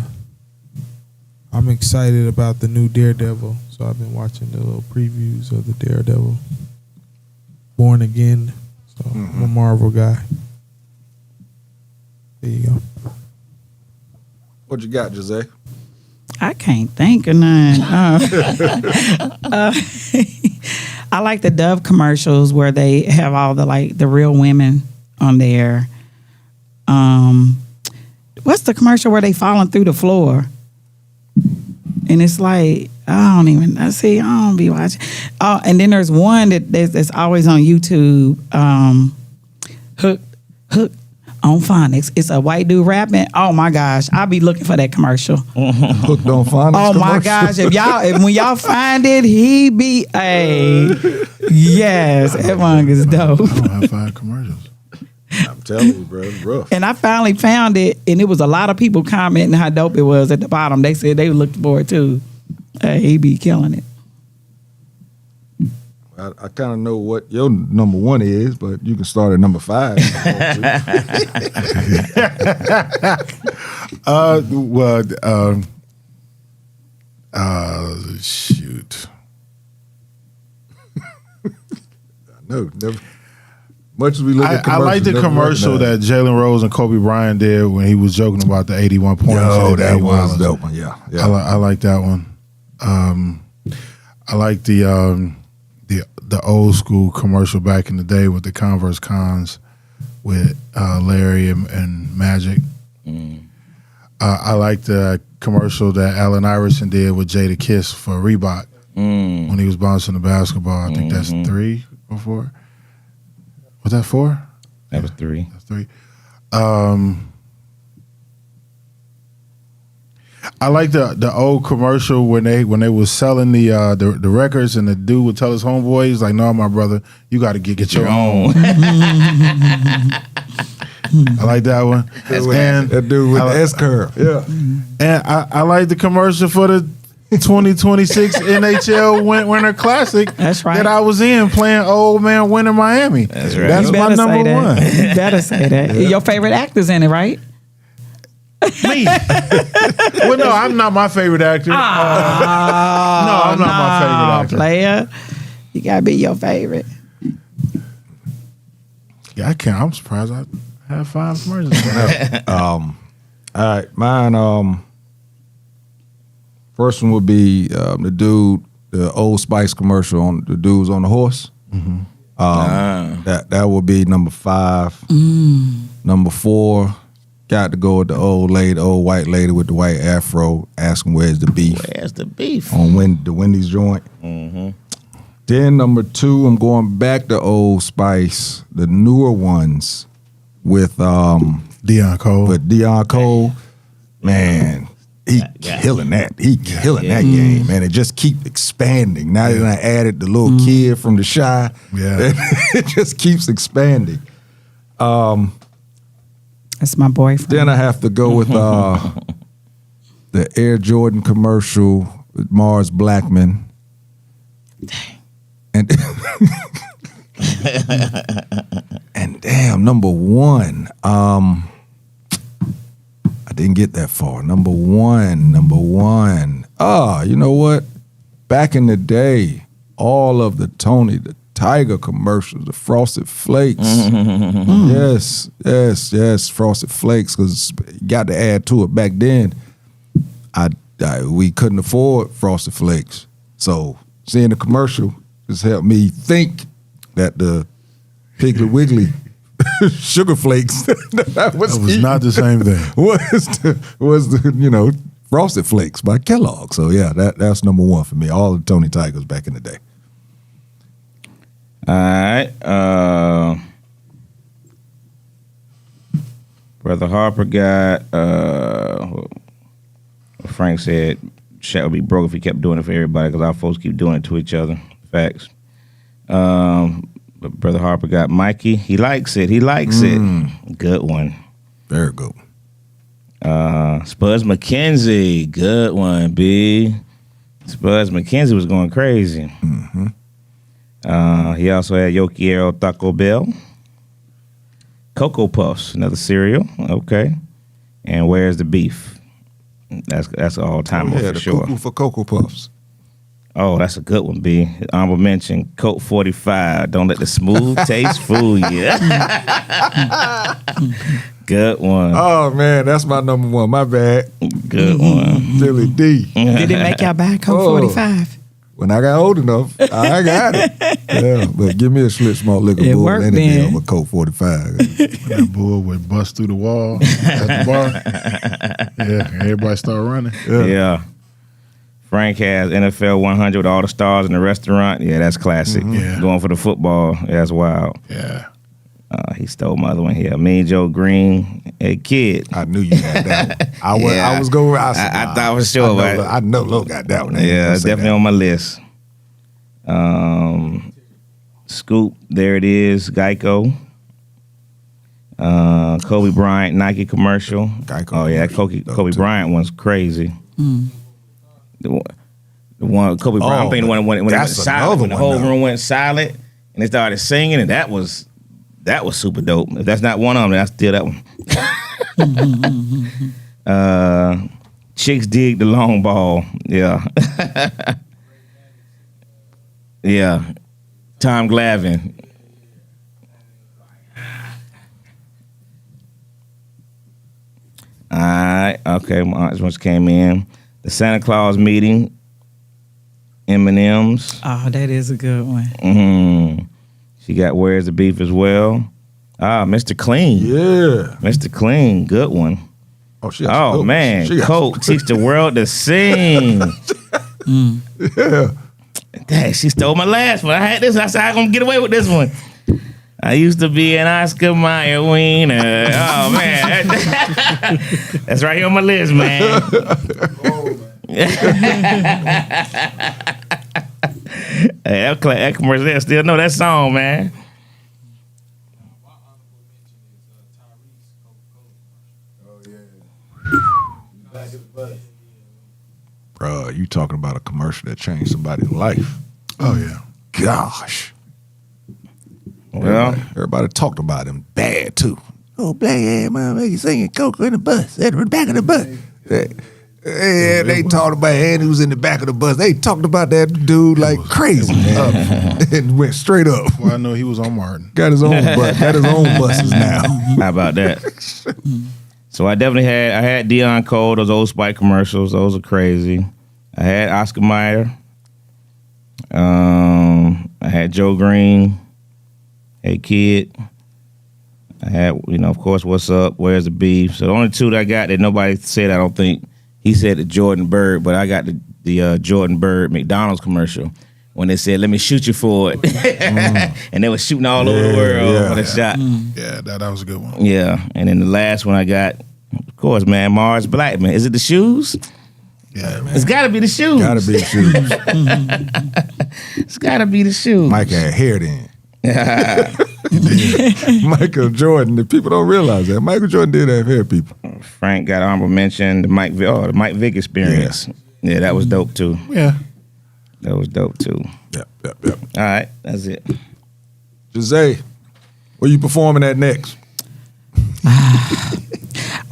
excited about the new Daredevil. So I've been watching the little previews of the Daredevil. Born Again. So I'm a Marvel guy. There you go. What you got, Jose? I can't think of none. I like the Dove commercials where they have all the real women on there. What's the commercial where they falling through the floor? And it's like, I don't be watching. Oh, and then there's one that's always on YouTube, Hook on Phonics. It's a white dude rapping. Oh my gosh, I'll be looking for that commercial. Hooked on Phonics. Oh my commercial? gosh, when y'all find it, he be yes, that one is dope. I don't have 5 commercials. I'm telling you, bro, it's rough. And I finally found it, and it was a lot of people commenting how dope it was at the bottom. They said they looked for it too. He be killing it. I kind of know what your number 1 is, but you can start at number 5. Shoot. No, never. Much as we look at I commercials, like the never commercial recognize. that Jalen Rose and Kobe Bryant did when he was joking about the 81 points. Yo, and the that 81 was others. dope. Yeah. I like that one. I like the old school commercial back in the day with the Converse Cons with Larry and Magic. I like the commercial that Allen Iverson did with Jada Kiss for Reebok when he was bouncing the basketball. I think that's 3 or 4. Was that 4? That was 3. That's 3. I like the old commercial when they was selling the records and the dude would tell his homeboy, he's like, "No, my brother, you got to get your own." I like that one. And That dude with the S curve. Yeah. and I like the commercial for the 2026 NHL Winter Classic. That's right. That I was in playing Old Man Win in Miami. That's right. That's You my better say number that. one. You better say that. Your favorite actor's in it, right? Me. Well, no, I'm not my favorite actor. No, I'm not my favorite actor. Player. You gotta be your favorite. Yeah, I can't. I'm surprised I have 5 commercials. All right, mine. First one would be the Old Spice commercial on the dudes on the horse. That would be number 5. Number 4, got to go with the old white lady with the white afro, asking where's the beef Where's the beef? on the Wendy's joint. Then number 2, I'm going back to Old Spice, the newer ones with Deion Cole. But Deion Cole, man, he killing that. He killing that game, man. It just keep expanding. Now that I added the little kid from the Shy, it just keeps expanding. That's my boyfriend. Then I have to go with the Air Jordan commercial with Mars Blackman. And and damn, number 1. I didn't get that far. Number one. You know what? Back in the day, all of the Tony the Tiger commercials, the Frosted Flakes. Yes, Frosted Flakes, because you got to add to it. Back then, we couldn't afford Frosted Flakes. So seeing the commercial just helped me think that the Piggly Wiggly Sugar Flakes that was not the same thing. was the Frosted Flakes by Kellogg. So yeah, that's number 1 for me. All the Tony Tigers back in the day. All right. Brother Harper got Frank said Shaq would be broke if he kept doing it for everybody because our folks keep doing it to each other. Facts. But Brother Harper got Mikey. He likes it. Good one. Very good. Spuds McKenzie. Good one, B. Spuds McKenzie was going crazy. He also had Yokiero Taco Bell. Cocoa Puffs, another cereal. Okay. And Where's the Beef? That's all time for the sure. cuckoo for Cocoa Puffs. Oh, that's a good one, B. Honorable mention, Coke 45. Don't let the smooth taste fool you. Good one. Oh man, that's my number 1. My bad. Good one. Billy D. Did it make y'all buy Coke 45? When I got old enough, I got it. Yeah, but give me a Schlitz Malt Liquor It Bull worked any day then. over Coke 45. That bull would bust through the wall at the bar. Yeah, everybody start running. Yeah. Frank has NFL 100 with all the stars in the restaurant. Yeah, that's classic. Yeah. Going for the football. Yeah, that's wild. Yeah. He stole my other one here. Mean Joe Green, a kid. I knew you had that one. I was going. I thought for sure. I know Lo got that one. Yeah, it's definitely on my list. Scoop, there it is. Geico. Kobe Bryant Nike commercial. Geico Oh yeah, commercial, Kobe too. Bryant one's crazy. The one Kobe Bryant playing the one when it went that's silent, when the another whole one, room went silent and they started singing, and that was super dope. If that's not one of them, then I steal that one. Chicks dig the long ball. Yeah. Yeah. Tom Glavine. Okay, my aunt once came in. The Santa Claus meeting. M&M's. Oh, that is a good one. Mm-hmm. She got Where's the Beef as well. Mr. Clean. Yeah. Mr. Clean, good one. Oh, she got some good man, ones. Coke teach the world to sing. Yeah. Dang, she stole my last one. I had this. I said, I'm going to get away with this one. I used to be an Oscar Mayer wiener. Oh, man. That's right here on my list, man. Hey, that commercial, they still know that song, man. Bro, you talking about a commercial that changed somebody's life. Oh yeah. Gosh. Well, Everybody talked about him bad too. Oh, black ass man, he singing Coke in the bus, at the back of the bus. They talked about and he was in the back of the bus. They talked about that dude like crazy. And went straight up. Well, I know he was on Martin. Got his own bus. Got his own buses now. how about that? So I definitely had Deion Cole, those old Spike commercials. Those are crazy. I had Oscar Mayer. I had Joe Green. Hey Kid. I had, of course, What's Up? Where's the Beef? So the only two that I got that nobody said, I don't think, he said the Jordan Bird, but I got the Jordan Bird McDonald's commercial when they said, let me shoot you for it. And they were shooting all over the world for the shot. Yeah, that was a good one. Yeah. And then the last one I got, of course, man, Mars Blackman. Is it the shoes? Yeah, man. It's got to be the shoes. Gotta be the shoes. It's got to be the shoes. Mike had hair then. Michael Jordan, the people don't realize that. Michael Jordan did have hair, people. Frank got honorable mention. The Mike Vick experience. Yeah, that was dope too. Yeah. That was dope too. Yep. All right, that's it. Jose, where you performing at next?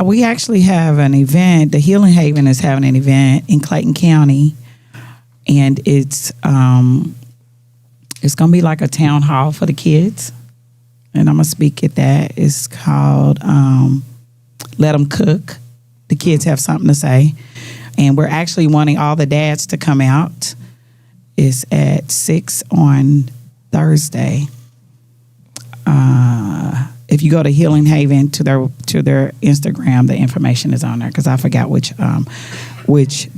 We actually have an event. The Healing Haven is having an event in Clayton County, and it's going to be like a town hall for the kids, and I'm going to speak at that. It's called Let Them Cook. The kids have something to say, and we're actually wanting all the dads to come out. It's at 6 on Thursday. If you go to Healing Haven to their Instagram, the information is on there because I forgot which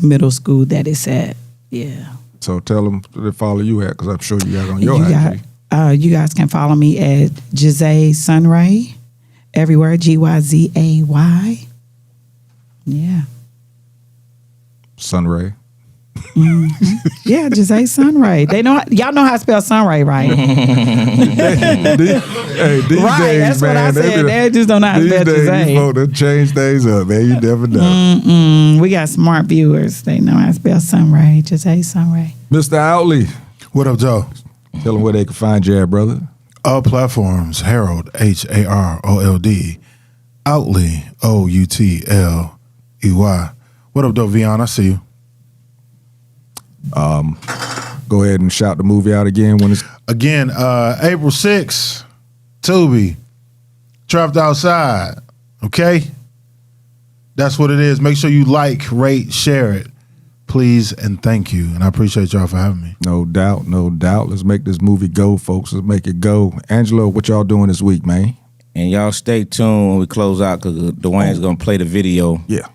middle school that is at. Yeah. So tell them to follow you at, because I'm sure you got on your IG. You guys can follow me at Jizay Sunray everywhere. GYZAY. Yeah. Sunray. Yeah, Jizay Sunray. Y'all know how to spell Sunray, right? These Right, days, that's man, what I said. They just don't know how to spell these days, Jizay. you folks done change things up, man. You never know. We got smart viewers. They know how to spell Sunray. Jizay Sunray. Mr. Outley, What up, Joe? tell them where they can find you at, brother. All platforms, Harold, HAROLD, Outley, OUTLEY. What up, though, Vion? I see you. Go ahead and shout the movie out again when it's Again, April 6th, Tubi, Trapped Outside, okay? That's what it is. Make sure you like, rate, share it, please, and thank you. And I appreciate y'all for having me. no doubt. Let's make this movie go, folks. Let's make it go. Angelo, what y'all doing this week, man? And y'all stay tuned when we close out because Dwayne's gonna play the video. Yeah.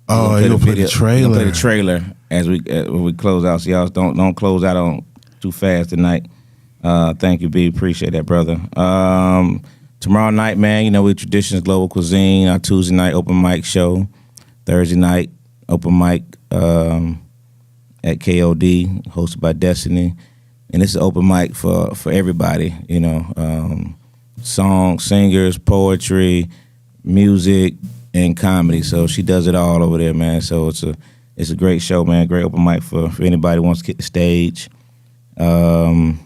Oh, you'll play the trailer. Play the trailer as when we close out. So y'all don't close out on too fast tonight. Thank you, B. Appreciate that, brother. Tomorrow night, man, we Traditions Global Cuisine. Our Tuesday night open mic show. Thursday night open mic at KOD, hosted by Destiny. And this is open mic for everybody. Songs, singers, poetry, music, and comedy. So she does it all over there, man. So it's a great show, man. Great open mic for anybody who wants to get the stage. And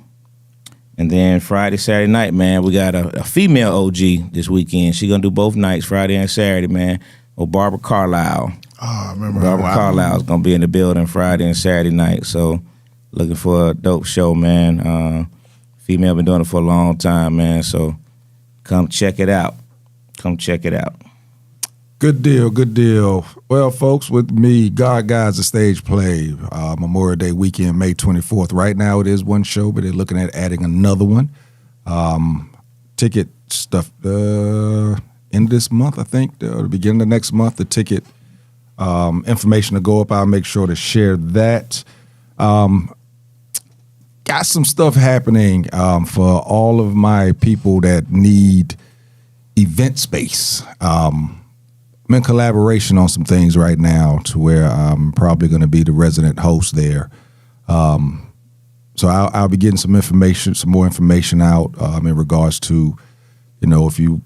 then Friday, Saturday night, man, we got a female OG this weekend. She gonna do both nights, Friday and Saturday, man. Barbara Carlisle. Oh, I remember. Barbara Carlisle's gonna be in the building Friday and Saturday night. So looking for a dope show, man. Female been doing it for a long time, man. So come check it out. Good deal, good deal. Well, folks, with me, God Guides the Stage Play, Memorial Day weekend, May 24th. Right now it is one show, but they're looking at adding another one. Ticket stuff, end of this month, I think, the beginning of next month, the ticket information to go up. I'll make sure to share that. Got some stuff happening for all of my people that need event space. I'm in collaboration on some things right now to where I'm probably going to be the resident host there. So I'll be getting some more information out in regards to, if you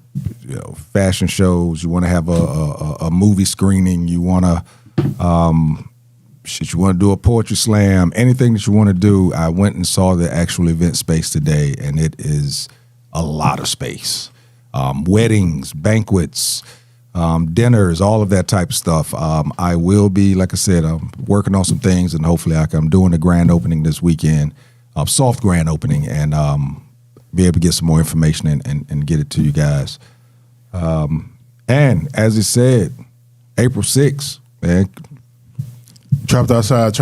fashion shows, you want to have a movie screening, you want to you want to do a poetry slam, anything that you want to do. I went and saw the actual event space today, and it is a lot of space. Weddings, banquets, dinners, all of that type of stuff. I will be, like I said, I'm working on some things, and hopefully I'm doing a grand opening this weekend, soft grand opening, and be able to get some more information and get it to you guys. And as he said, April 6th, man. Trapped outside.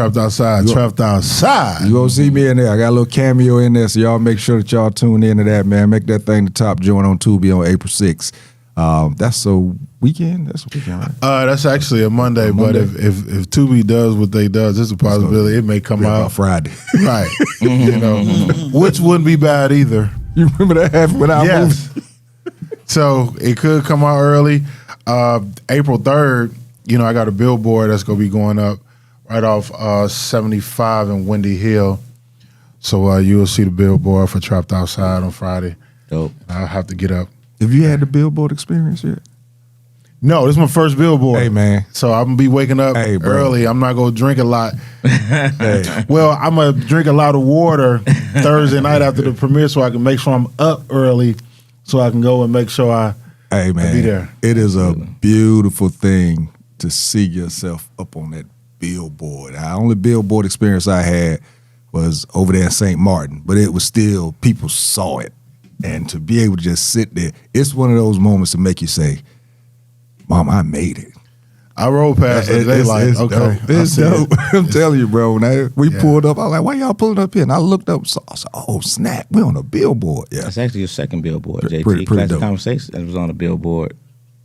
You gonna see me in there. I got a little cameo in there, so y'all make sure that y'all tune into that, man. Make that thing the top joint on Tubi on April 6th. That's a weekend. That's a weekend, right? That's actually a Monday. But if Tubi does what they does, there's a possibility it may come out Friday. Right. Which wouldn't be bad either. You remember that happened with our movie? So it could come out early. April 3rd, I got a billboard that's gonna be going up right off 75 in Windy Hill. So you will see the billboard for Trapped Outside on Friday. Dope. I'll have to get up. Have you had the billboard experience yet? No, this is my first billboard. Hey, man. So I'm going to be waking up early. I'm not going to drink a lot. Well, I'm going to drink a lot of water Thursday night after the premiere so I can make sure I'm up early so I can go and make sure I be there. It is a beautiful thing to see yourself up on that billboard. The only billboard experience I had was over there in St. Martin, but it was still, people saw it. And to be able to just sit there, it's one of those moments to make you say, Mom, I made it. I rolled past it. They like, it's okay. Dope. It's dope. I'm telling you, bro. When we pulled up, I was like, why y'all pulling up here? And I looked up, I said, oh, snap, we on a billboard. Yeah. That's actually your second billboard, JT. Pretty Classic dope. Conversation that was on the billboard.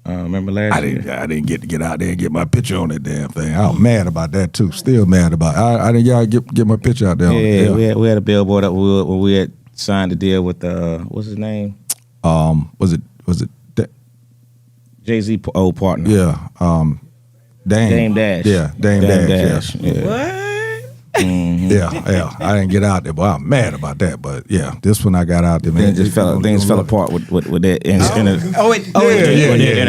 Remember last year? I didn't get to get out there and get my picture on that damn thing. I was mad about that too. Still mad about it. I didn't y'all get my picture out there. Yeah, we had a billboard up where we had signed a deal with what's his name? Was it Jay-Z old partner. Yeah. Dame Dash. Yeah, Dame Dash. Yeah. What? Yeah. I didn't get out there, but I'm mad about that. But yeah, this one I got out there, man. Things fell apart with that inner inner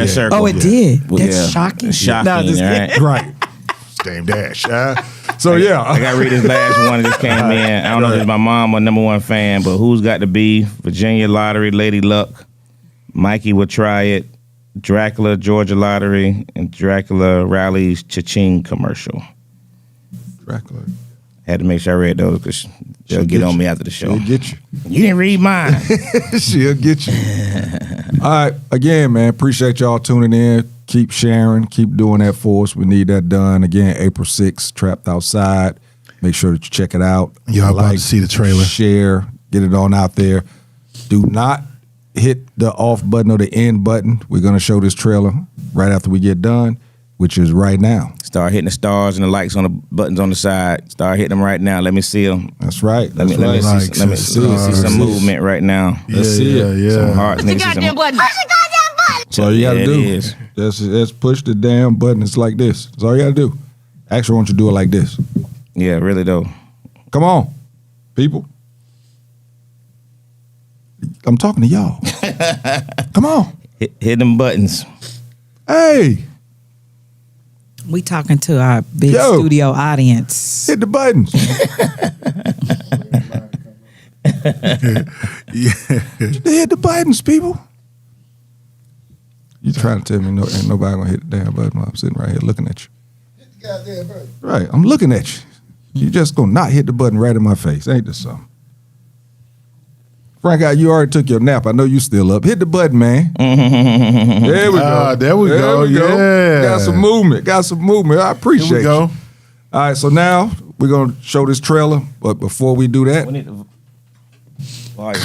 circle. Oh, it did. Yeah. That's shocking. Shocking, No, just right? Right. Dame Dash. So yeah, I got to read this last one that just came in. I don't know if it's my mom or number one fan, but who's got to be Virginia Lottery, Lady Luck, Mikey Will Try It, Dracula, Georgia Lottery, and Dracula Rally's Cha-Ching commercial. Dracula. Had to make sure I read those because they'll get on me after the show. She'll get you. You didn't read mine. She'll get you. All right. Again, man, appreciate y'all tuning in. Keep sharing. Keep doing that for us. We need that done. Again, April 6th, Trapped Outside. Make sure that you check it out. Y'all about to see the trailer. Share. Get it on out there. Do not hit the off button or the end button. We're going to show this trailer right after we get done, which is right now. Start hitting the stars and the likes on the buttons on the side. Start hitting them right now. Let me see them. That's right. Let me see some movement right now. Let's see it. Yeah. Some hearts. Push the goddamn button. Push the goddamn button. That's all you got to Yeah, do. it is. Just push the damn button. It's like this. That's all you got to do. Actually, I want you to do it like this. Yeah, really though. Come on, people. I'm talking to y'all. Come on. Hit them buttons. Hey, We talking to our big Yo. studio audience. hit the buttons. Hit the buttons, people. You trying to tell me ain't nobody gonna hit the damn button while I'm sitting right here looking at you. Right, I'm looking at you. You just gonna not hit the button right in my face. Ain't this something? Frank, you already took your nap. I know you still up. Hit the button, man. There we go. There we go. Yeah. Got some movement. I appreciate Here we go. you. All right, so now we're going to show this trailer. But before we do that,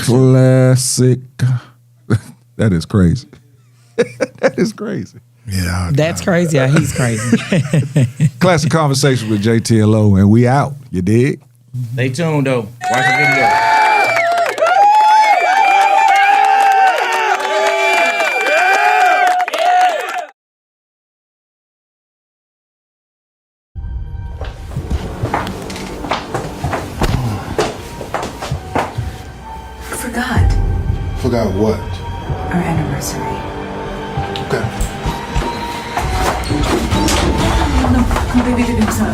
classic. That is crazy. That is crazy. Yeah. That's crazy. Yeah, he's crazy. Classic Conversation with JTLO, and we out. You dig? Stay tuned, though. Watch the video. Forgot what? Our anniversary. Okay. No, baby, I'm sorry.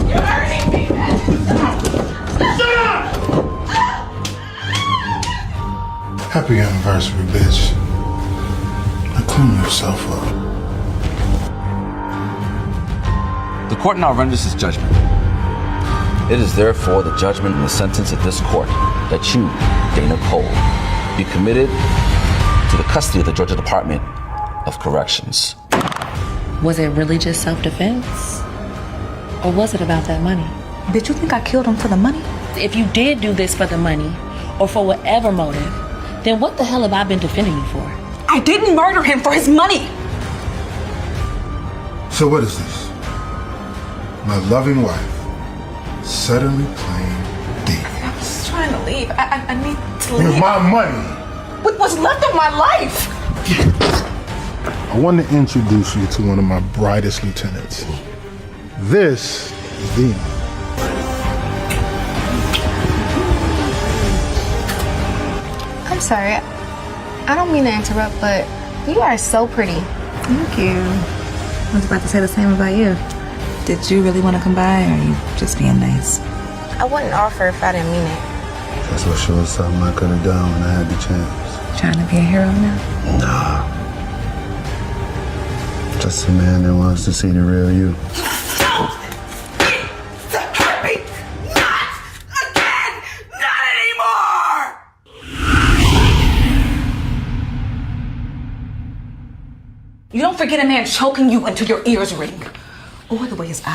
You're hurting me, man. Shut up! Happy anniversary, bitch. Now clean yourself up. The court now renders its judgment. It is therefore the judgment and the sentence of this court that you, Dana Cole, be committed to the custody of the Georgia Department of Corrections. Was it really just self-defense? Or was it about that money? Did you think I killed him for the money? If you did do this for the money, or for whatever motive, then what the hell have I been defending you for? I didn't murder him for his money! So what is this? My loving wife suddenly playing deep. I'm just trying to leave. I need to With leave. my money. With what's left of my life! I want to introduce you to one of my brightest lieutenants. This is Dina. I'm sorry. I don't mean to interrupt, but you are so pretty. Thank you. I was about to say the same about you. Did you really want to come by, or are you just being nice? I wouldn't offer if I didn't mean it. That's what sure something I could have done when I had the chance. Trying to be a hero now? Nah. Just a man that wants to see the real you. You don't forget a man choking you until your ears ring. Or the way his eyes